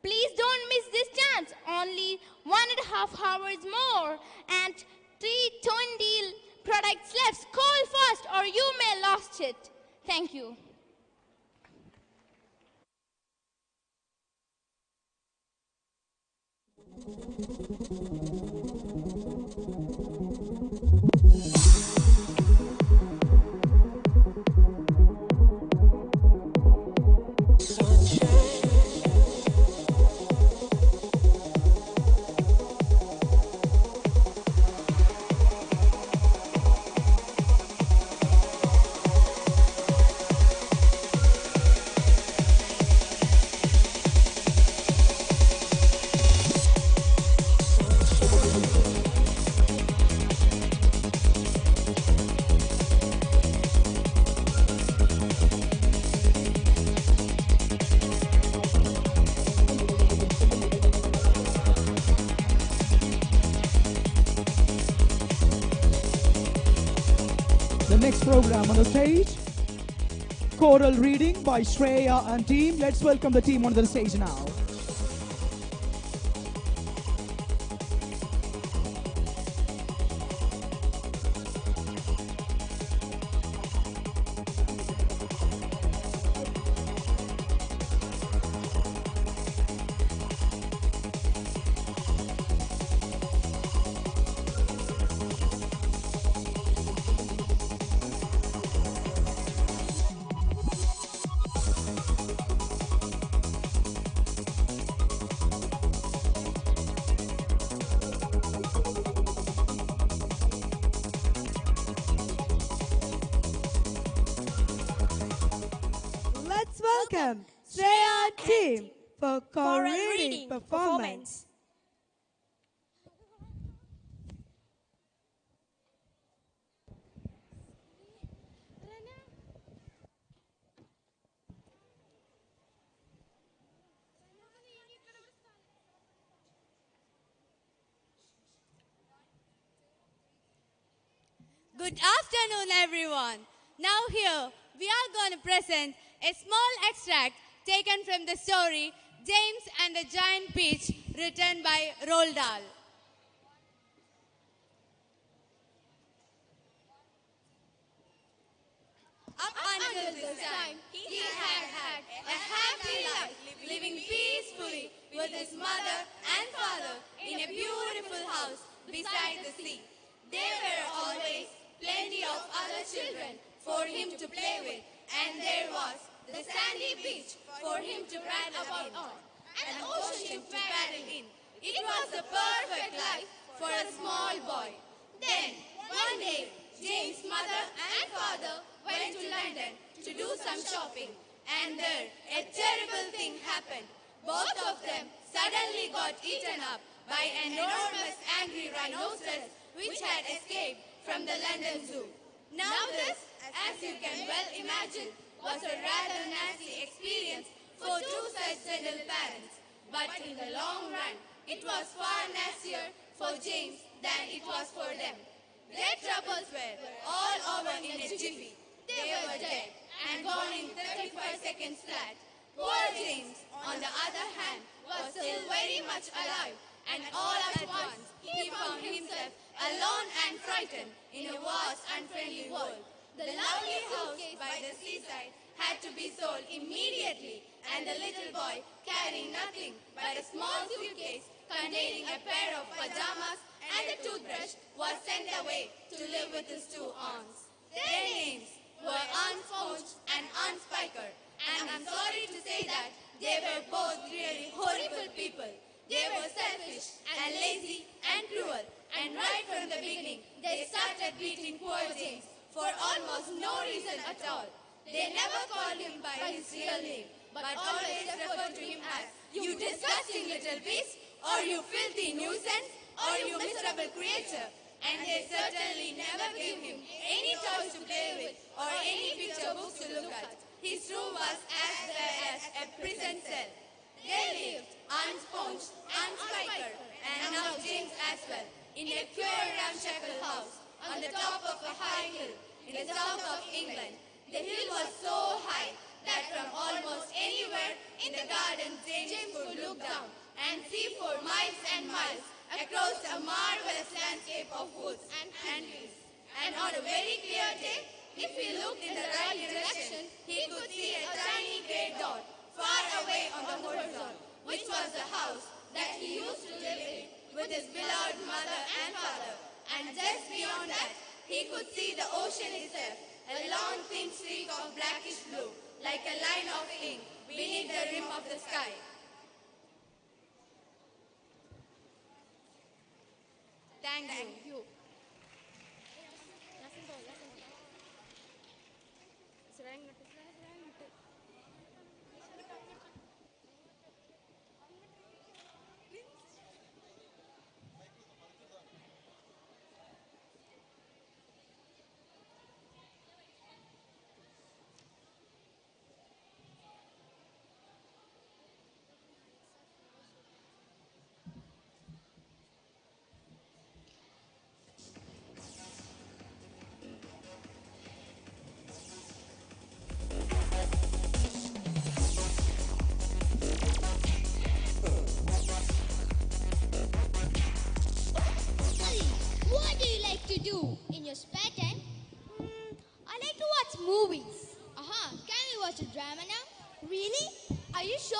Please don't miss this chance. Only 1.5 hours more and 320 products left. Call fast or you may lost it. Thank you. program on the stage. Choral reading by Shreya and team. Let's welcome the team on the stage now. Let's welcome Shreya and team for choral reading performance. Good afternoon, everyone. Now here, we are going to present a small extract taken from the story James and the Giant Peach, written by Roald Dahl. Up until this time, he had had a happy life, living peacefully with his mother and father in a beautiful house beside the sea. There were always plenty of other children for him to play with, and there was the sandy beach for him to brag about on, an ocean to paddle in. It was the perfect life for a small boy. Then, one day, James' mother and father went to London to do some shopping, and there a terrible thing happened. Both of them suddenly got eaten up by an enormous angry rhinoceros which had escaped from the London Zoo. Now this, as you can well imagine, was a rather nasty experience for two such gentle parents. But in the long run, it was far nastier for James than it was for them. Their troubles were all over in a jiffy. They were dead and gone in 35 seconds flat. Poor James, on the other hand, was still very much alive, and all at once he found himself alone and frightened in a vast, unfriendly world. The lovely house by the seaside had to be sold immediately, and the little boy, carrying nothing but a small suitcase containing a pair of pajamas and a toothbrush, was sent away to live with his two aunts. Their names were Aunt Sponge and Aunt Spiker, and I'm sorry to say that they were both really horrible people. They were selfish and lazy and cruel, and right from the beginning, they started beating poor James for almost no reason at all. They never called him by his real name, but always referred to him as, "You disgusting little beast," or "You filthy nuisance," or "You miserable creature." And they certainly never gave him any toys to play with or any picture books to look at. His room was as bare as a prison cell. They lived, Aunt Sponge, Aunt Spiker, and now James as well, in a pure ramshackle house on the top of a high hill in the south of England. The hill was so high that from almost anywhere in the garden James could look down and see for miles and miles across a marvelous landscape of woods and hills. And on a very clear day, if he looked in the right direction, he could see a tiny grey dot far away on the horizon, which was the house that he used to live in with his beloved mother and father. And just beyond that, he could see the ocean itself, a long thin streak of blackish blue, like a line of ink beneath the rim of the sky. Thank you. Are you sure?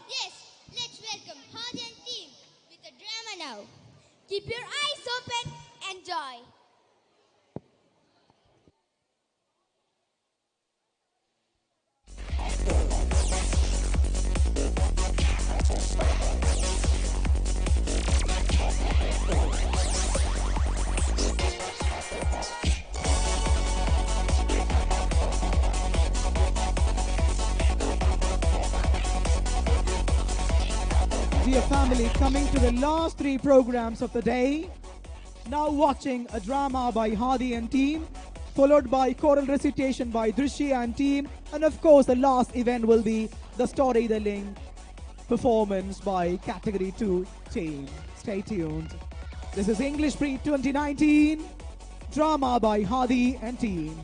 Yes. Let's welcome Hadi and team with a drama now. Keep your eyes open. Enjoy. Dear family, coming to the last three programs of the day. Now watching a drama by Hadi and team, followed by choral recitation by Drishi and team, and of course the last event will be the storytelling performance by Category 2 team. Stay tuned. This is English Pre 2019, drama by Hadi and team.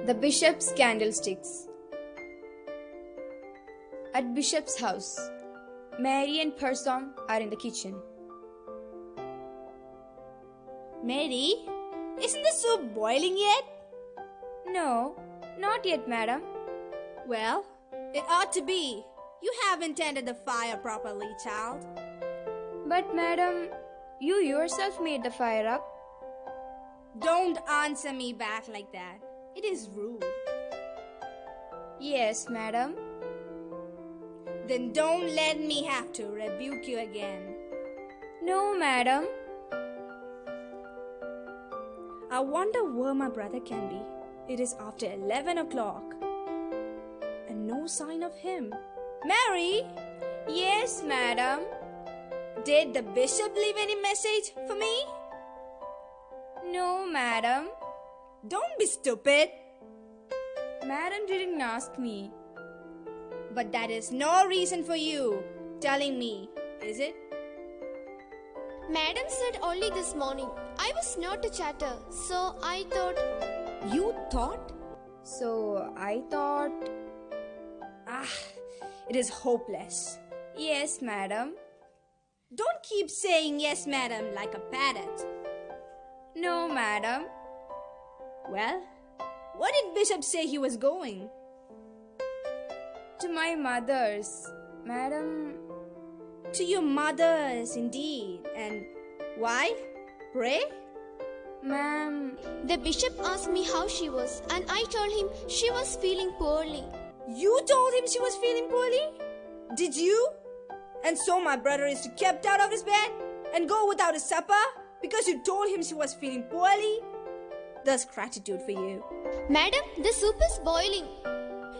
The Bishop's Candlesticks. At Bishop's house, Mary and Person are in the kitchen. Mary, isn't the soup boiling yet? No, not yet, madam. Well, it ought to be. You haven't tended the fire properly, child. But, madam, you yourself made the fire up. Don't answer me back like that. It is rude. Yes, madam. Then don't let me have to rebuke you again. No, madam. I wonder where my brother can be. It is after 11 o'clock. And no sign of him. Mary! Yes, madam. Did the bishop leave any message for me? No, madam. Don't be stupid. Madam didn't ask me. But that is no reason for you telling me, is it? Madam said only this morning. I was not to chatter, so I thought. You thought? So I thought. It is hopeless. Yes, madam. Don't keep saying yes, madam, like a parrot. No, madam. Well, where did Bishop say he was going? To my mother's, madam. To your mother's, indeed. And why? Pray? Ma'am, the bishop asked me how she was, and I told him she was feeling poorly. You told him she was feeling poorly? Did you? And so my brother is kept out of his bed and go without his supper because you told him she was feeling poorly? There's gratitude for you. Madam, the soup is boiling.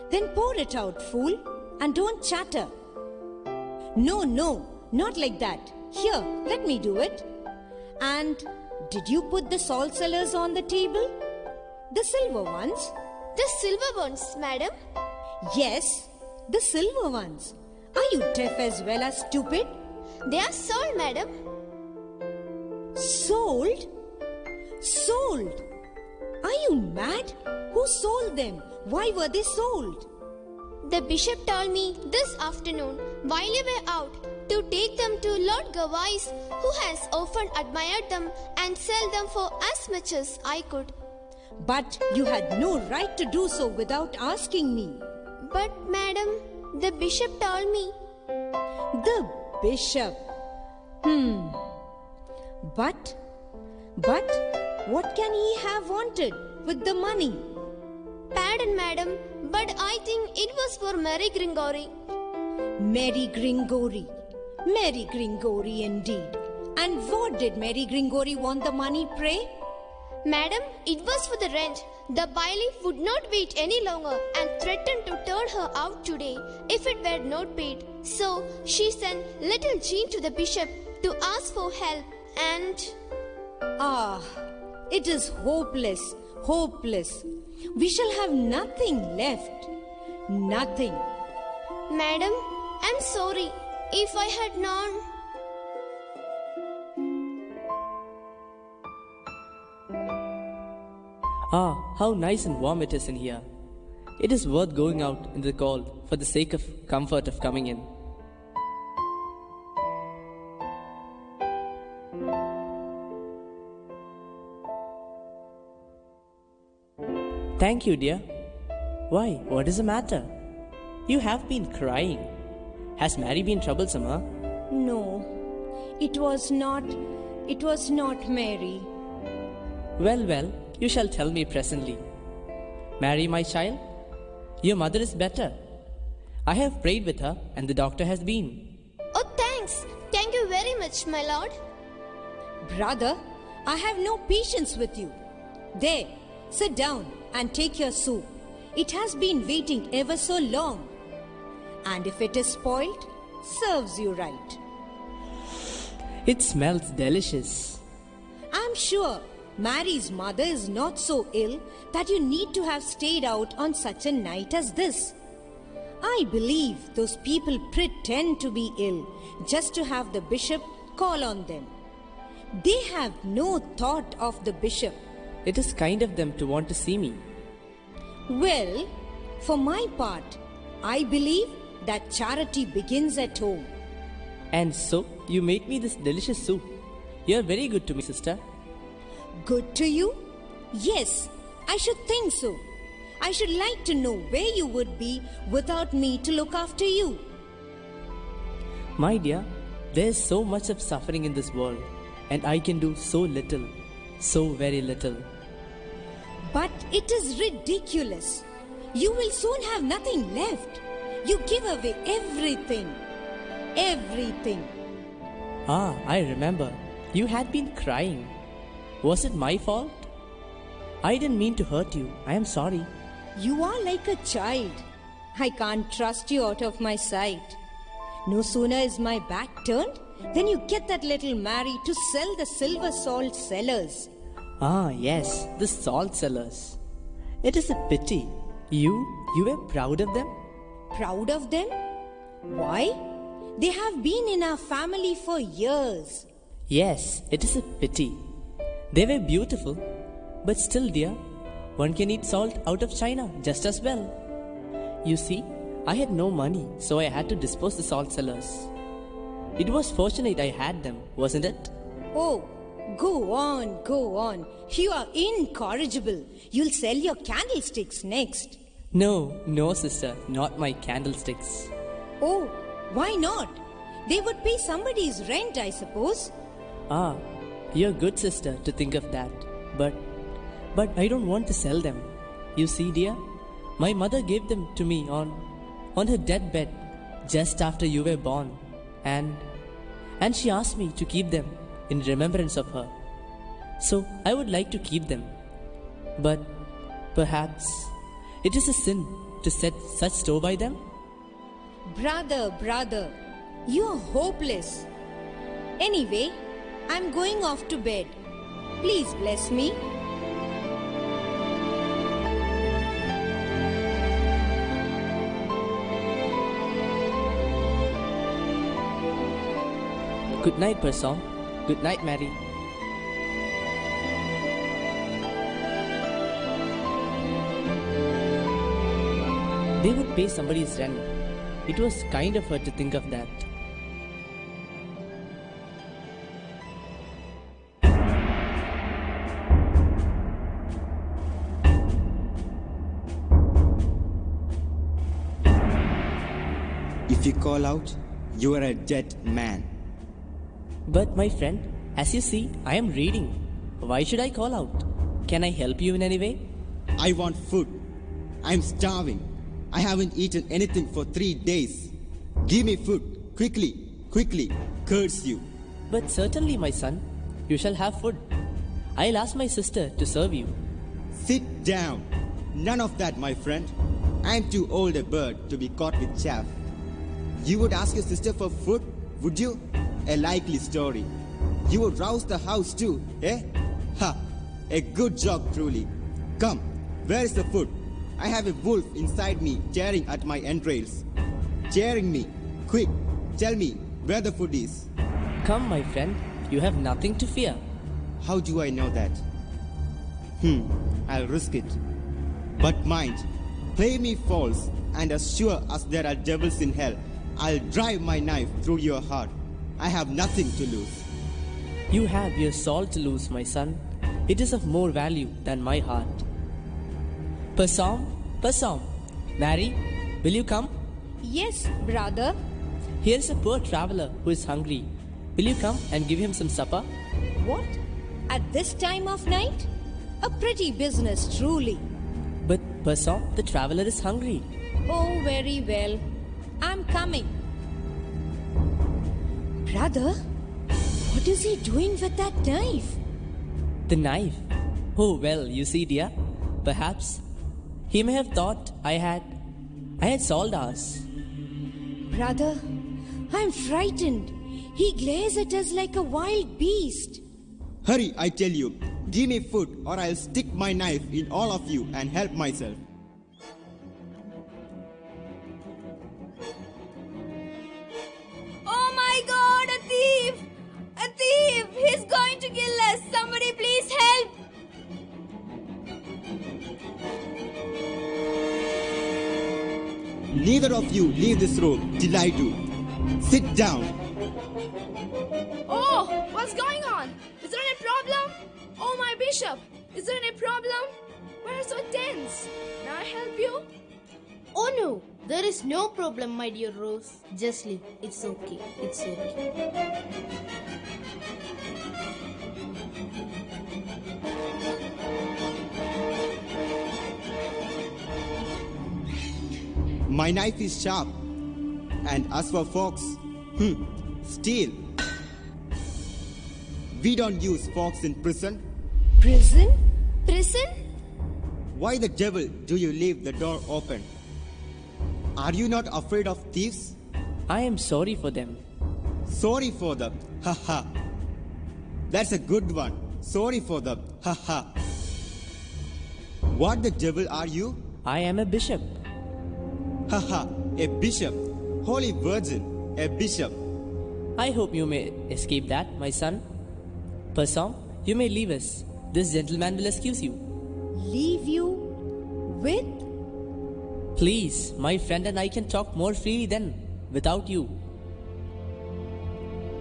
Then pour it out, fool, and don't chatter. No, not like that. Here, let me do it. And did you put the salt cellars on the table? The silver ones? The silver ones, madam? Yes, the silver ones. Are you deaf as well as stupid? They are sold, madam. Sold? Sold? Are you mad? Who sold them? Why were they sold? The bishop told me this afternoon while you were out to take them to Lord Gawai's, who has often admired them, and sell them for as much as I could. But you had no right to do so without asking me. But madam, the bishop told me. The bishop? But what can he have wanted with the money? Pardon, madam, but I think it was for Mary Gringori. Mary Gringori. Mary Gringori indeed. And what did Mary Gringori want the money, pray? Madam, it was for the rent. The bailiff would not wait any longer and threatened to turn her out today if it were not paid. So she sent little Jean to the bishop to ask for help and... Ah, it is hopeless, hopeless. We shall have nothing left. Nothing. Madam, I'm sorry. If I had known... Ah, how nice and warm it is in here. It is worth going out in the cold for the sake of comfort of coming in. Thank you, dear. Why, what is the matter? You have been crying. Has Mary been troublesome, huh? No, it was not Mary. Well, you shall tell me presently. Mary, my child, your mother is better. I have prayed with her and the doctor has been. Oh, thanks. Thank you very much, my lord. Brother, I have no patience with you. There, sit down and take your soup. It has been waiting ever so long. And if it is spoiled, serves you right. It smells delicious. I'm sure Mary's mother is not so ill that you need to have stayed out on such a night as this. I believe those people pretend to be ill just to have the bishop call on them. They have no thought of the bishop. It is kind of them to want to see me. Well, for my part, I believe that charity begins at home. And so, you make me this delicious soup. You are very good to me, sister. Good to you? Yes, I should think so. I should like to know where you would be without me to look after you. My dear, there is so much of suffering in this world, and I can do so little, so very little. But it is ridiculous. You will soon have nothing left. You give away everything. Everything. Ah, I remember. You had been crying. Was it my fault? I didn't mean to hurt you. I am sorry. You are like a child. I can't trust you out of my sight. No sooner is my back turned than you get that little Mary to sell the silver salt cellars. Ah, yes, the salt cellars. It is a pity. You were proud of them? Proud of them? Why? They have been in our family for years. Yes, it is a pity. They were beautiful, but still, dear, one can eat salt out of China just as well. You see, I had no money, so I had to dispose the salt cellars. It was fortunate I had them, wasn't it? Oh, Go on, go on. You are incorrigible. You'll sell your candlesticks next. No, sister, not my candlesticks. Oh, why not? They would pay somebody's rent, I suppose. Ah, you're good, sister, to think of that. But I don't want to sell them. You see, dear, my mother gave them to me on her deathbed just after you were born. And she asked me to keep them in remembrance of her. So I would like to keep them. But perhaps it is a sin to set such store by them? Brother, you are hopeless. Anyway, I'm going off to bed. Please bless me. Good night, Person. Good night, Mary. They would pay somebody's rent. It was kind of her to think of that. If you call out, you are a dead man. But my friend, as you see, I am reading. Why should I call out? Can I help you in any way? I want food. I'm starving. I haven't eaten anything for 3 days. Give me food. Quickly. Curse you. But certainly, my son, you shall have food. I'll ask my sister to serve you. Sit down. None of that, my friend. I'm too old a bird to be caught with chaff. You would ask your sister for food, would you? A likely story. You would rouse the house too, eh? Ha! A good job, truly. Come, where is the food? I have a wolf inside me tearing at my entrails. Tearing me. Quick, tell me where the food is. Come, my friend, you have nothing to fear. How do I know that? I'll risk it. But mind, play me false, and as sure as there are devils in hell, I'll drive my knife through your heart. I have nothing to lose. You have your soul to lose, my son. It is of more value than my heart. Person, Mary, will you come? Yes, brother. Here is a poor traveler who is hungry. Will you come and give him some supper? What? At this time of night? A pretty business, truly. But, Person, the traveler is hungry. Oh, very well. I'm coming. Brother, what is he doing with that knife? The knife? Oh, well, you see, dear, perhaps he may have thought I had sold ours. Brother, I'm frightened. He glares at us like a wild beast. Hurry, I tell you. Give me food or I'll stick my knife in all of you and help myself. Oh my God, a thief! A thief! He's going to kill us! Somebody please help! Neither of you leave this room till I do. Sit down. Oh, what's going on? Is there any problem? Oh, my bishop, is there any problem? Why are you so tense? May I help you? Oh no, there is no problem, my dear Rose. Just leave. It's okay. It's okay. My knife is sharp. And as for forks, steel. We don't use forks in prison. Prison? Prison? Why the devil do you leave the door open? Are you not afraid of thieves? I am sorry for them. Sorry for them? Ha ha. That's a good one. Sorry for them. Ha ha. What the devil are you? I am a bishop. Ha ha. A bishop. Holy Virgin. A bishop. I hope you may escape that, my son. Person, you may leave us. This gentleman will excuse you. Leave you? With? Please, my friend and I can talk more freely then, without you.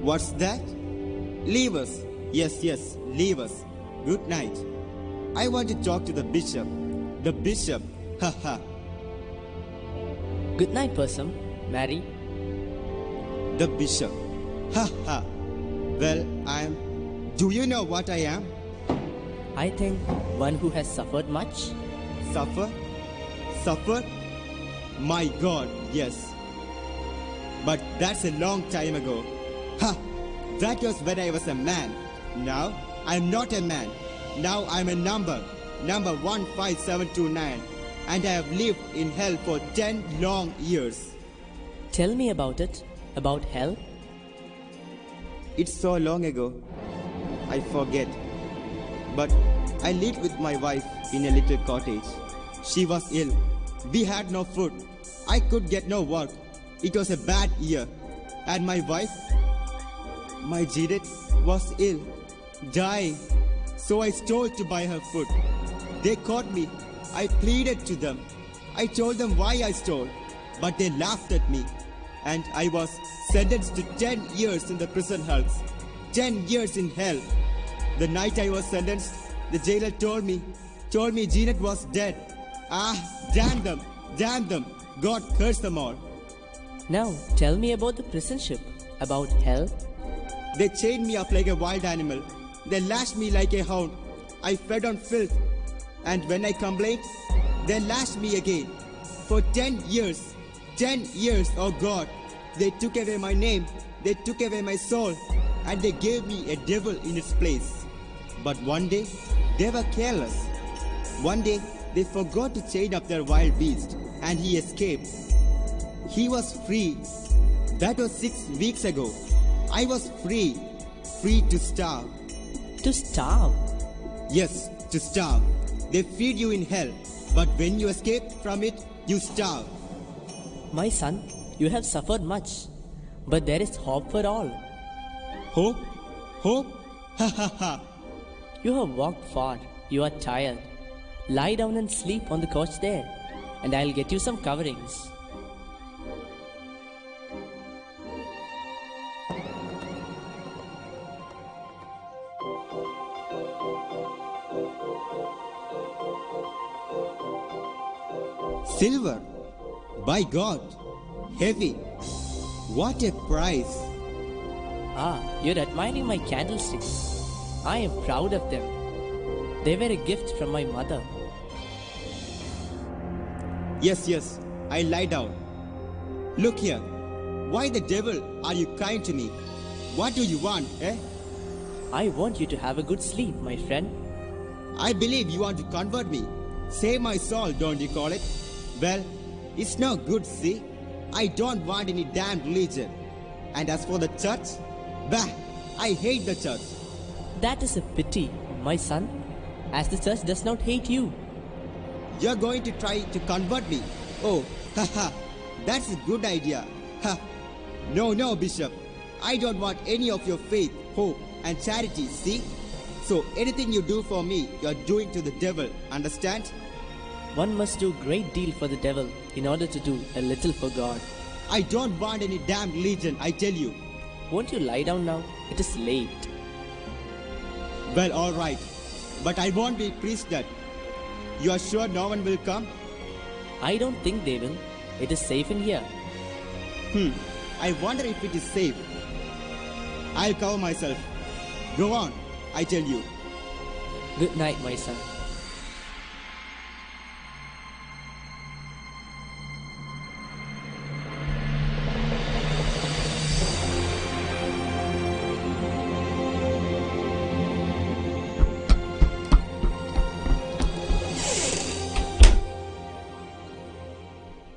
What's that? Leave us. Yes, yes, leave us. Good night. I want to talk to the bishop. The bishop. Ha ha. Good night, Possum. Mary. The bishop. Ha ha. Well, do you know what I am? I think one who has suffered much. Suffer? Suffer? My God, yes. But that's a long time ago. Ha! That was when I was a man. Now, I'm not a man. Now I'm a number 15729. And I have lived in hell for 10 long years. Tell me about it. About hell? It's so long ago. I forget. But I lived with my wife in a little cottage. She was ill. We had no food. I could get no work. It was a bad year. And my wife, my Judith, was ill, dying. So I stole to buy her food. They caught me. I pleaded to them. I told them why I stole. But they laughed at me. And I was sentenced to 10 years in the prison hulls. 10 years in hell. The night I was sentenced, the jailer told me Janet was dead. Ah, damn them. God curse them all. Now, tell me about the prison ship. About hell. They chained me up like a wild animal. They lashed me like a hound. I fed on filth. And when I complained, they lashed me again. For 10 years. 10 years, oh God. They took away my name. They took away my soul. And they gave me a devil in its place. But one day, they were careless. One day, they forgot to chain up their wild beast. And he escaped. He was free. That was 6 weeks ago. I was free. Free to starve. To starve? Yes, to starve. They feed you in hell. But when you escape from it, you starve. My son, you have suffered much. But there is hope for all. Hope? Hope? Ha ha ha. You have walked far. You are tired. Lie down and sleep on the couch there. And I'll get you some coverings. Silver? By God! Heavy! What a price! Ah, you're admiring my candlesticks. I am proud of them. They were a gift from my mother. Yes, I lie down. Look here. Why the devil are you kind to me? What do you want, eh? I want you to have a good sleep, my friend. I believe you want to convert me. Save my soul, don't you call it? Well, it's no good, see? I don't want any damn religion. And as for the church, bah, I hate the church. That is a pity, my son, as the church does not hate you. You're going to try to convert me. Oh, haha, that's a good idea. Ha. No, Bishop. I don't want any of your faith, hope, and charity, see? So anything you do for me, you're doing to the devil, understand? One must do a great deal for the devil in order to do a little for God. I don't want any damn religion, I tell you. Won't you lie down now? It is late. Well, all right. But I won't be preached at. You are sure no one will come? I don't think they will. It is safe in here. I wonder if it is safe. I'll cover myself. Go on, I tell you. Good night, my son.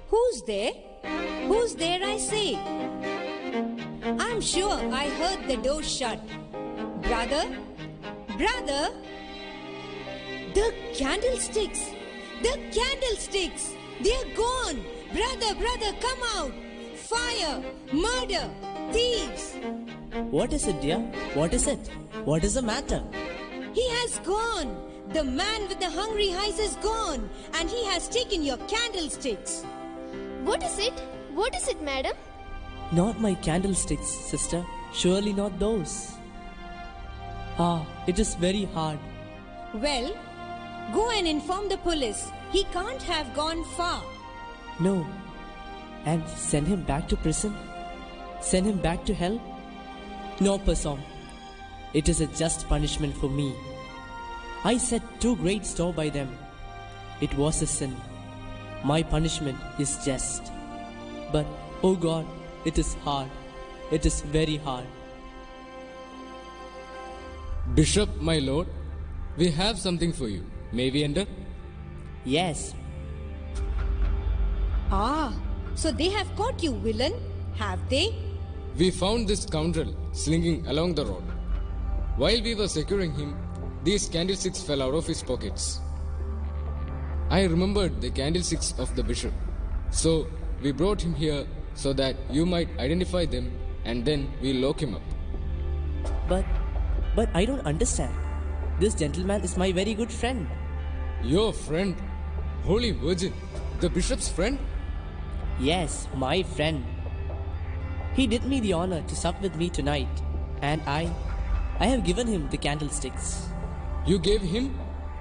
Who's there? Who's there, I say? I'm sure I heard the door shut. Brother? Brother? The candlesticks! The candlesticks! They're gone! Brother, come out! Fire! Murder! Thieves! What is it, dear? What is it? What is the matter? He has gone! The man with the hungry eyes is gone, and he has taken your candlesticks. What is it? What is it, madam? Not my candlesticks, sister. Surely not those. It is very hard. Well, go and inform the police. He can't have gone far. No. And send him back to prison? Send him back to hell? No, Pasam. It is a just punishment for me. I set too great store by them. It was a sin. My punishment is just. But, oh God, it is hard. It is very hard. Bishop, my lord, we have something for you. May we enter? Yes. So they have caught you, villain, have they? We found this scoundrel slinging along the road. While we were securing him, these candlesticks fell out of his pockets. I remembered the candlesticks of the bishop. So we brought him here so that you might identify them, and then we lock him up. But I don't understand. This gentleman is my very good friend. Your friend? Holy Virgin, the bishop's friend? Yes, my friend. He did me the honor to sup with me tonight, and I have given him the candlesticks. You gave him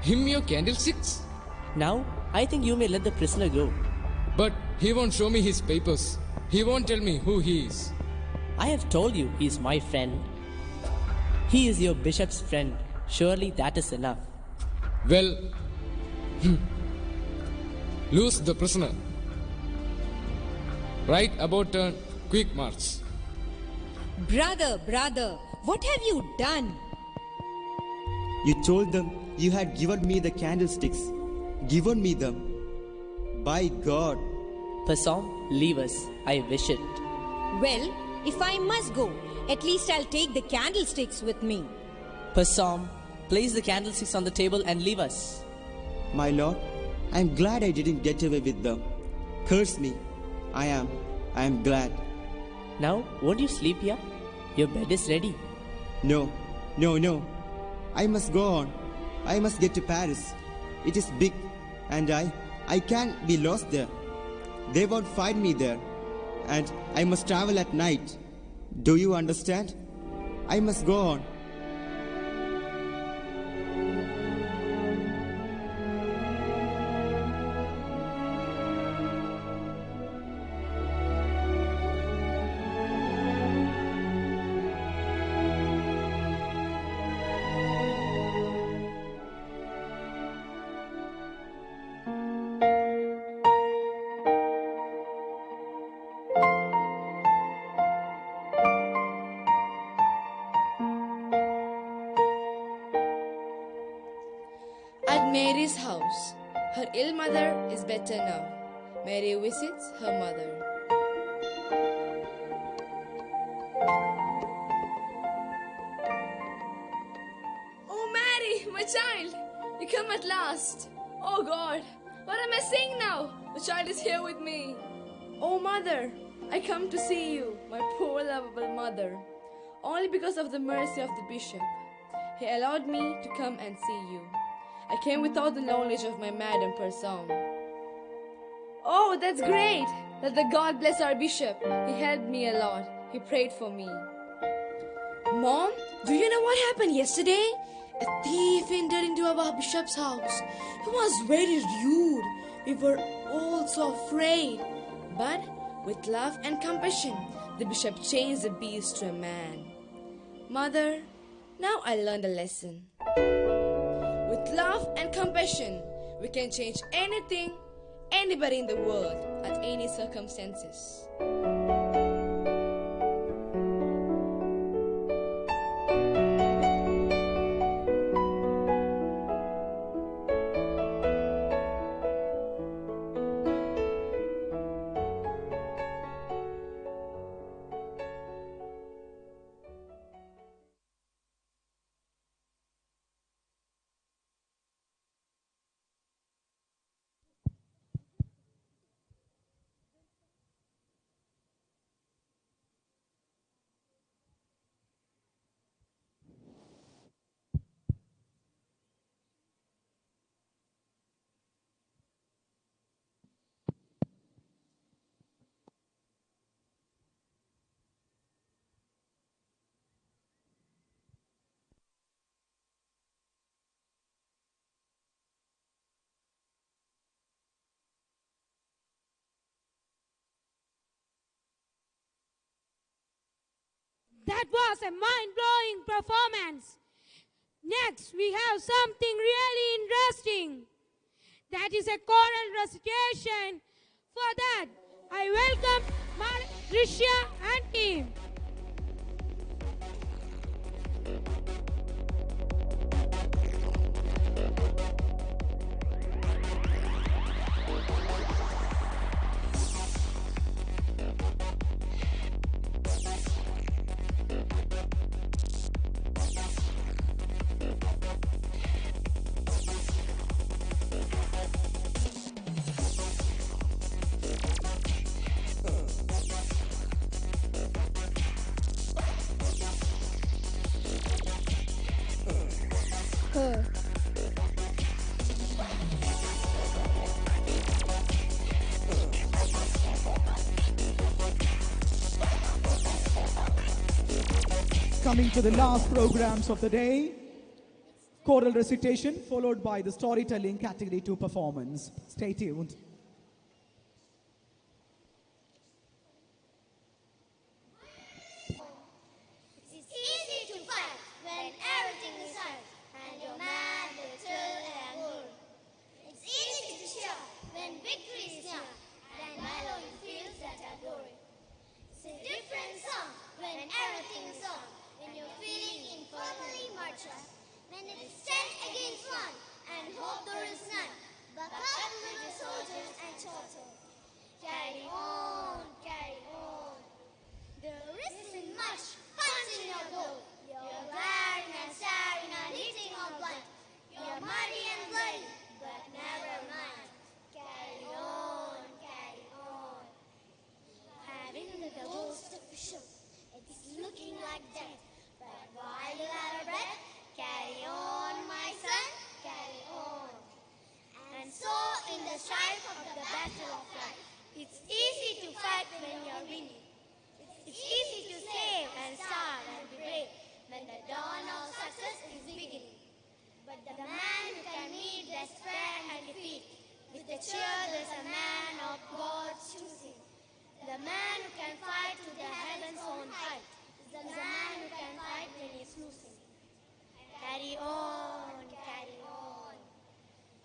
your candlesticks? Now, I think you may let the prisoner go. But he won't show me his papers. He won't tell me who he is. I have told you he is my friend. He is your bishop's friend. Surely that is enough. Well, loose the prisoner. Right about turn, quick march. Brother, what have you done? You told them you had given me the candlesticks. Given me them. By God. Pasam, leave us. I wish it. Well, if I must go, at least I'll take the candlesticks with me. Pasam, place the candlesticks on the table and leave us. My lord, I am glad I didn't get away with them. Curse me. I am glad. Now, won't you sleep here? Your bed is ready. No. I must go on. I must get to Paris. It is big, and I can't be lost there. They won't find me there, and I must travel at night. Do you understand? I must go on. At Mary's house, her ill mother is better now. Mary visits her mother. Oh, Mary, my child, you come at last. Oh God, what am I saying now? The child is here with me. Oh mother, I come to see you, my poor lovable mother, only because of the mercy of the bishop. He allowed me to come and see you. I came without the knowledge of my madam Persam. Oh, that's great! Let the God bless our bishop. He helped me a lot. He prayed for me. Mom, do you know what happened yesterday? A thief entered into our bishop's house. He was very rude. We were all so afraid. But with love and compassion, the bishop changed the beast to a man. Mother, now I learned a lesson. With love and compassion, we can change anything, anybody in the world, at any circumstances. That was a mind-blowing performance. Next, we have something really interesting. That is a choral recitation. For that, I welcome Marisha and team. Coming to the last programs of the day, choral recitation followed by the storytelling category 2 performance. Stay tuned. It's easy to fight when everything is right and you're mad, little and good. It's easy to cheer when victory is near and melody feels that are glory. It's a different song when everything is on, when you're feeling infernally martial, when it's 10 against 1 and hope there is none, but up with the soldiers and children. Carry on, carry on. There isn't much punch in your blow. You're glaring and staring and hitting all blind. You're muddy and bloody, but never mind. Carry on, carry on. Having the ghost of a ship, it's looking like death. But while you're out of breath, carry on, my son, carry on. And so, in the strife of the battle of life, it's easy to fight when you're winning. It's easy to save and starve and be brave when the dawn of success is beginning. But the man who can meet despair and defeat with the cheer there's a man of God's choosing. The man who can fight to the heaven's own height is the man who can fight when he's losing. Carry on, carry on.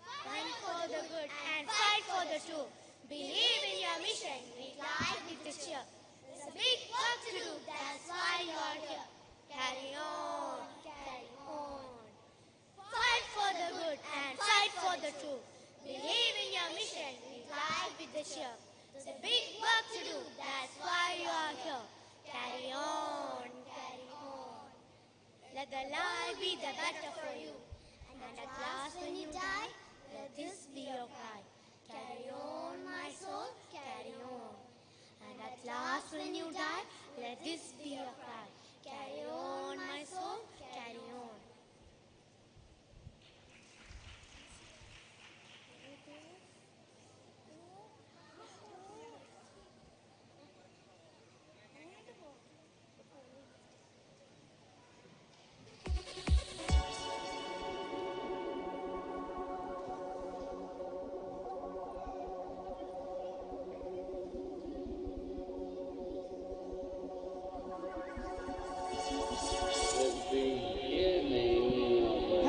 Fight for the good and fight for the true. Believe in your mission, meet life with the cheer. There's a big work to do, that's why you're here. Carry on, carry on. Fight for the good and fight for the true. Believe in your mission, meet life with the cheer. There's a big work to do, that's why you're here. Carry on, carry on. Let the life be the better for you. And at last when you die, let this be your cry. Carry on, my soul, carry on. And at last when you die, let this be your cry. Carry on, my soul, carry on.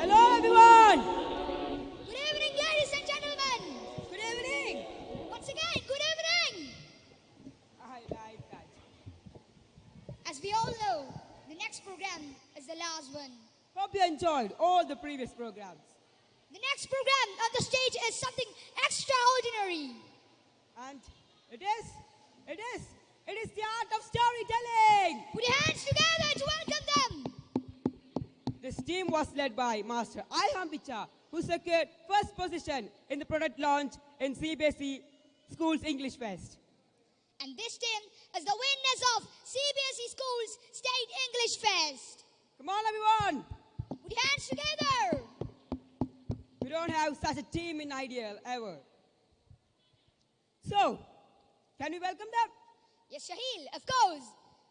Hello, everyone. Good evening, ladies and gentlemen. Good evening. Once again, good evening. I like that. As we all know, the next program is the last one. Hope you enjoyed all the previous programs. The next program on the stage is something extraordinary. And it is the art of storytelling. Put your hands together to welcome them. This team was led by Master Ihan Picha, who secured first position in the product launch in CBSE Schools English Fest. And this team is the winners of CBSE Schools State English Fest. Come on, everyone. Put your hands together. We don't have such a team in Ideal ever. So, can we welcome them? Yes, Shahil, of course.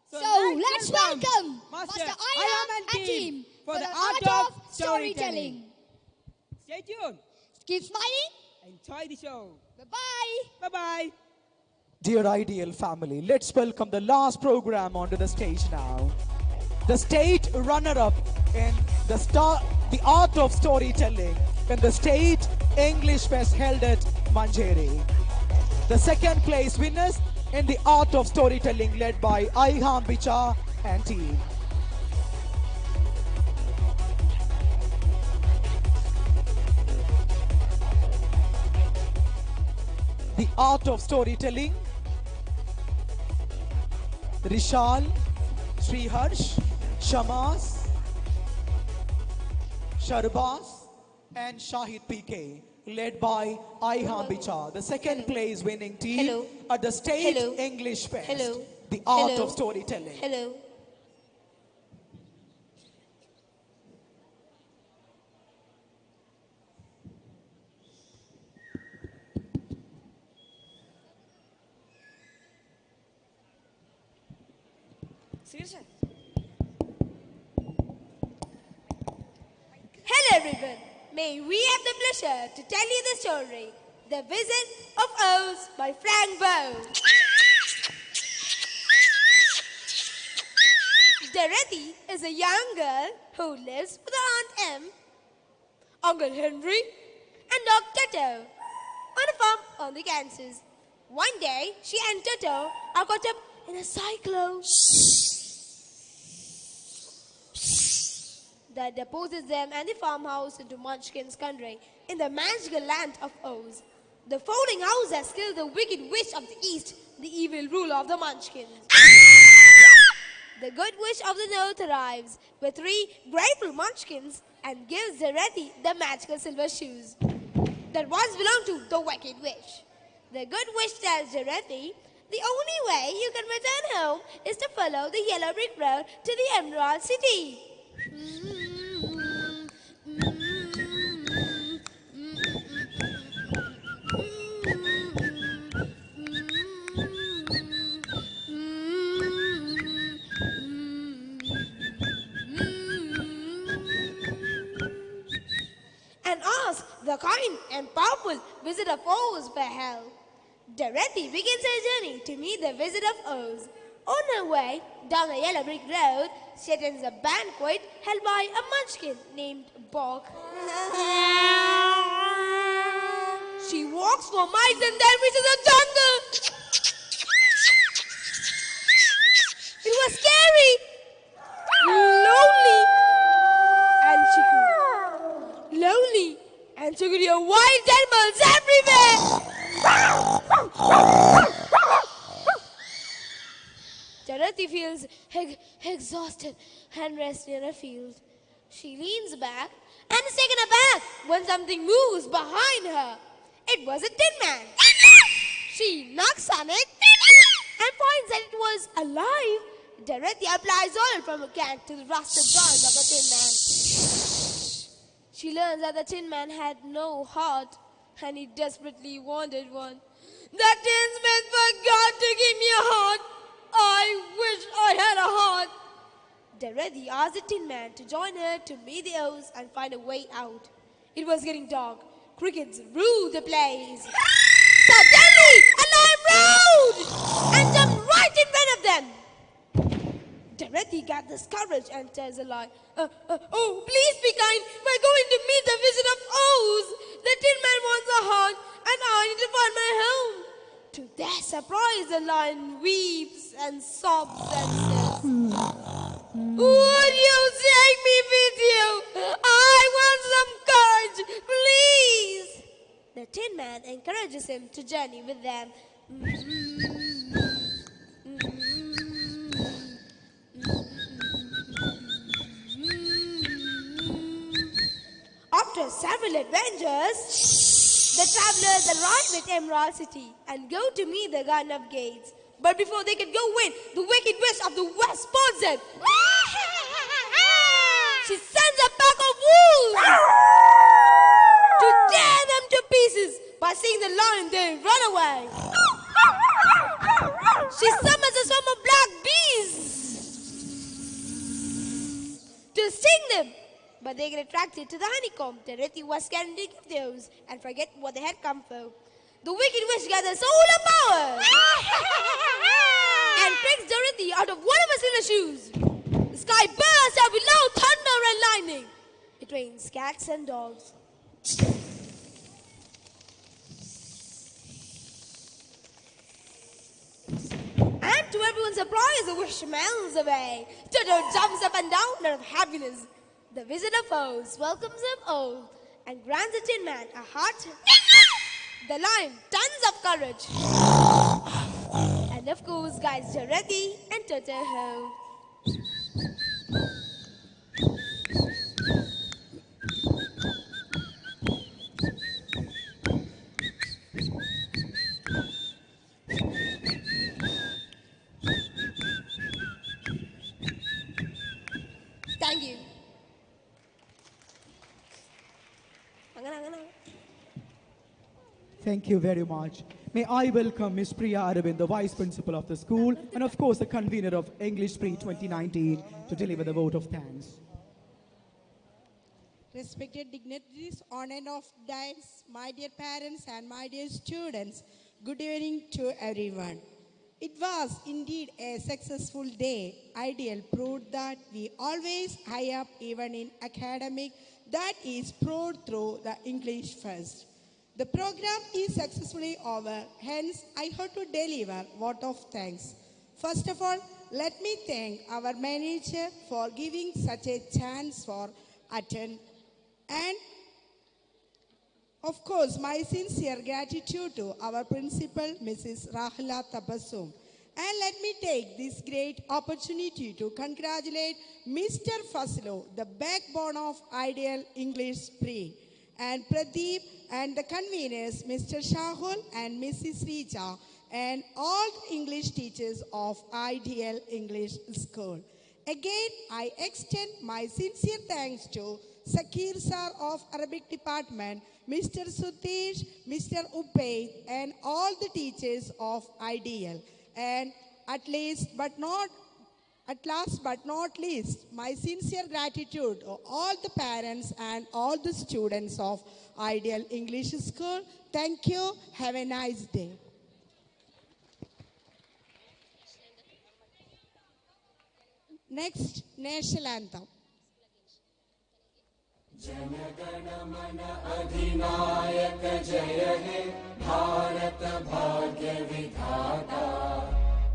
So let's welcome Master Ayam and and team for the art of storytelling. Stay tuned. Keep smiling. Enjoy the show. Bye-bye. Bye-bye. Dear Ideal family, let's welcome the last program onto the stage now. the state runner-up in the art of storytelling in the State English Fest held at Manjeri. The second place winners in the art of storytelling led by Iham Bicha and team. The art of storytelling, Rishal, Sriharsh, Shamas, Sharbas and Shahid PK, led by Iham Bicha, the second place winning team at the State English Fest, the art of storytelling. Hello. Seriously? Hello everyone. May we have the pleasure to tell you the story, The Visit of Oz by Frank Bow. Dorothy is a young girl who lives with her Aunt Em, Uncle Henry, and Dog Toto on a farm on the Kansas. One day, she and Toto are caught up in a cyclone that deposes them and the farmhouse into Munchkin's country in the magical land of Oz. The falling house has killed the wicked witch of the East, the evil ruler of the Munchkins. The good witch of the North arrives with 3 grateful Munchkins and gives Dorothy the magical silver shoes that once belonged to the wicked witch. The good witch tells Dorothy the only way you can return home is to follow the yellow brick road to the Emerald City. And ask the kind and powerful Wizard of Oz for help. Dorothy begins her journey to meet the Wizard of Oz. On her way down the yellow brick road, she attends a banquet held by a munchkin named Bog. She walks for miles and then reaches the jungle. It was scary, lonely, and she could hear wild animals everywhere. Dorothy feels exhausted and rests in a field. She leans back and is taken aback when something moves behind her. It was a Tin Man. She knocks on it and finds that it was alive. Dorothy applies oil from a can to the rusted joint of the Tin Man. She learns that the Tin Man had no heart and he desperately wanted one. The Tin Man forgot to give me a heart. I wish I had a heart. Dorothy asked the Tin Man to join her to meet the Oz and find a way out. It was getting dark. Crickets ruled the place. Suddenly, a lion roared and jumped right in front of them. Dorothy gathers courage and tells the lion, "Oh, please be kind. We're going to meet the Wizard of Oz. The Tin Man wants a heart, and I need to find my home." To their surprise, the lion weeps and sobs and says, "Would you take me with you? I want some courage, please." The Tin Man encourages him to journey with them. After several adventures, the travelers arrive at Emerald City and go to meet the Garden of Gates. But before they could go in, the wicked witch of the West spots them. She sends a pack of wolves to tear them to pieces. By seeing the lion, they run away. She summons a swarm of black bees to sting them. But they get attracted to the honeycomb. Dorothy was scared to give those and forget what they had come for. The wicked witch gathers all her power and tricks Dorothy out of one of her silver shoes. The sky bursts out with loud thunder and lightning. It rains cats and dogs. And to everyone's surprise, the wish melts away. Toto jumps up and down out of happiness. The Wizard of Oz welcomes him all and grants the Tin Man a heart. The Lion tons of courage. And of course, guides Dorothy and Toto home. Thank you. Thank you very much. May I welcome Ms. Priya Arvind, the Vice Principal of the school, and of course the convener of English Pre 2019 to deliver the vote of thanks. Respected dignitaries on and off dais, my dear parents and my dear students, good evening to everyone. It was indeed a successful day. Ideal proved that we always high up even in academic, that is proved through the English first. The program is successfully over, hence I have to deliver vote of thanks. First of all, let me thank our manager for giving such a chance for attend. And of course, my sincere gratitude to our principal, Mrs. Rahula Tabassum. And let me take this great opportunity to congratulate Mr. Fazlo, the backbone of Ideal English Pre, and Pradeep and the conveners, Mr. Shahul and Mrs. Rija, and all the English teachers of Ideal English School. Again, I extend my sincere thanks to Sakir Sir of Arabic Department, Mr. Sutish, Mr. Upaid, and all the teachers of Ideal. And at last but not least, my sincere gratitude to all the parents and all the students of Ideal English School. Thank you. Have a nice day. Next, National Anthem. Jana Gana Mana अधिनायक जय हे भारत भाग्य विधाता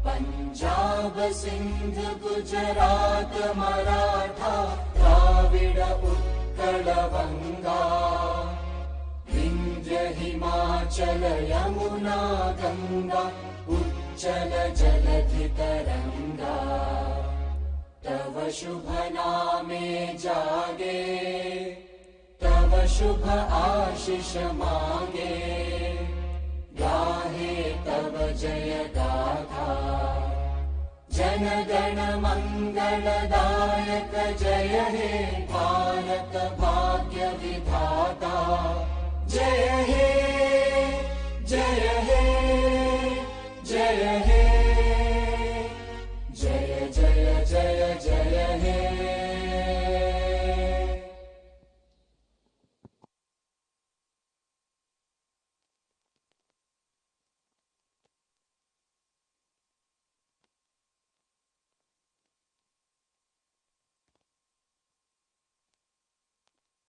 पंजाब सिंध गुजरात मराठा द्राविड उत्कल गंगा विंध्य हिमाचल यमुना गंगा उच्चल जलधि तरंगा तव शुभ नामे जागे तव शुभ आशीष मांगे गाहे तव जय गाथा जन गण मंगलदायक जय हे भारत भाग्य विधाता जय हे जय हे